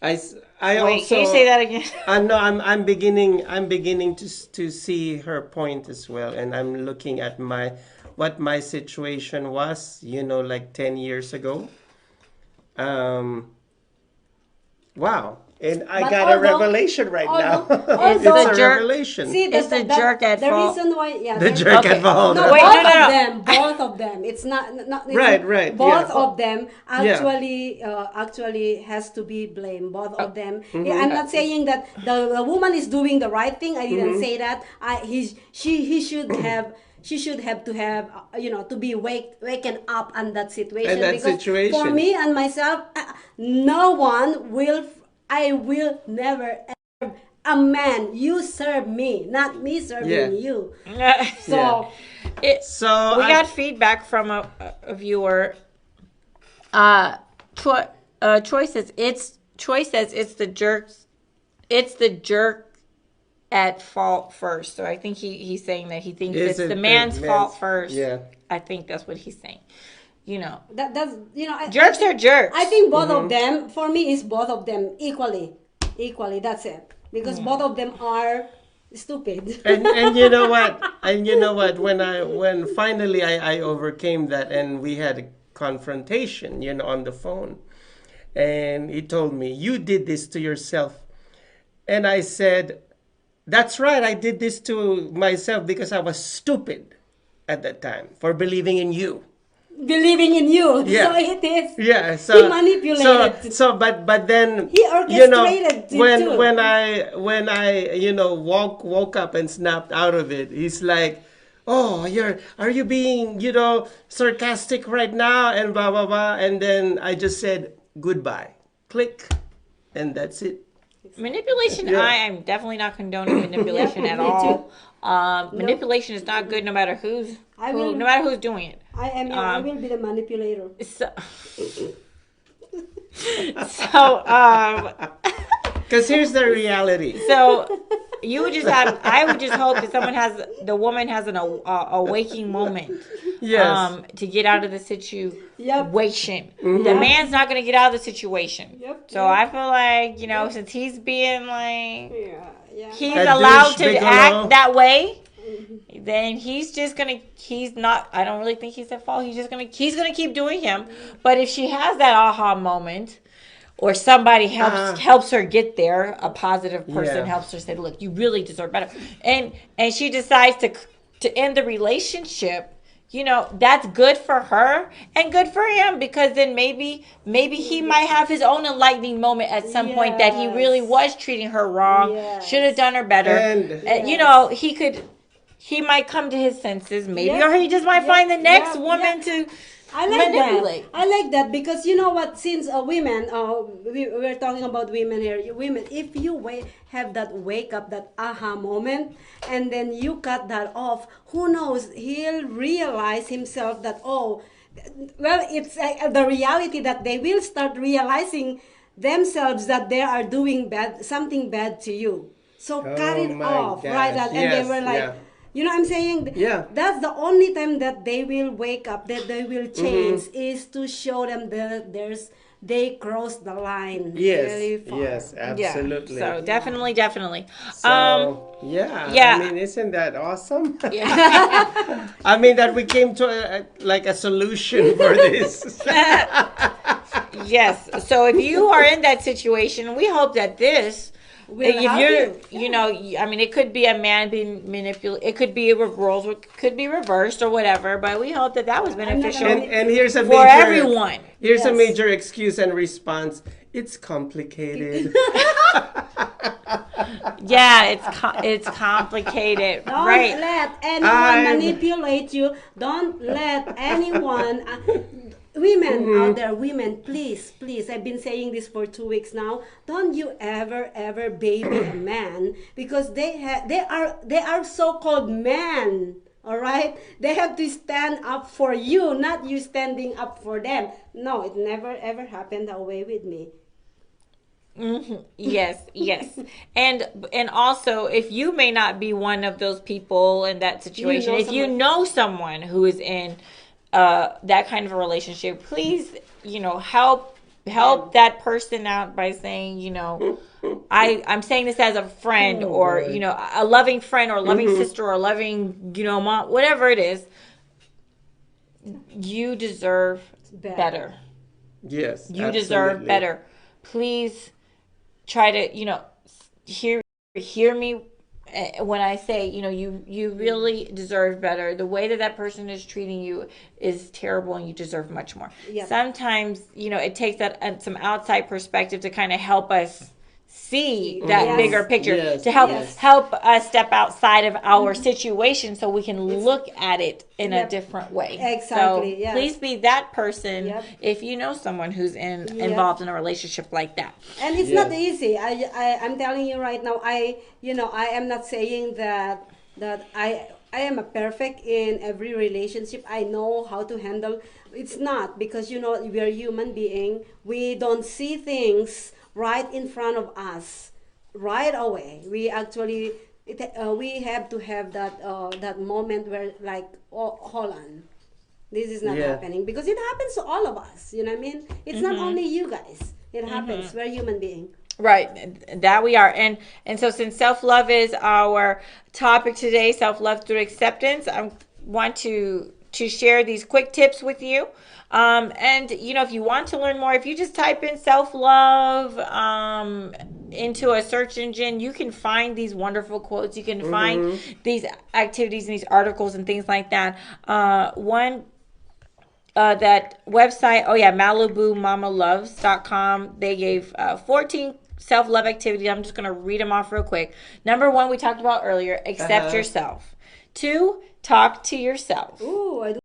I Wait, also, can you say that again? No, I'm beginning to see her point as well, and I'm looking at what my situation was, like 10 years ago. Wow. And I But got a revelation right now. It's a jerk. revelation. See, It's the jerk at the fault. reason why, yes, The jerk at fault. No, Wait, both no, no, of no. them, both of them. It's not Right, Both yeah. of them actually has to be blamed. Both of them. I'm not saying that the woman is doing the right thing. I didn't say that. He should have. She should have to have, to be waken up on that situation. In that because situation. for me and myself, no one will. I will never ever. A man, you serve me, not me serving you. So, we got feedback from a viewer. Troy says it's the jerks. It's the jerk at fault first. So I think he's saying that he thinks it's the man's fault first. Yeah. I think that's what he's saying. that's jerks are jerks. I think both of them, for me, is both of them equally. That's it. Because both of them are stupid. And you know what? When finally I overcame that, and we had a confrontation, on the phone, and he told me, "You did this to yourself," and I said, "That's right. I did this to myself because I was stupid at that time for believing in you." Believing in you. Yeah. So it is. Yeah. So he manipulated. But then He orchestrated it too. when I woke up and snapped out of it, he's like, "Oh, are you being sarcastic right now?" And blah blah blah. And then I just said goodbye, click, and that's it. Manipulation. Yeah. I am definitely not condoning manipulation at all. Manipulation is not good no matter who's doing it. I will be the manipulator. Because here's the reality. So I would just hope that the woman has a waking moment. Yes. To get out of the situation. Yep. The man's not going to get out of the situation. Yep. So I feel like, since he's being like, he's That allowed douche to Bigelow. act that way, then he's not, I don't really think he's at fault. He's going to keep doing him. But if she has that aha moment, or somebody helps her get there, a positive person helps her say, "Look, you really deserve better," and she decides to end the relationship, that's good for her and good for him, because then maybe he might have his own enlightening moment at some point that he really was treating her wrong, should have done her better, and he might come to his senses, maybe, or he just might find the next woman to manipulate. I like that because you know what? Since women, we're talking about women here. Women, if you have that wake up, that aha moment, and then you cut that off, who knows? He'll realize himself that it's the reality that they will start realizing themselves that they are doing something bad to you. So cut it off, right? And they were like. Yeah. You know what I'm saying? Yeah. That's the only time that they will wake up, that they will change, is to show them that they crossed the line very far. Yes, absolutely. Yeah. So definitely. So, I mean, isn't that awesome? Yeah. I mean, that we came to a solution for this. Yes. So if you are in that situation, we hope that this. If you're, I mean, it could be a man being manipulated. It could be roles, could be reversed or whatever. But we hope that was beneficial. And here's a for everyone. Here's a major excuse and response. It's complicated. Yeah, it's complicated. Don't right. let anyone manipulate you. Don't let anyone. Women out there, please, I've been saying this for 2 weeks now. Don't you ever baby a man, because they are so-called men. All right, they have to stand up for you, not you standing up for them. No, it never ever happened that way with me. Mm-hmm. Yes. And also, if you may not be one of those people in that situation, if you know someone who is in that kind of a relationship, please, help help that person out by saying, you know, I'm saying this as a friend, or, you know, a loving friend, or a loving sister, or a loving, you know, mom, whatever it is. You deserve better. Yes, you deserve better. Please try to, you know, hear me when I say, you know, you really deserve better. The way that person is treating you is terrible, and you deserve much more. Sometimes, you know, it takes that some outside perspective to kind of help us see that bigger picture, to help us step outside of our situation, so we can look at it in a different way. Exactly. So please be that person if you know someone who's involved in a relationship like that. And it's not easy. I'm telling you right now. I am not saying that I am a perfect in every relationship. I know how to handle. It's not, because, you know, we're human being. We don't see things right in front of us right away. We actually we have to have that moment where, like, oh, hold on, this is not happening, because it happens to all of us. You know what I mean? It's not only you guys. It happens. We're human beings. Right, that we are. And so, since self-love is our topic today, self-love through acceptance, I want to share these quick tips with you. And, you know, if you want to learn more, if you just type in self-love into a search engine, you can find these wonderful quotes. You can find these activities and these articles and things like that. That website, MalibuMamaLoves.com, they gave 14 self-love activities. I'm just going to read them off real quick. Number 1, we talked about earlier, accept yourself. 2, talk to yourself. Ooh, I do.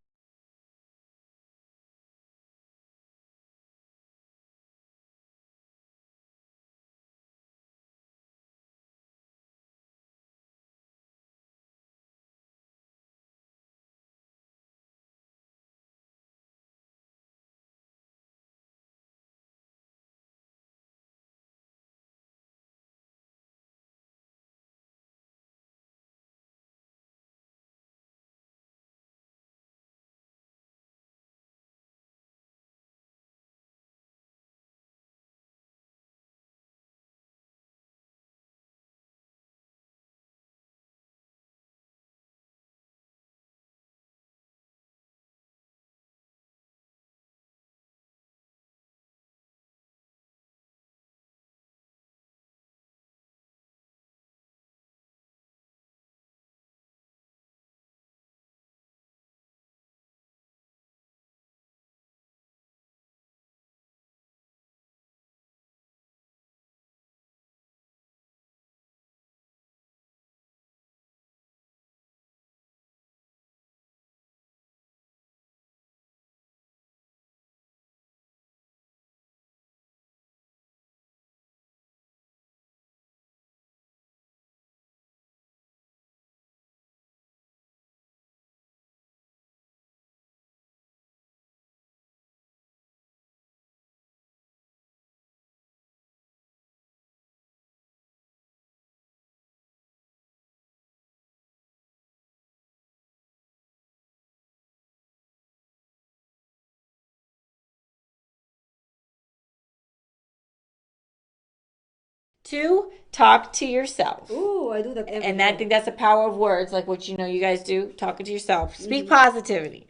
2, talk to yourself. Ooh, I do that every And day. I think that's the power of words, like what, you know, you guys do, talking to yourself. Speak positivity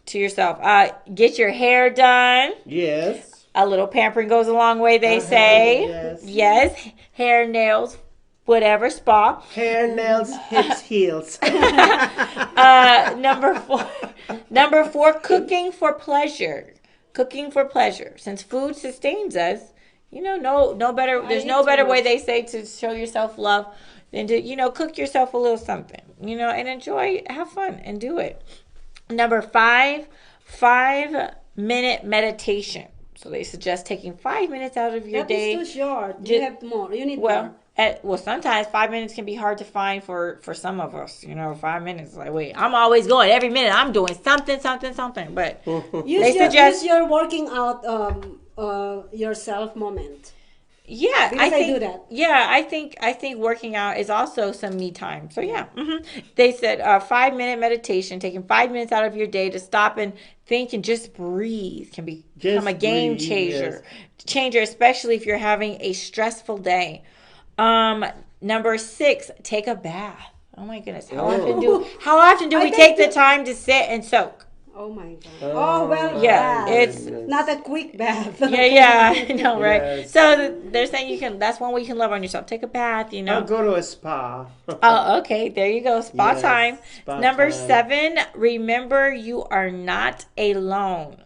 to yourself. Get your hair done. Yes. A little pampering goes a long way, they say. Yes. Hair, nails, whatever, spa. Hair, nails, hips, heels. Number 4, cooking for pleasure. Cooking for pleasure. Since food sustains us, you know, there's no better way, they say, to show yourself love than to, you know, cook yourself a little something, you know, and enjoy, have fun, and do it. Number 5, 5-minute meditation. So they suggest taking 5 minutes out of your day. That is too short. You have more. You need more. Well, sometimes 5 minutes can be hard to find for some of us. You know, 5 minutes, like, wait, I'm always going. Every minute I'm doing something. But use your working out yourself moment. Yeah, Because I think do that. Yeah, I think working out is also some me time. So yeah, they said 5 minute meditation, taking 5 minutes out of your day to stop and think and just breathe can become a Just game breathe, yes. changer, especially if you're having a stressful day. Number 6, take a bath. Oh my goodness, how often do we take the time to sit and soak? Oh my God. Oh, well, Yeah, bath. it's Not a quick bath. yeah, I know, right? Yes. So they're saying you can. That's one way you can love on yourself. Take a bath, I'll go to a spa. Oh, okay. There you go. Spa Yes, time. spa Number time. 7, remember you are not alone.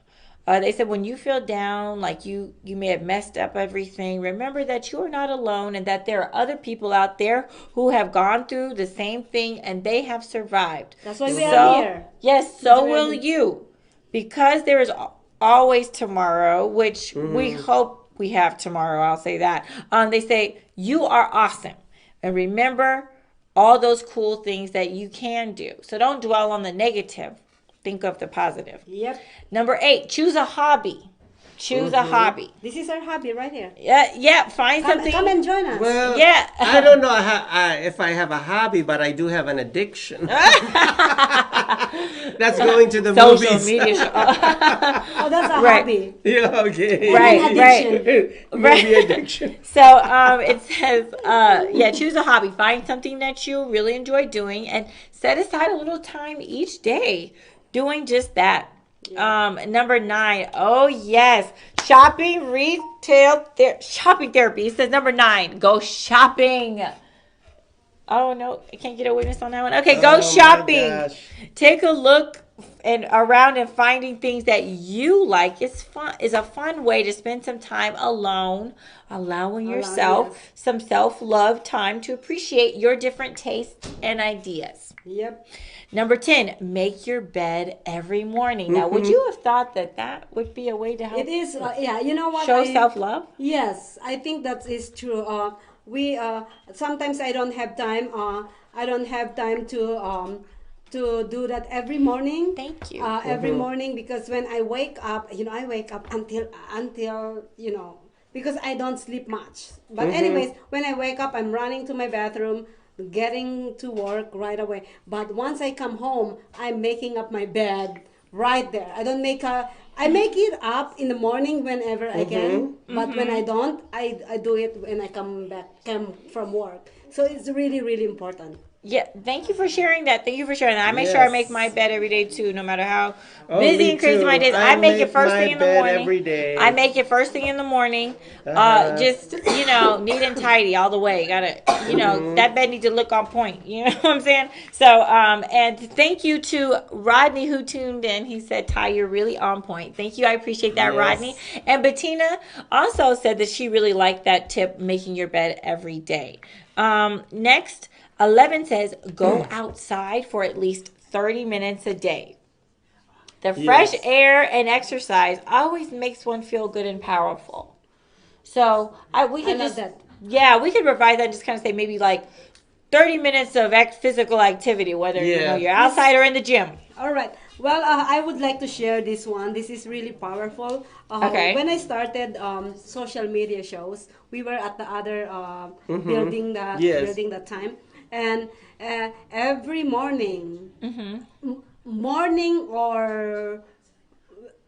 They said when you feel down, like you may have messed up everything, remember that you are not alone and that there are other people out there who have gone through the same thing and they have survived. That's why we are here. Yes, so will you. Because there is always tomorrow, which we hope we have tomorrow. I'll say that. They say you are awesome. And remember all those cool things that you can do. So don't dwell on the negative. Think of the positive. Yep. Number 8, choose a hobby. Choose a hobby. This is our hobby right here. Yeah. Find something. Come and join us. Well, Yeah. I don't know if I have a hobby, but I do have an addiction. That's going to the Social movies. media show. Oh, that's a Right. hobby. Yeah, okay. Right. Movie addiction. So it says, choose a hobby. Find something that you really enjoy doing and set aside a little time each day doing just that. Number 9. Oh, yes. Shopping therapy. It says number 9. Go shopping. Oh, no. I can't get a witness on that one. Okay, go shopping. Take a look and around and finding things that you like is a fun way to spend some time alone, allowing yourself some self-love time to appreciate your different tastes and ideas. Yep. Number 10, make your bed every morning. Now, would you have thought that would be a way to help? It is, you know what? Show self-love? Yes, I think that is true. We sometimes I don't have time. I don't have time to do that every morning. Thank you. Every morning, because when I wake up, I wake up until because I don't sleep much. But anyways, when I wake up, I'm running to my bathroom, getting to work right away. But once I come home, I'm making up my bed right there. I make it up in the morning whenever I can, but when I don't, I do it when I come from work. So it's really, really important. Yeah, thank you for sharing that. I make sure I make my bed every day too, no matter how busy and crazy my days. I make it first thing in the morning. Every day. I make it first thing in the morning. Just neat and tidy all the way. Gotta that bed needs to look on point. You know what I'm saying? So and thank you to Rodney who tuned in. He said, "Ty, you're really on point." Thank you. I appreciate that, Rodney. And Bettina also said that she really liked that tip, making your bed every day. Next. 11 says, go outside for at least 30 minutes a day. The fresh air and exercise always makes one feel good and powerful. So we could provide that and just kind of say maybe like 30 minutes of physical activity, whether you're outside or in the gym. All right. Well, I would like to share this one. This is really powerful. Okay. When I started social media shows, we were at the other building that time. And every morning, morning or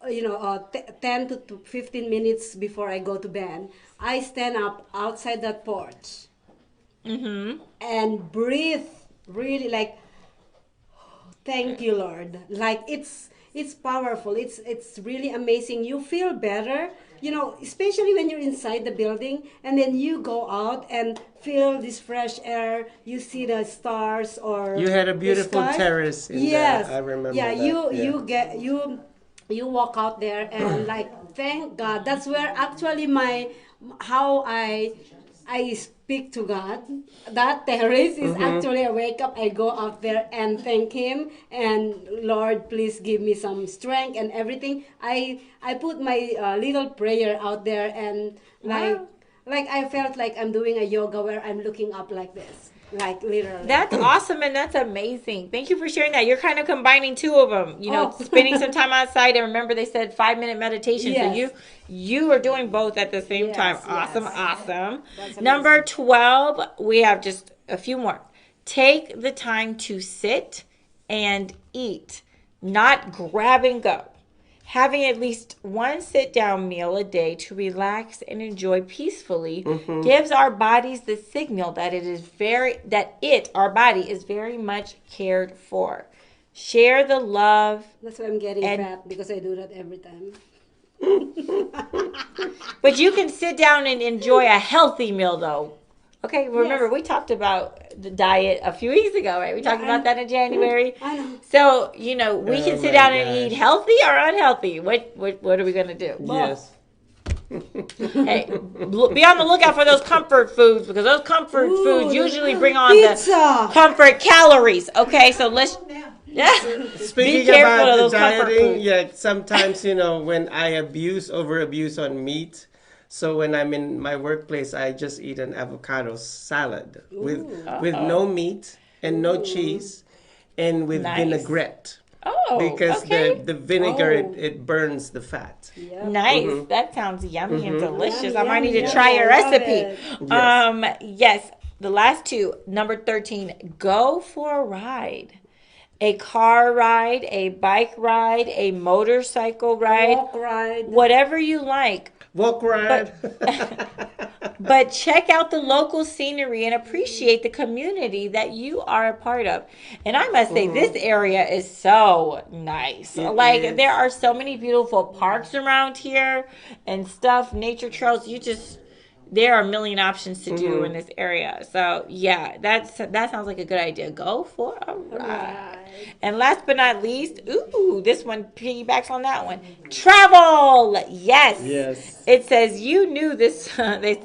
10 to 15 minutes before I go to bed, I stand up outside that porch and breathe really like, thank you, Lord. Like it's powerful. It's really amazing. You feel better. Especially when you're inside the building and then you go out and feel this fresh air, you see the stars or you had a beautiful terrace in there. I remember that. You walk out there and like, thank God. That's where actually how I speak to God. That terrace is actually, I wake up, I go out there and thank Him, and Lord, please give me some strength and everything. I put my little prayer out there, and like I felt like I'm doing a yoga where I'm looking up like this. like literally. That's awesome and that's amazing. Thank you for sharing that. You're kind of combining two of them. You know, spending some time outside, and remember they said 5-minute meditation. Yes. So you are doing both at the same Yes, time. yes. Awesome, awesome. That's Number 12, we have just a few more. Take the time to sit and eat, not grab and go. Having at least one sit-down meal a day to relax and enjoy peacefully gives our bodies the signal that our body is very much cared for. Share the love. That's why I'm getting fat, because I do that every time. But you can sit down and enjoy a healthy meal, though. Okay, remember, we talked about the diet a few weeks ago, right? We talked about that in January. I know. So, you know, we can sit down and eat healthy or unhealthy. What are we going to do? Yes. Hey, be on the lookout for those comfort foods, because those comfort foods usually bring on pizza. the comfort calories. Okay, so let's... Speaking be careful about of the those comfort dieting, foods. sometimes, when I over abuse on meat, so when I'm in my workplace, I just eat an avocado salad with no meat and no cheese and with vinaigrette. Oh, because okay. the vinegar, it burns the fat. Yep. Nice. That sounds yummy and delicious. I might need to try your recipe. Yes. The last two. Number 13. Go for a ride. A car ride, a bike ride, a motorcycle ride, Walk ride. whatever you like. Walk ride. But check out the local scenery and appreciate the community that you are a part of. And I must say, this area is so nice. There are so many beautiful parks around here and stuff, nature trails. There are a million options to do in this area. So, yeah, that sounds like a good idea. Go for a ride. And last but not least, this one piggybacks on that one. Travel! Yes. It says, you knew this. They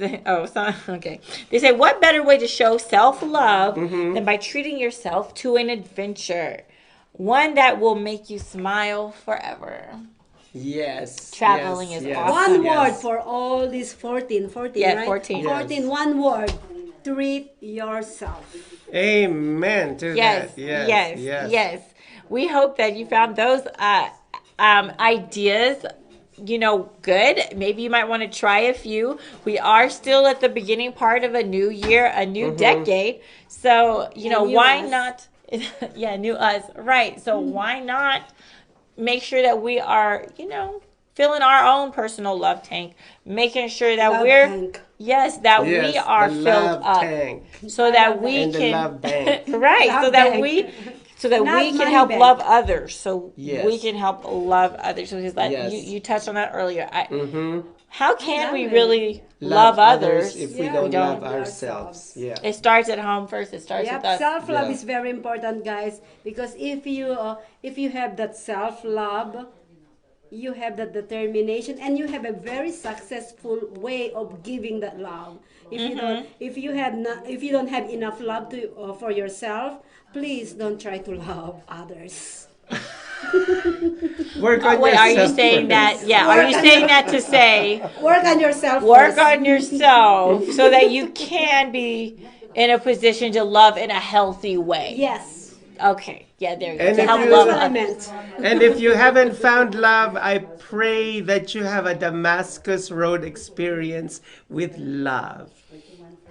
say, what better way to show self-love than by treating yourself to an adventure? One that will make you smile forever. Yes. Traveling is One awesome. word for all these 14, Yeah, right? 14. 14, one word. Treat yourself. Amen to that. Yes. We hope that you found those ideas, good. Maybe you might want to try a few. We are still at the beginning part of a new year, a new decade. So, why not? Yeah, new us. Right. So why not make sure that we are, filling our own personal love tank, making sure that we are filled up, so that we can, so that we can help love others. So we can help love others. So you touched on that earlier. How can we really love others if we don't love ourselves? Yeah. It starts at home first. It starts with us. Self-love is very important, guys, because if you have that self-love, you have that determination, and you have a very successful way of giving that love. If you don't have enough love for yourself, please don't try to love others. Work on yourself. Are you saying that? Yeah. Are you saying that to say work on yourself? Work on yourself so that you can be in a position to love in a healthy way. Yes. Okay. Yeah. There you go. And To help love others. And if you haven't found love, I pray that you have a Damascus Road experience with love.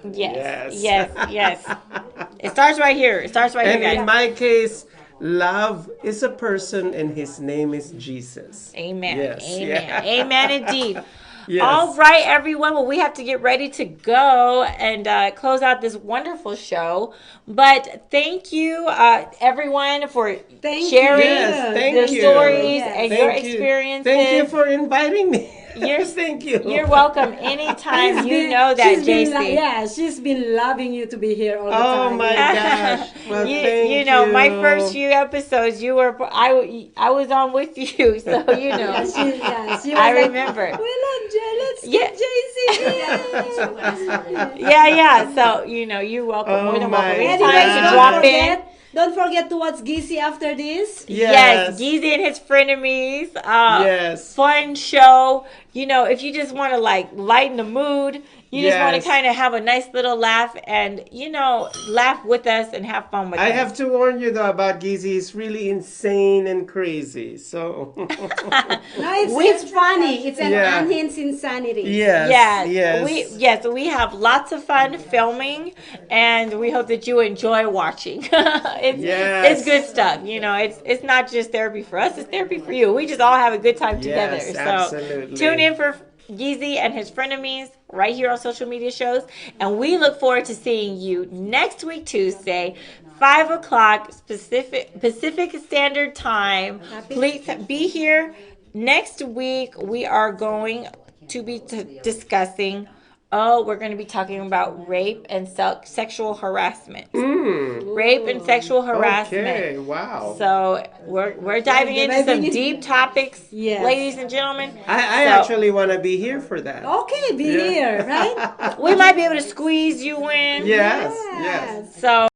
Yes. It starts right here. It starts right here, guys. And in my case, love is a person, and his name is Jesus. Amen. Yes. Amen. Yeah. Amen indeed. Yes. All right, everyone. Well, we have to get ready to go and close out this wonderful show. But thank you, everyone, for sharing the stories and your experiences. Thank you for inviting me. Thank you. You're welcome anytime. You know that, JC. She's been loving you to be here all the time. Oh my gosh! Well, thank you. My first few episodes, I was on with you, so she I remember. We love Jay. Let's get JC. Yeah. So you're welcome. More than welcome. Anytime to drop in. Don't forget to watch Geezy after this. Yes, Geezy and his frenemies. Yes. Fun show. if you just want to like lighten the mood, you just want to kind of have a nice little laugh and, laugh with us and have fun with us. I have to warn you though about Gizzy. He's really insane and crazy. So no, it's funny. It's an unhinged insanity. Yes. We have lots of fun filming, and we hope that you enjoy watching. It's good stuff. It's not just therapy for us; it's therapy for you. We just all have a good time together. So absolutely. Tune in for Yeezy and his frenemies right here on social media shows, and we look forward to seeing you next week Tuesday, 5 o'clock Pacific Standard Time. Please be here. Next week we are going to be discussing we're going to be talking about rape and sexual harassment. Rape and sexual harassment. Okay, wow. So we're diving into some deep topics, ladies and gentlemen. I actually want to be here for that. Okay, be here, right? We might be able to squeeze you in. Yes. So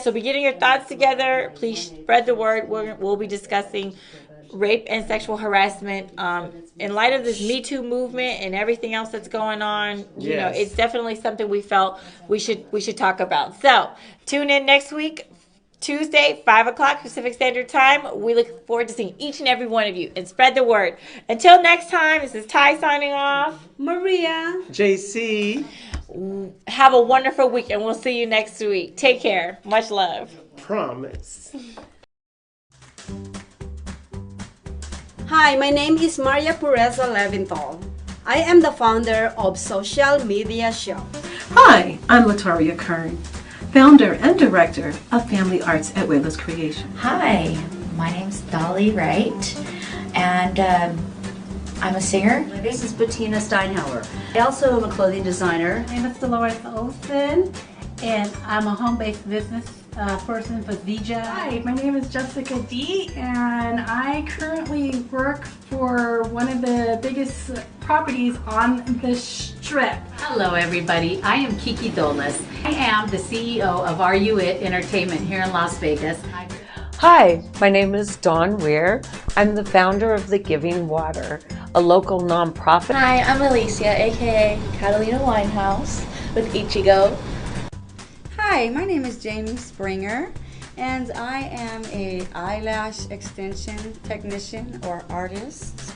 so be getting your thoughts together. Please spread the word. We'll be discussing rape and sexual harassment in light of this Me Too movement and everything else that's going on. It's definitely something we felt we should talk about. So tune in next week, Tuesday, 5 o'clock Pacific Standard Time. We look forward to seeing each and every one of you, and spread the word. Until next time, this is Ty signing off. Maria. JC. Have a wonderful week, and we'll see you next week. Take care. Much love. Promise. Hi, my name is Maria Pureza Leventhal. I am the founder of Social Media Show. Hi, I'm Latoria Kern, founder and director of Family Arts at Wayla's Creation. Hi, my name's Dolly Wright, and I'm a singer. This is Bettina Steinhauer. I also am a clothing designer. My name is Dolores Olson, and I'm a home-based business person for DJ. Hi, my name is Jessica D, and I currently work for one of the biggest properties on the Strip. Hello everybody, I am Kiki Dolas. I am the CEO of Are You It Entertainment here in Las Vegas. Hi, my name is Dawn Weir. I'm the founder of The Giving Water, a local nonprofit. Hi, I'm Alicia, aka Catalina Winehouse with Ichigo. Hi, my name is Jamie Springer, and I am a eyelash extension technician or artist.